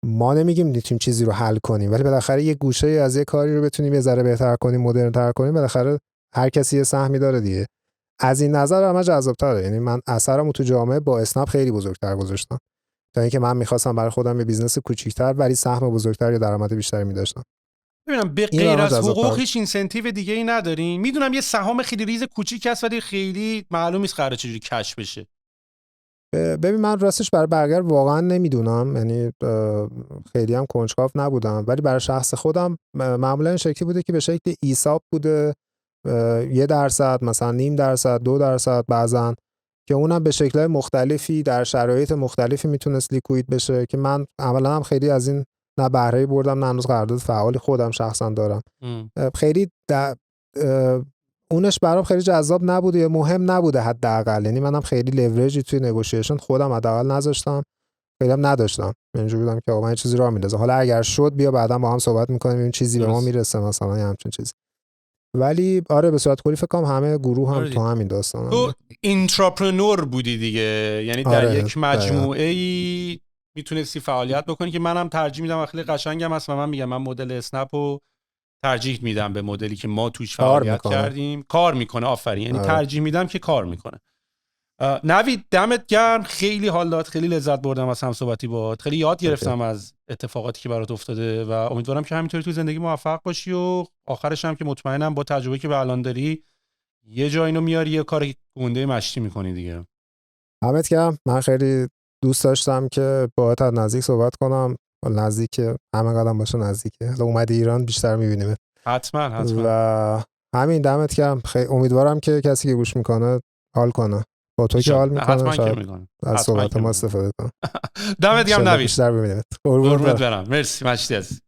ما نمیگیم میتونیم چیزی رو حل کنیم، ولی بالاخره یه گوشه از یه کاری رو بتونیم یه ذره بهتر کنیم، مدرن تر کنیم. بالاخره هر کسی یه سهمی داره دیگه. از این نظر همه جذاب‌تره. یعنی من اثرمو تو جامعه با اسنپ خیلی بزرگتر گذاشتم تا اینکه من می‌خواستم برای خودم یه بیزنس کوچیک‌تر ولی سهم بزرگتر یا درآمد بیشتری می‌داشتم. ببینم به غیر از حقوق هیچ اینسنتیو دیگه ای نداریم. میدونم یه سهام خیلی ریز کوچیک هست ولی خیلی معلوم نیست قراره چجوری کش بشه. ببین من راستش برای برگر واقعا نمیدونم، یعنی خیلی هم کنجکاو نبودم، ولی برای شخص خودم معمولا این شکلی بوده که به شکل ایساب بوده، 1% مثلا 0.5% 2% بعضن، که اونم به شکل‌های مختلفی در شرایط مختلفی میتونست لیکوید بشه که من عملا هم خیلی از این نه بهره بردم نه هنوز قرارداد فعالی خودم شخصا دارم. خیلی اونش برام خیلی جذاب نبوده یا مهم نبوده حداقل. یعنی منم خیلی لورجی توی نگوشیشن خودم حداقل نذاشتم، خیلی هم نداشتم. اینجوری بودم که آقا من چیزی راه میندازم، حالا اگر شد بیا بعدا با هم صحبت می‌کنیم این چیزی به ما میرسه مثلا یا همچین چیزی. ولی آره به صورت کلی فکر کنم همه گروه هم تو همین داستان تو اینترپرنور بودی دیگه، یعنی در یک مجموعه‌ای میتونستی فعالیت بکنی که منم ترجیح میدم. خیلی قشنگم هست و من میگم من مدل اسنپو ترجیح میدم به مدلی که ما توش فعالیت کردیم. کار میکنه. آفرین. یعنی ترجیح میدم که کار میکنه. نوید دمت گرم، خیلی حال داد، خیلی لذت بردم از همصحبتی باهات، خیلی یاد گرفتم از اتفاقاتی که برات افتاده و امیدوارم که همینطوری تو زندگی موفق باشی و آخرش هم که مطمئنم با تجربه که به الان داری یه جا اینو میاری یه کار گنده مشتی میکنی دیگه. دمت گرم. من خیلی دوست داشتم که باهات از نزدیک صحبت کنم. نزدیک همه قدم باشه نزدیکه. حالا اومدی ایران بیشتر میبینیم. حتما. و همین دمت گرم. خیلی امیدوارم که کسی که گوش میکنه حال کنه. با تو که حال میکنه شاید از صحبت ما استفاده کنه. دمت گرم نوید. بیشتر ببینیم. قربونت برم. مرسی مشتی عزیز.